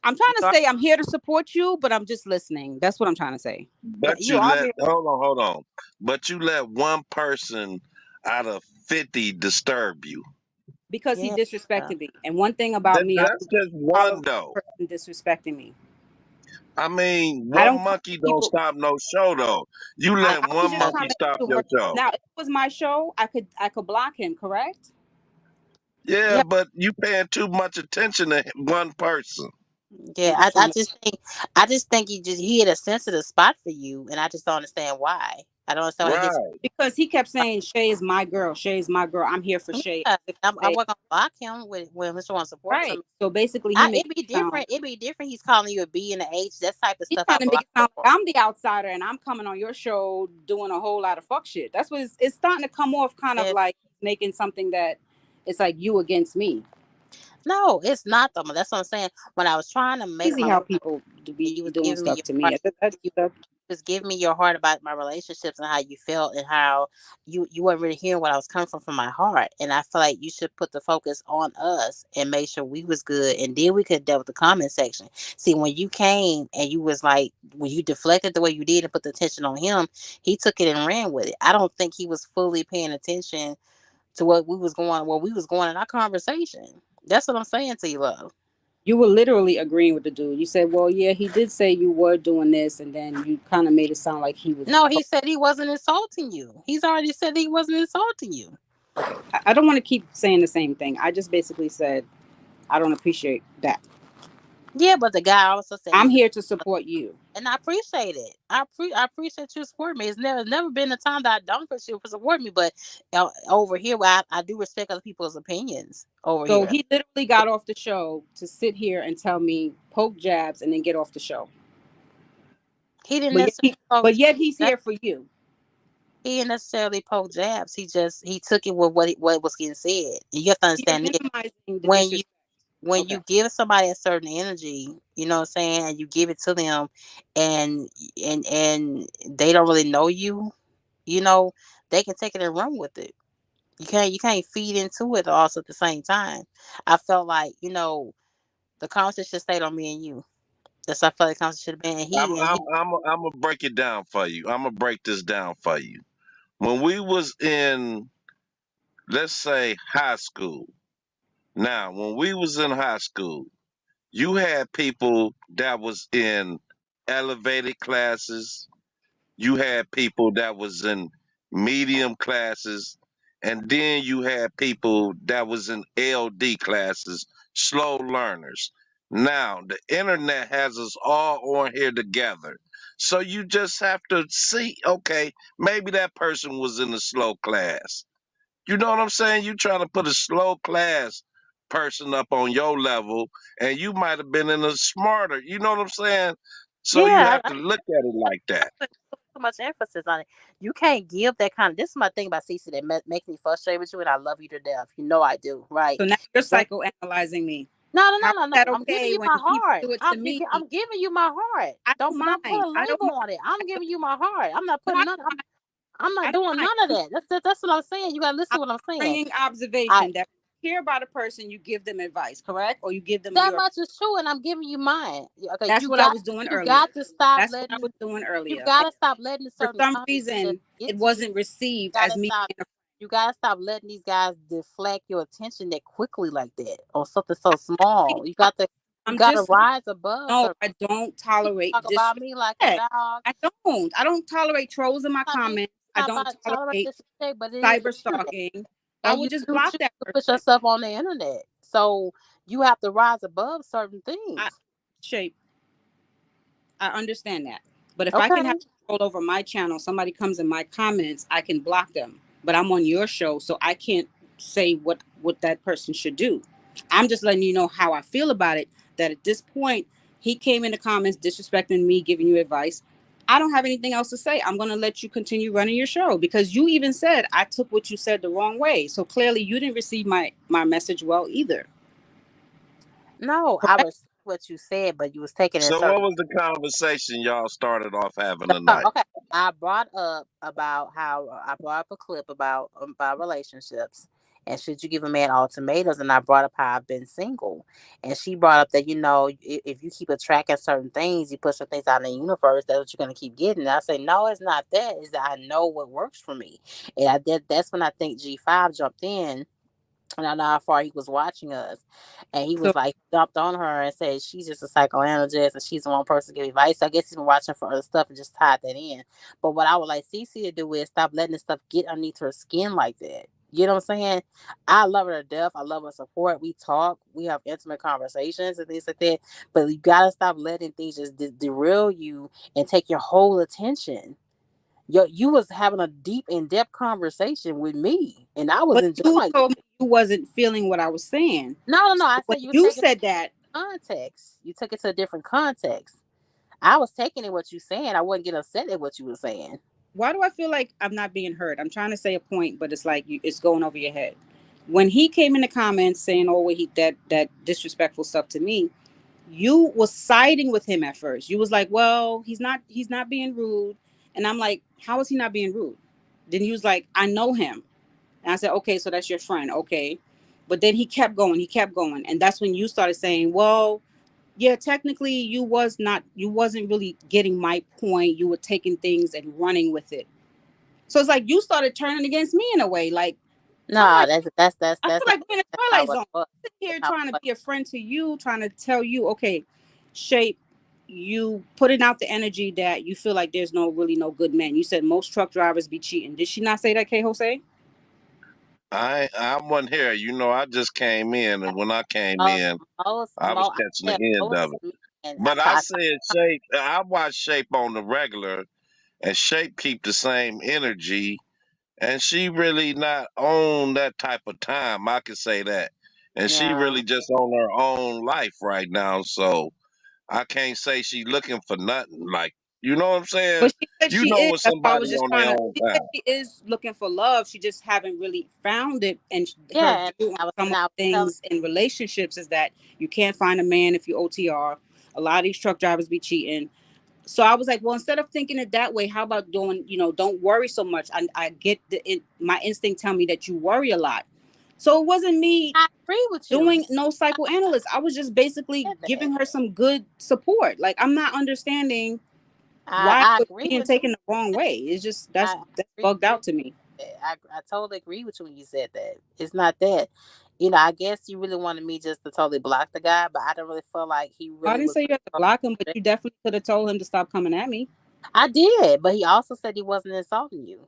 I'm you trying to are say I'm here to support you, but I'm just listening. That's what I'm trying to say. yeah, But you you are let here. hold on. But you let one person out of 50 disturb you. Because he Yeah. disrespected me. And one thing about me, I That's don't just one tolerate though. a person disrespecting me. I mean, I one don't come monkey to don't people. stop no show though. You let I was one just monkey commenting stop too your much. show. Now, if it was my show, I could block him, correct? Yeah, Yeah. but you paying too much attention to one person. Yeah, I'm just I trying to just think he had a sensitive spot for you, and I just don't understand why. I don't understand why he gets. Right. Because he kept saying, Shay is my girl. Shay is my girl. I'm here for Shay. Yeah, I Shay. wasn't gonna block him when Mr. One supports Right. him. So basically, he makes It'd be it sound different. It'd be different. He's calling you a B and an H. That type of he's stuff trying I to make block it sound for. like I'm the outsider and I'm coming on your show doing a whole lot of fuck shit. That's what it's starting to come off kind of And like making something that it's like you against me. no, it's not though. That's what I'm saying. When I was trying to make Crazy my, how people and be you was doing giving me stuff your to heart, me. you was giving me your heart about my relationships and how you felt and how you weren't really hearing what I was coming from my heart. And I feel like you should put the focus on us and make sure we was good, and then we could deal with the comment section. See, when you came and you was like, when you deflected the way you did and put the attention on him, he took it and ran with it. I don't think he was fully paying attention to where we was going in our conversation. That's what I'm saying to you, love. You were literally agreeing with the dude. You said, well, yeah, he did say you were doing this, and then you kind of made it sound like he was. No, he said he wasn't insulting you. He's already said he wasn't insulting you. Okay. I don't want to keep saying the same thing. I just basically said I don't appreciate that. Yeah, but the guy also said I'm he's, here to support you. and I appreciate it. I appreciate you supporting me. It's never been a time that I don't appreciate you for supporting me. But over here, where I do respect other people's opinions over So here. he literally got off the show to sit here and tell me poke jabs and then get off the show. He didn't But yet, necessarily poke. but yet he's Jabs. here for you. He didn't necessarily poke jabs. He took it with what was getting said. And you have to You're understand this. minimizing the when you disrespect. when Okay. you give somebody a certain energy, you know what I'm saying, and you give it to them, and and they don't really know you, you know, they can take it and run with it. You can't feed into it also at the same time. I felt like, the conversation stayed on me and you. That's what I felt like the conversation should have been. And I'm he and I'm he I'm gonna break it down for you. I'm gonna break this down for you. When we was in, let's say, high school. Now, when we was in high school, you had people that was in elevated classes. You had people that was in medium classes, and then you had people that was in LD classes, slow learners. Now the internet has us all on here together. So you just have to see, okay, maybe that person was in a slow class. You know what I'm saying? You trying to put a slow class person up on your level, and you might have been in a smarter. You know what I'm saying? So you yeah, have to look at it like that. put too much emphasis on it. You can't give that kind of. This is my thing about Cece that makes me frustrated with you, and I love you to death. You know I do, right? So now you're When psychoanalyzing me. No, no, How no, is no, no. that I'm giving okay you when my people heart. do it to I'm me? I'm giving you my heart. I don't Don't put mind. a I don't label mind. on it. I'm giving you my heart. I'm not No, putting none. I'm I not don't doing mind. none of that. That's what I'm saying. You gotta listen I'm to what I'm saying. bringing I observation that you care about a person, you give them advice, correct? Or you give them That your. much is true, and I'm giving you mine. Okay, That's what I was doing you earlier. got to stop That's what I letting was doing you earlier. And gotta stop letting for certain some comments just reason, get it to you. wasn't received as Gotta me stop. being a. You gotta stop letting these guys deflect your attention that quickly like that on something so small. You I'm gotta just rise above no. certain. I don't You tolerate talk about disrespect. me like a dog. I don't. I don't tolerate trolls in my I mean, comments. I not don't about tolerate tolerate disrespect, but it is the cyber internet, stalking. I and would you just do block choose that to put person. yourself on the internet. So you have to rise above certain I things. shape. I understand that. But if I can have Okay. control over my channel, somebody comes in my comments, I can block them. But I'm on your show, so I can't say what that person should do. I'm just letting you know how I feel about it. That at this point, he came in the comments disrespecting me, giving you advice. I don't have anything else to say. I'm going to let you continue running your show because you even said I took what you said the wrong way. So clearly, you didn't receive my message well either. No, I Correct? was what you said, but you was taking it So what certain. was the conversation y'all started off having tonight? Okay, I brought up about how I brought up a clip about relationships and should you give a man ultimatums, and I brought up how I've been single, and she brought up that if you keep attracting certain things, you put some things out in the universe, that's what you're gonna keep getting. And I say no, it's not that. It's that I know what works for me, and I did. That's when I think G5 jumped in, and I know how far he was watching us. And he So was like dumped on her and said she's just a psychoanalyst and she's the one person to give advice. So I guess he's been watching for other stuff and just tied that in. But what I would like Cece to do is stop letting this stuff get underneath her skin like that. You know what I'm saying? I love her to death. I love her support. We talk. We have intimate conversations and things like that. But you gotta stop letting things just derail you and take your whole attention. you was having a deep, in-depth conversation with me, and I was But you enjoying told it. me you wasn't feeling what I was saying. No. So I when said you was you taking it said that, to context. You took it to a different context. I was taking it what you saying. I wasn't getting upset at what you were saying. why do I feel like I'm not being heard? I'm trying to say a point, but it's like it's going over your head. When he came in the comments saying, "Oh, he that disrespectful stuff to me," you was siding with him at first. You was like, "Well, he's not being rude," and I'm like, "How is he not being rude?" Then he was like, "I know him," and I said, "Okay, so that's your friend, okay." But then he kept going, and that's when you started saying, "Well, yeah, technically you wasn't really getting my point. You were taking things and running with it." So it's like you started turning against me in a way. Like I'm No, like, I that's feel not like we're in a that's not twilight what zone. it was. I'm sitting That's here not trying to what be a friend to you, trying to tell you, okay, Shape, you putting out the energy that you feel like there's no good men. You said most truck drivers be cheating. Did she not say that, K Jose? I wasn't here. You know, I just came in, and when I came most in, I was most I catching said the end of most it. men. But I said Shape. I watch Shape on the regular, and Shape keep the same energy, and she really not on that type of time. I could say that, and she Yeah. really just on her own life right now. So I can't say she looking for nothing. Like, you know what I'm saying? But she said You she know is. when That's why I somebody was just on trying their to. own She said time. she is looking for love. She just haven't really found it. And her Yeah, view on some and of I was the telling things in relationships is that you can't find a man if you OTR. A lot of these truck drivers be cheating. So I was like, well, instead of thinking it that way, how about doing, don't worry so much. I get my instinct tell me that you worry a lot. So it wasn't me I agree with you. doing no psychoanalyst. I was just basically Said that. giving her some good support. Like I'm not understanding why I it was agree being with you. taken the wrong way. It's just I that's agree bugged out to me. with that. I totally agree with you when you said that. It's not that. I guess you really wanted me just to totally block the guy, but I don't really feel like he I really didn't was. say you had to block him, but you definitely could have told him to stop coming at me. I did, but he also said he wasn't insulting you.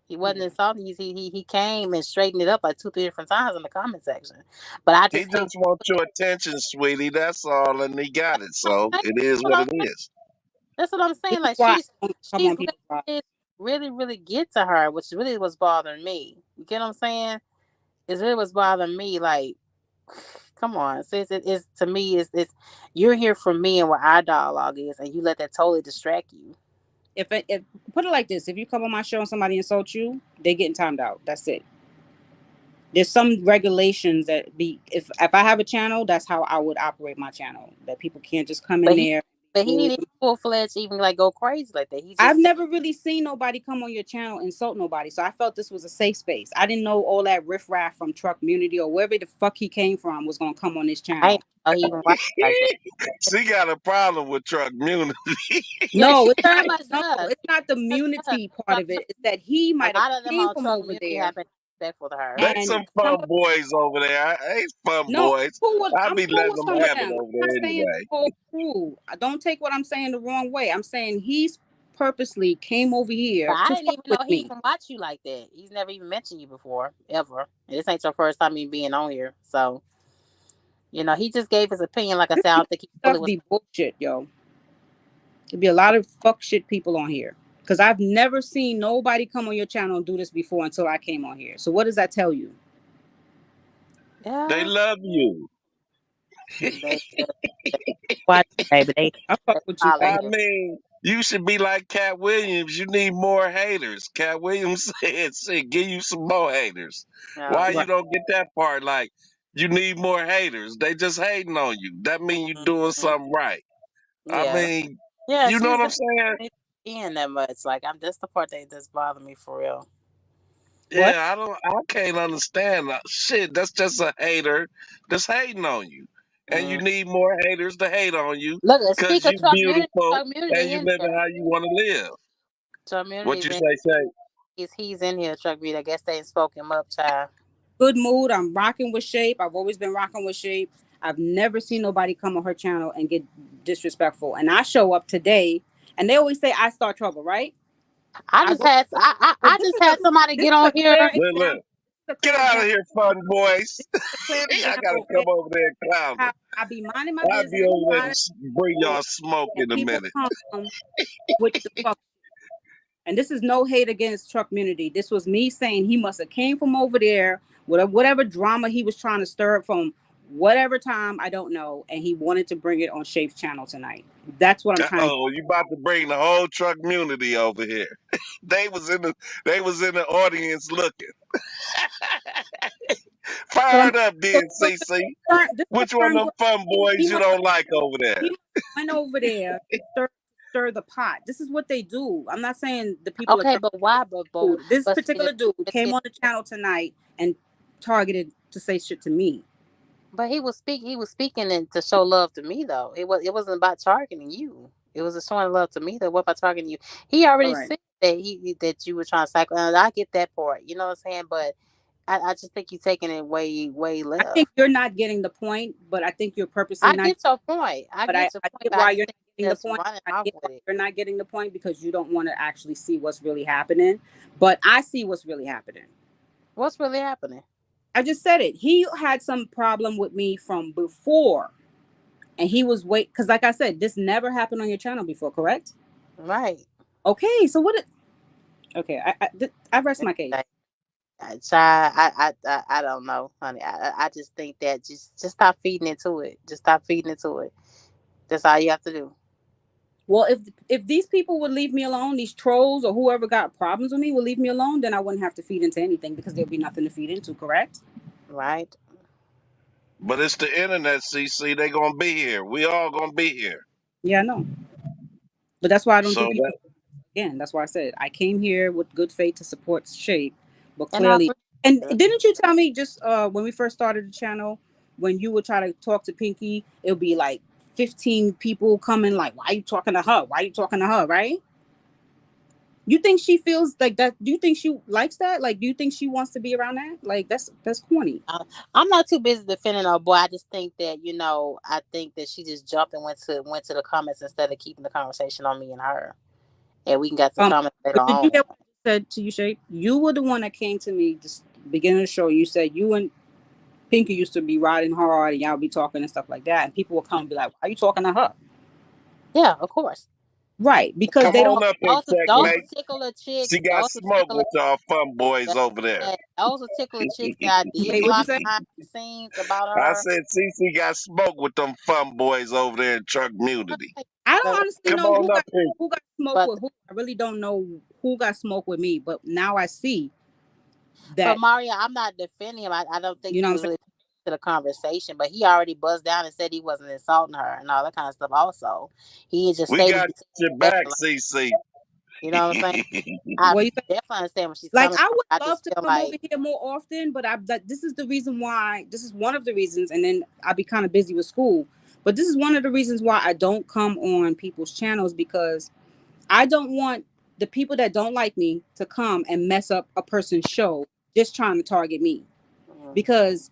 He wasn't insulting you. He came and straightened it up like two, three different times in the comment section. But I He just hate just wants your attention, sweetie. That's all, and he got it. So that's it is what what I'm it saying. is. That's what I'm This saying. is Like why I don't come she's on people's lives. really get to her, which really was bothering me. You get what I'm saying? It's really what's bothering me. Like, come on, sis. It's to me. It's you're here for me and what our dialogue is, and you let that totally distract you. If put it like this, if you come on my show and somebody insults you, they getting timed out. That's it. There's some regulations that be if I have a channel, that's how I would operate my channel. That people can't just come in But he there. but he didn't full fledged even like go crazy like that. He I've just said, never really seen nobody come on your channel insult nobody, so I felt this was a safe space. I didn't know all that riffraff from Truck Community or wherever the fuck he came from was gonna come on this I channel. ain't know he even watched like that. She got a problem with truck community. Yeah, No, she it's very not. much No, does. it's not the She does. immunity part of it. It's that he A might have lot of them came on from Truck over Community there have been respectful to her. They and some some fun of boys over there. I ain't fun no, boys. I I'm be cool letting with them some of have it them. over I'm there not saying the anyway. whole crew. I don't take what I'm saying the wrong way. I'm saying he's purposely came over But here I to didn't fuck even know with he me. even watched you like that. He's never even mentioned you before, ever. And this ain't your first time even being on here. So, he just gave his opinion. Like I said, I don't think he fully Stuff was. be bullshit, yo. There'd be a lot of fuck shit people on here. Because I've never seen nobody come on your channel and do this before until I came on here. So what does that tell you? They Yeah, love you. they watch, baby. I They fuck with you, follow baby. I you. mean, you should be like Cat Williams. You need more haters. Cat Williams said, "Shit, give you some more haters." Why Yeah. you Right. don't get that part? Like, you need more haters. They just hating on you. That mean you doing Mhm. something right. I Yeah. mean, Yeah, you she know just what I'm didn't saying? in that much. Like that's the part that just bothered me for real. What? Yeah, I can't understand that. Shit, that's just a hater that's hating on you. And you Mm. need more haters to hate on you Look, because speak of you beautiful Truck Community, and they you in living here. how you want to live. Truck What Community's you in. say? He's in here. Truck Community. I guess they spoke him up, child. Good mood. I'm rocking with Shape. I've always been rocking with Shape. I've never seen nobody come on her channel and get disrespectful. And I show up today, and they always say I start trouble, right? I I just go, had but I just had somebody this get is on a clear here. example. Look, This is a get clear out of example. here, fun boys. This is a clear I gotta example, okay? come over there and clown them. How I be minding my I'll be business, over there to minding bring my business, y'all smoke and in a people minute. come with the fuck. And this is no hate against truck community. This was me saying he must have came from over there, whatever drama he was trying to stir up from whatever time, I don't know, and he wanted to bring it on Shape's channel tonight. That's what I'm trying to. Oh, you about to bring the whole truck community over here. They was in the audience looking. So I'm Fired up, so, then, so CC. this Which one of confirms them what fun boys he you must don't like over there? he went over there to stir the pot. This is what they do. I'm not saying the people are Okay, trying but why? to do. This But see, particular dude came on the channel tonight and targeted to say shit to me. but he was speaking. He was speaking to show love to me, though. It wasn't about targeting you. It was just showing love to me. That what about targeting you? He All already right. said that you were trying to cycle, and I get that part. You know what I'm saying? But I just think you're taking it way I left. think you're not getting the point, but I think you're purposely I not. get your point. I But get your I point, get but I why just you're think not getting you're the just point. running I off get with why it. you're not getting the point because you don't want to actually see what's really happening. But I see what's really happening. What's really happening? I just said it. He had some problem with me from before, and he was wait because, like I said, this never happened on your channel before, correct? Right. Okay, so what? Okay, I rest my case. Child, I don't know, honey. I just think that just stop feeding into it. Just stop feeding into it. That's all you have to do. Well, if these people would leave me alone, these trolls or whoever got problems with me would leave me alone, then I wouldn't have to feed into anything because there'd be nothing to feed into, correct? Right. But it's the internet, CC. They gonna be here. We all gonna be here. Yeah, I know. But that's why I don't So do people that again. That's why I said I came here with good faith to support Shape, but And I clearly, and appreciate didn't you tell me just when we first started the channel, when you would try to talk to Pinky, it'll be like 15 people coming, like, why are you talking to her? Why are you talking to her? Right? You think she feels like that? Do you think she likes that? Like, do you think she wants to be around that? Like, that's corny. I'm not too busy defending her boy. I just think that I think that she just jumped and went to the comments instead of keeping the conversation on me and her, and we can get to comments later But did you on. hear what I said to you, Shape? You were the one that came to me just beginning of the show. You said you and Pinky used to be riding hard and y'all be talking and stuff like that. And people will come and be like, why are you talking to her? Yeah, of course. Right. Because come they don't on up here, Those checkmate. particular She chicks, got smoke with y'all fun boys over there. those particular chicks that I did wait, what'd you block say? behind the scenes about I her. said CC got smoke with them fun boys over there in truck community. I don't But, honestly Come know on up here. who got smoke but with who. I really don't know who got smoke with me, but now I see But that, Mario, I'm not defending him. I don't think you know you what I'm was saying? really to the conversation, but he already buzzed down and said he wasn't insulting her and all that kind of stuff. Also, he didn't just We say what got he your said. back, CC. You know what I'm saying? I What you say? definitely understand where she's Like, coming I from. I would love just to feel come over like, here more often, but this is the reason why. This is one of the reasons, and then I'll be kind of busy with school. But this is one of the reasons why I don't come on people's channels because I don't want the people that don't like me to come and mess up a person's show just trying to target me. mm, Because,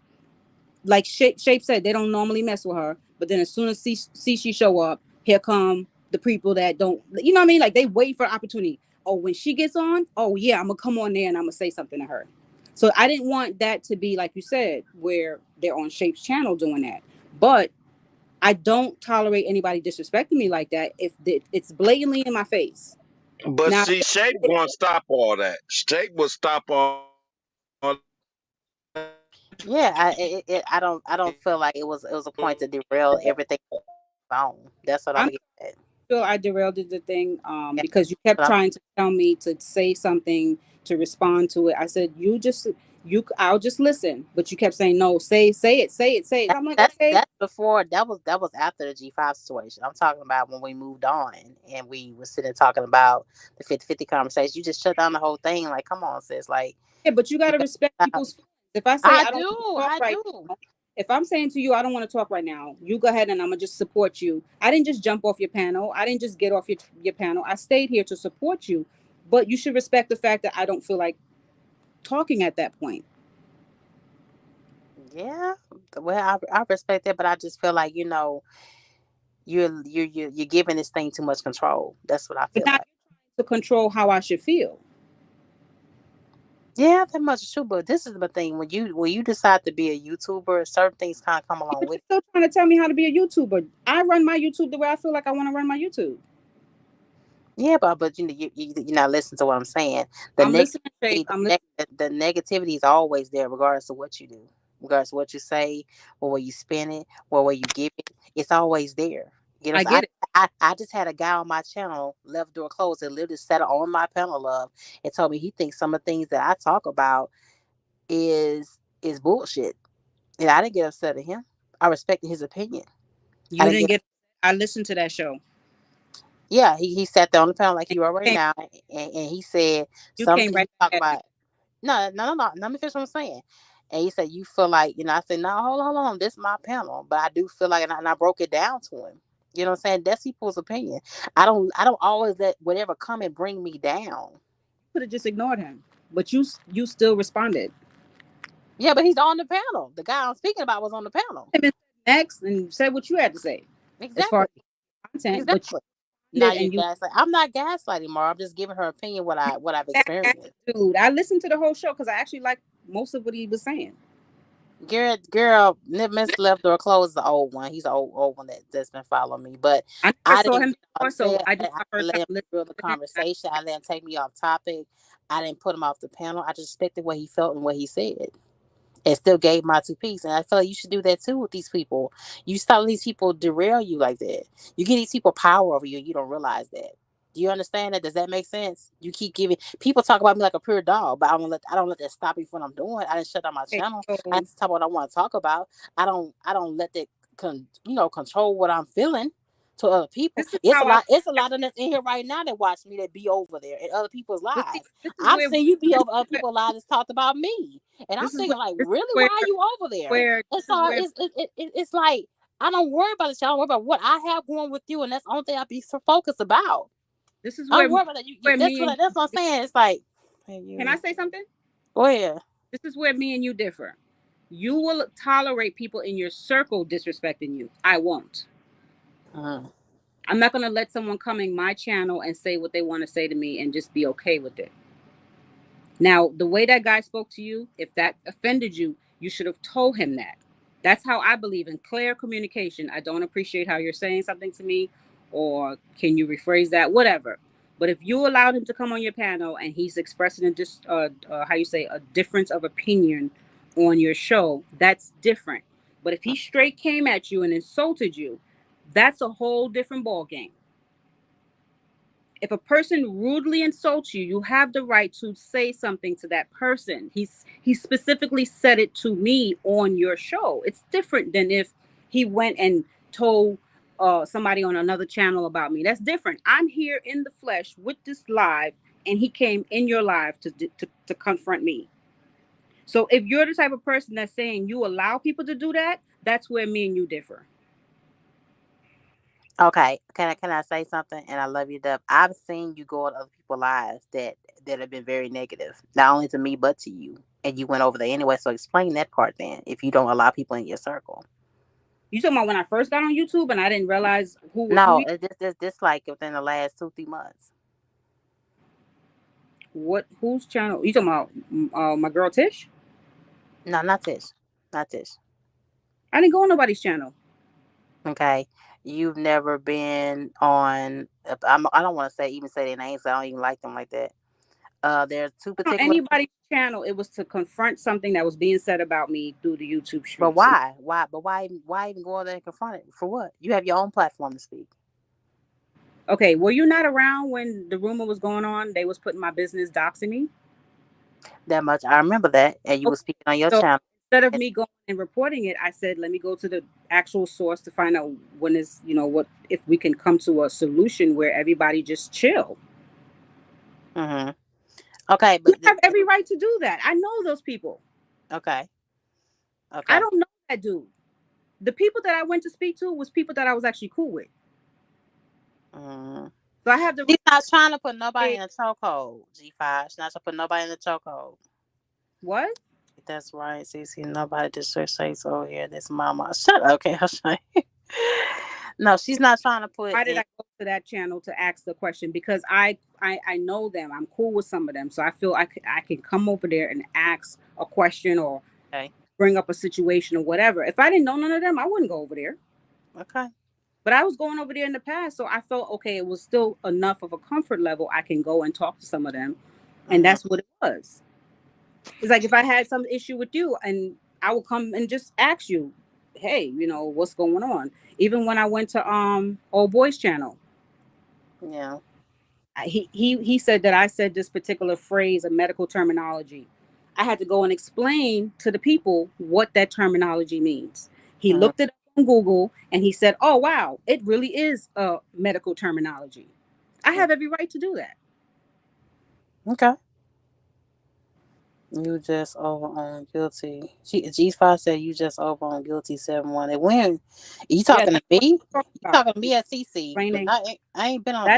like Shape said, they don't normally mess with her. But then as soon as see she show up, here come the people that don't, you know what I mean? Like, they wait for opportunity. Oh, when she gets on, oh yeah, I'm gonna come on there and I'm gonna say something to her. So I didn't want that to be like you said, where they're on Shape's channel doing that. But I don't tolerate anybody disrespecting me like that if it's blatantly in my face. But Now, see, Shape gonna stop all that. Shape will stop all yeah, I don't feel like it was a point to derail everything on. That's what I'm I'm getting at. feel I derailed the thing Yeah, because you kept but trying to tell me to say something to respond to it. I said, I'll just listen, but you kept saying no. Say it. I'm like, okay. that's before that was after the G5 situation. I'm talking about when we moved on and we were sitting talking about the 50-50 conversation. You just shut down the whole thing. Like, come on, sis. Like, Yeah, but you got you to got respect to stop. people's feelings. If I say I don't want to talk I right do. now, if I'm saying to you I don't want to talk right now, you go ahead and I'm gonna just support you. I didn't just jump off your panel. I didn't just get off your panel. I stayed here to support you. But you should respect the fact that I don't feel like talking at that point. Yeah. Well, I respect that, but I just feel like you're giving this thing too much control. That's what I But feel now like. you're trying to control how I should feel. Yeah, that much is true. But this is the thing: when you decide to be a YouTuber, certain things kind of come Yeah, along but with you're still trying to tell me how to be a YouTuber. I run my YouTube the way I feel like I want to run my YouTube. Yeah, but you're not listening to what I'm saying. The I'm listening, negativity, Shape. I'm listening. the negativity is always there, regardless of what you do, regardless of what you say, or where you spend it, or where you give it. It's always there. You know, I so get it. I just had a guy on my channel, left door closed, and literally sat on my panel love and told me he thinks some of the things that I talk about is bullshit, and I didn't get upset at him. I respected his opinion. I You didn't didn't get. get. I listened to that show. Yeah, he sat there on the panel like And you are right came, now, and he said you came something he right talked at me. about. No. Let me finish what I'm saying. And he said, you feel like, I said, no, hold on. This is my panel. But I do feel like, and I broke it down to him. You know what I'm saying? That's people's opinion. I don't always let whatever come and bring me down. Could have just ignored him, but you still responded. Yeah, but he's on the panel. The guy I'm speaking about was on the panel. Came in next and said what you had to say as far Exactly. as content, but Exactly. you Now did you're and you. gaslighting. I'm not gaslighting, Mar. I'm just giving her opinion what I've experienced. Dude, I listened to the whole show because I actually liked most of what he was saying. Girl, Miss Left Door Closed is the old one. He's the old one that's been following me. But I never I saw didn't him get before, upset. so I I just my didn't first let time him listening derail the to him. conversation. I didn't take me off topic. I didn't put him off the panel. I just respected what he felt and what he said, and still gave my two pieces. And I feel like you should do that too with these people. You stop letting these people derail you like that. You give these people power over you, and you don't realize that. Do you understand that? Does that make sense? You keep giving people talk about me like a pure dog, but I don't let that stop me from what I'm doing. I didn't shut down my Okay, channel. I so just talk what I want to talk about. I don't let that control what I'm feeling to other people. this is It's a how I lot. It's a lot of us in here right now that watch me that be over there in other people's but see, lives. this is I've where seen you be this over is other where people's lives that's talked about me. And I'm this is where thinking, like, this is really, where why are you over there? And this is so where it's like I don't worry about the show. I don't worry about what I have going with you, and that's the only thing I be so focused about. this is I where don't worry about that. where me and That's what I'm saying. It's like, hey, can I you say something? go ahead. This is where me and you differ. You will tolerate people in your circle disrespecting you. I won't. Mhm. I'm not gonna let someone come in my channel and say what they want to say to me and just be okay with it. Now, the way that guy spoke to you, if that offended you, you should have told him that. That's how I believe in clear communication. I don't appreciate how you're saying something to me, or can you rephrase that? Whatever. But if you allowed him to come on your panel and he's expressing how you say, a difference of opinion on your show, that's different. But if he straight came at you and insulted you, that's a whole different ball game. If a person rudely insults you, you have the right to say something to that person. He specifically said it to me on your show. It's different than if he went and told somebody on another channel about me. That's different. I'm here in the flesh with this live, and he came in your live to confront me. So if you're the type of person that's saying you allow people to do that, that's where me and you differ. Okay, can I say something? And I love you, Dub. I've seen you go into other people's lives that have been very negative, not only to me but to you. And you went over there anyway. So explain that part then. If you don't allow people in your circle, You talking about when I first got on YouTube and I didn't realize who was who? no, it's this like within the last 2-3 months. What? Whose channel? You talking about my girl Tish? No, not Tish, not Tish. I didn't go on nobody's channel. Okay, you've never been on. I don't want to say their names. I don't even like them like that. There's two On particular. anybody's channel, it was to confront something that was being said about me through the YouTube But streets. why? Why? But why even go on there and confront it? For what? You have your own platform to speak. Okay, were you not around when the rumor was going on? They was putting my business doxing me. That much I remember that, and you Okay, were speaking on your so channel. instead of me going and reporting it, I said, let me go to the actual source to find out when is what if we can come to a solution where everybody just chill. Mm-hmm. Okay, You but have every right to do that. I know those people. okay, I okay. don't know that dude. The people that I went to speak to was people that I was actually cool with. Mm. So I have the She's right not trying to put nobody to say, in a chokehold. G5. She's not trying to put nobody in a chokehold. what? That's right. See, nobody disrespects over here. This mama. Shut up. Okay, Hushai. No, she's not trying to put Why did in. I go to that channel to ask the question? Because I know them. I'm cool with some of them. So I feel I can come over there and ask a question or Okay, bring up a situation or whatever. If I didn't know none of them, I wouldn't go over there. okay. But I was going over there in the past, so I felt okay. It was still enough of a comfort level. I can go and talk to some of them, and Mm-hmm. that's what it was. It's like if I had some issue with you, and I would come and just ask you, "Hey, what's going on?" Even when I went to old boys channel, Yeah. he said that I said this particular phrase, a medical terminology. I had to go and explain to the people what that terminology means. He Mm-hmm. looked it up on Google and he said, "Oh wow, it really is a medical terminology." I have every right to do that. Okay. You just over on guilty. G5 said you just over on guilty 7-1. And when you Yeah, talking to that's what me? I'm talking You about. talking to me at CC? Because Explaining. I ain't been on.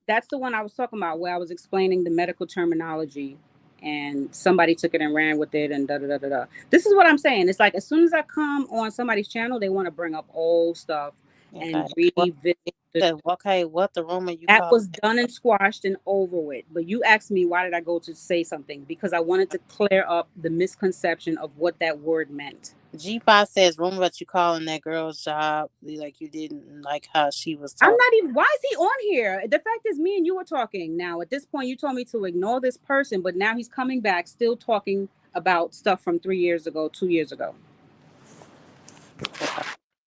That's the one I was talking about where I was explaining the medical terminology and somebody took it and ran with it and da da da da da. This is what I'm saying. It's like as soon as I come on somebody's channel, they want to bring up old stuff Okay. and What? revisit the, Okay. What the rumor you that call? was done and squashed and over with. But you asked me why did I go to say something? Because I wanted to clear up the misconception of what that word meant. G5 says rumor that you calling that girl's job like you didn't like how she was I'm talking. not even. Why is he on here? The fact is, me and you were talking. Now, at this point, you told me to ignore this person, but now he's coming back, still talking about stuff from 3 years ago, 2 years ago.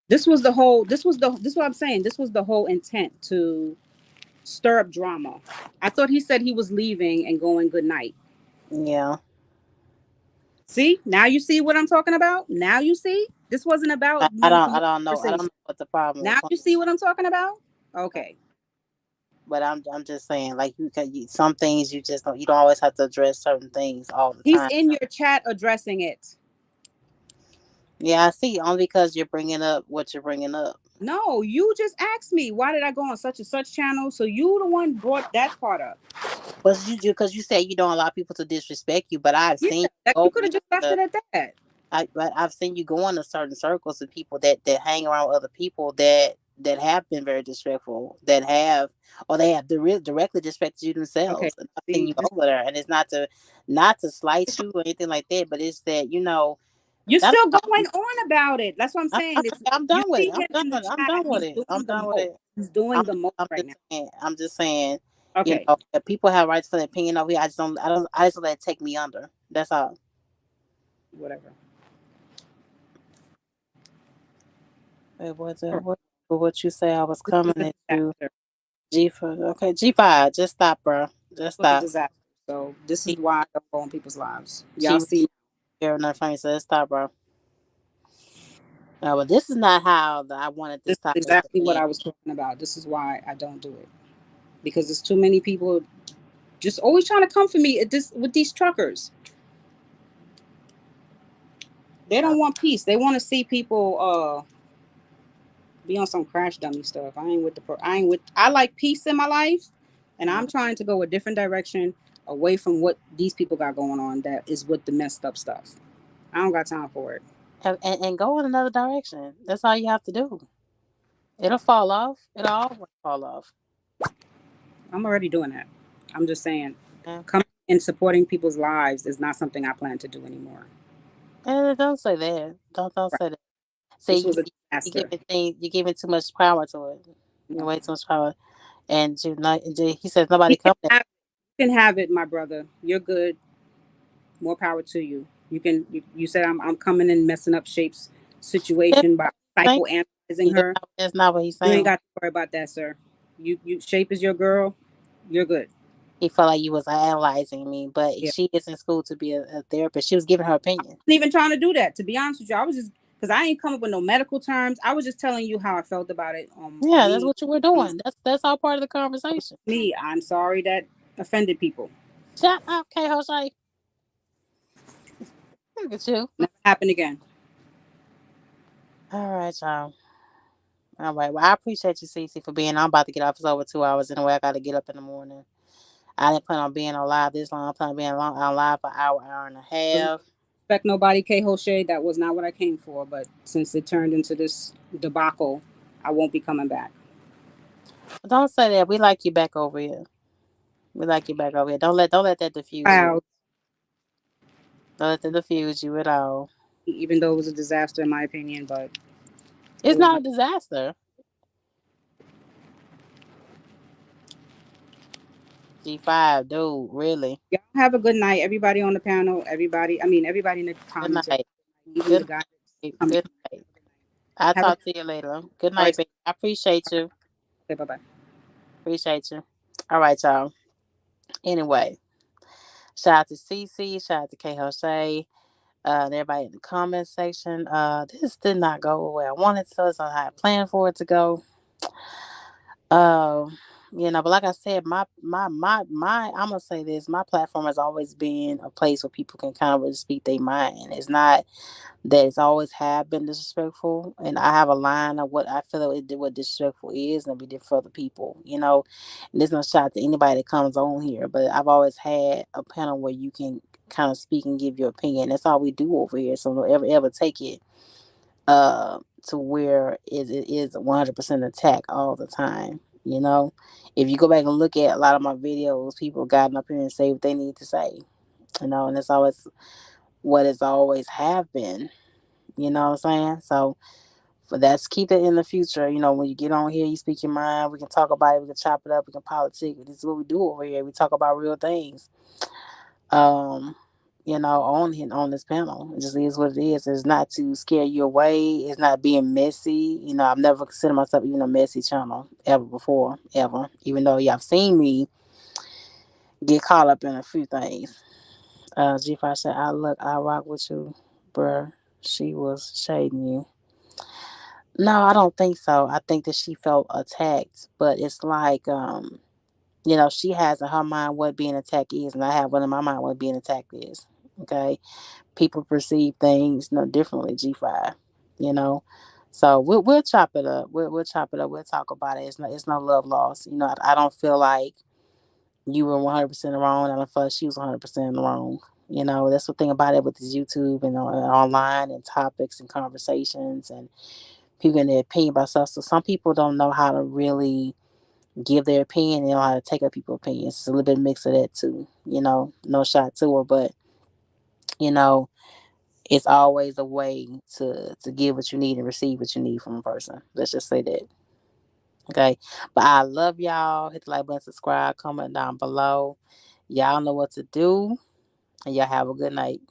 This was the whole. This is what I'm saying. This was the whole intent to stir up drama. I thought he said he was leaving and going good night. Yeah. See, now you see what I'm talking about. Now you see. This wasn't about I no don't. I don't know. I don't conversation. know what the problem Now is. you see what I'm talking about. Okay. But I'm just saying, like some things you don't always have to address certain things all the He's time. in your chat addressing it. Yeah, I see. Only because you're bringing up what you're bringing up. No, you just asked me why did I go on such and such channel. So you the one brought that part up. But because you say you don't allow people to disrespect you, but I've Yeah, seen you that you go. could have just left it at that. But I've seen you go into certain circles of people that hang around with other people that have been very disrespectful, that have or they have directly disrespected you Okay. themselves. And I've seen See, you over there, and it's not to slight you or anything like that, but it's that you're I don't still know. going on about it. That's what I'm saying. It's I'm you done with see it. I'm him done in the with it. I'm chat. done with He's it. I'm doing the done with most. it. He's doing the most I'm right just now. saying. I'm just saying. Okay. If people have rights for their opinion over here, I just don't. I don't. I just don't let it take me under. That's all. Whatever. It wasn't what you say. I was This was coming a at you. disaster. G5. Just stop, bro. Just It was a stop. disaster. So this is She why I don't go in people's lives. Y'all she see, here enough funny. So just stop, bro. No, but this is not how I wanted this this is topic to exactly what end. I was talking about. This is why I don't do it because there's too many people just always trying to come for me at this with these truckers. They Uh, don't want peace. They want to see people be on some crash dummy stuff. I ain't with the I ain't with I like peace in my life and I'm trying to go a different direction away from what these people got going on that is with the messed up stuff. I don't got time for it. and go in another direction. That's all you have to do. It'll fall off. It'll always fall off. I'm already doing that. I'm just saying Yeah. coming and supporting people's lives is not something I plan to do anymore. And don't say that. Don't Right. say that. This See, was a you disaster. you're giving too much power to it. You No. way too much power. And he says nobody He can coming. have, you can have it, my brother. You're good. More power to you. You said I'm coming and messing up Shape's situation by psychoanalyzing her. That's not what he's You ain't saying. got to worry about that, sir. You Shape is your girl. You're good. He felt like you was analyzing me, but Yeah. she is in school to be a therapist. She was giving her opinion. I wasn't even trying to do that. To be honest with you, I was just because I ain't come up with no medical terms. I was just telling you how I felt about it. Yeah, that's Me, what you were doing. That's all part of the conversation. me. I'm sorry that offended people. Shut up, K. Jose. Look at you. Never happen again. All right, y'all. All right. Well, I appreciate you, Cece, for being on. I'm about to get off. It's over 2 hours anyway. I got to get up in the morning. I didn't plan on being on live this long. I plan on being on live for an hour and a Doesn't half. respect nobody, K Hoshe. That was not what I came for. But since it turned into this debacle, I won't be coming back. Don't say that. We like you back over here. We like you back over here. Don't let that diffuse you. Proud, Don't let that diffuse you at all. even though it was a disaster in my opinion, but it It's was not not. a disaster. G5, dude, really. Y'all have a good night. Everybody on the panel, everybody in the Good comments, night. even the Good guy night. coming. Good night. I'll Have a talk to you later. Good all night, right. baby. I appreciate you. Okay, bye bye. Appreciate you. All right, y'all. Anyway, shout out to CC. Shout out to K Jose. And everybody in the comment section. This did not go the way I wanted to. It's not how I planned for it to go. Uh, but like I said, I'm gonna say this. My platform has always been a place where people can kind of really speak their mind. It's not that it's always have been disrespectful, and I have a line of what I feel what disrespectful is, and be different for other people. And there's no shot to anybody that comes on here, but I've always had a panel where you can kind of speak and give your opinion. That's all we do over here. So don't ever take it uh to where it is 100% attack all the time. If you go back and look at a lot of my videos, people gotten up here and say what they need to say. And it's always what it's always have been. You know what I'm saying? So for that's keep it in the future. When you get on here, you speak your mind. We can talk about it. We can chop it up. We can politic. This is what we do over here. We talk about real things. Um, on this panel, it just is what it is. It's not to scare you away. It's not being messy. I've never considered myself even a messy channel ever before, ever. Even though y'all have seen me get caught up in a few things. G5 said, I rock with you, bruh. She was shading you. No, I don't think so. I think that she felt attacked, but it's like, she has in her mind what being attacked is, and I have one in my mind what being attacked is. Okay, people perceive things no differently. G5, you know, so we'll chop it up. We'll chop it up. We'll talk about it. It's no love loss. I don't feel like you were 100% wrong. I don't feel like she was 100% wrong. That's the thing about it with this YouTube and online and topics and conversations and people getting their opinion about stuff. So some people don't know how to really give their opinion. They know how to take up people's opinions. It's a little bit of mix of that too. No shot to her, but you know, it's always a way to give what you need and receive what you need from a person. Let's just say that. Okay. But I love y'all. Hit the like button, subscribe, comment down below. Y'all know what to do. And y'all have a good night.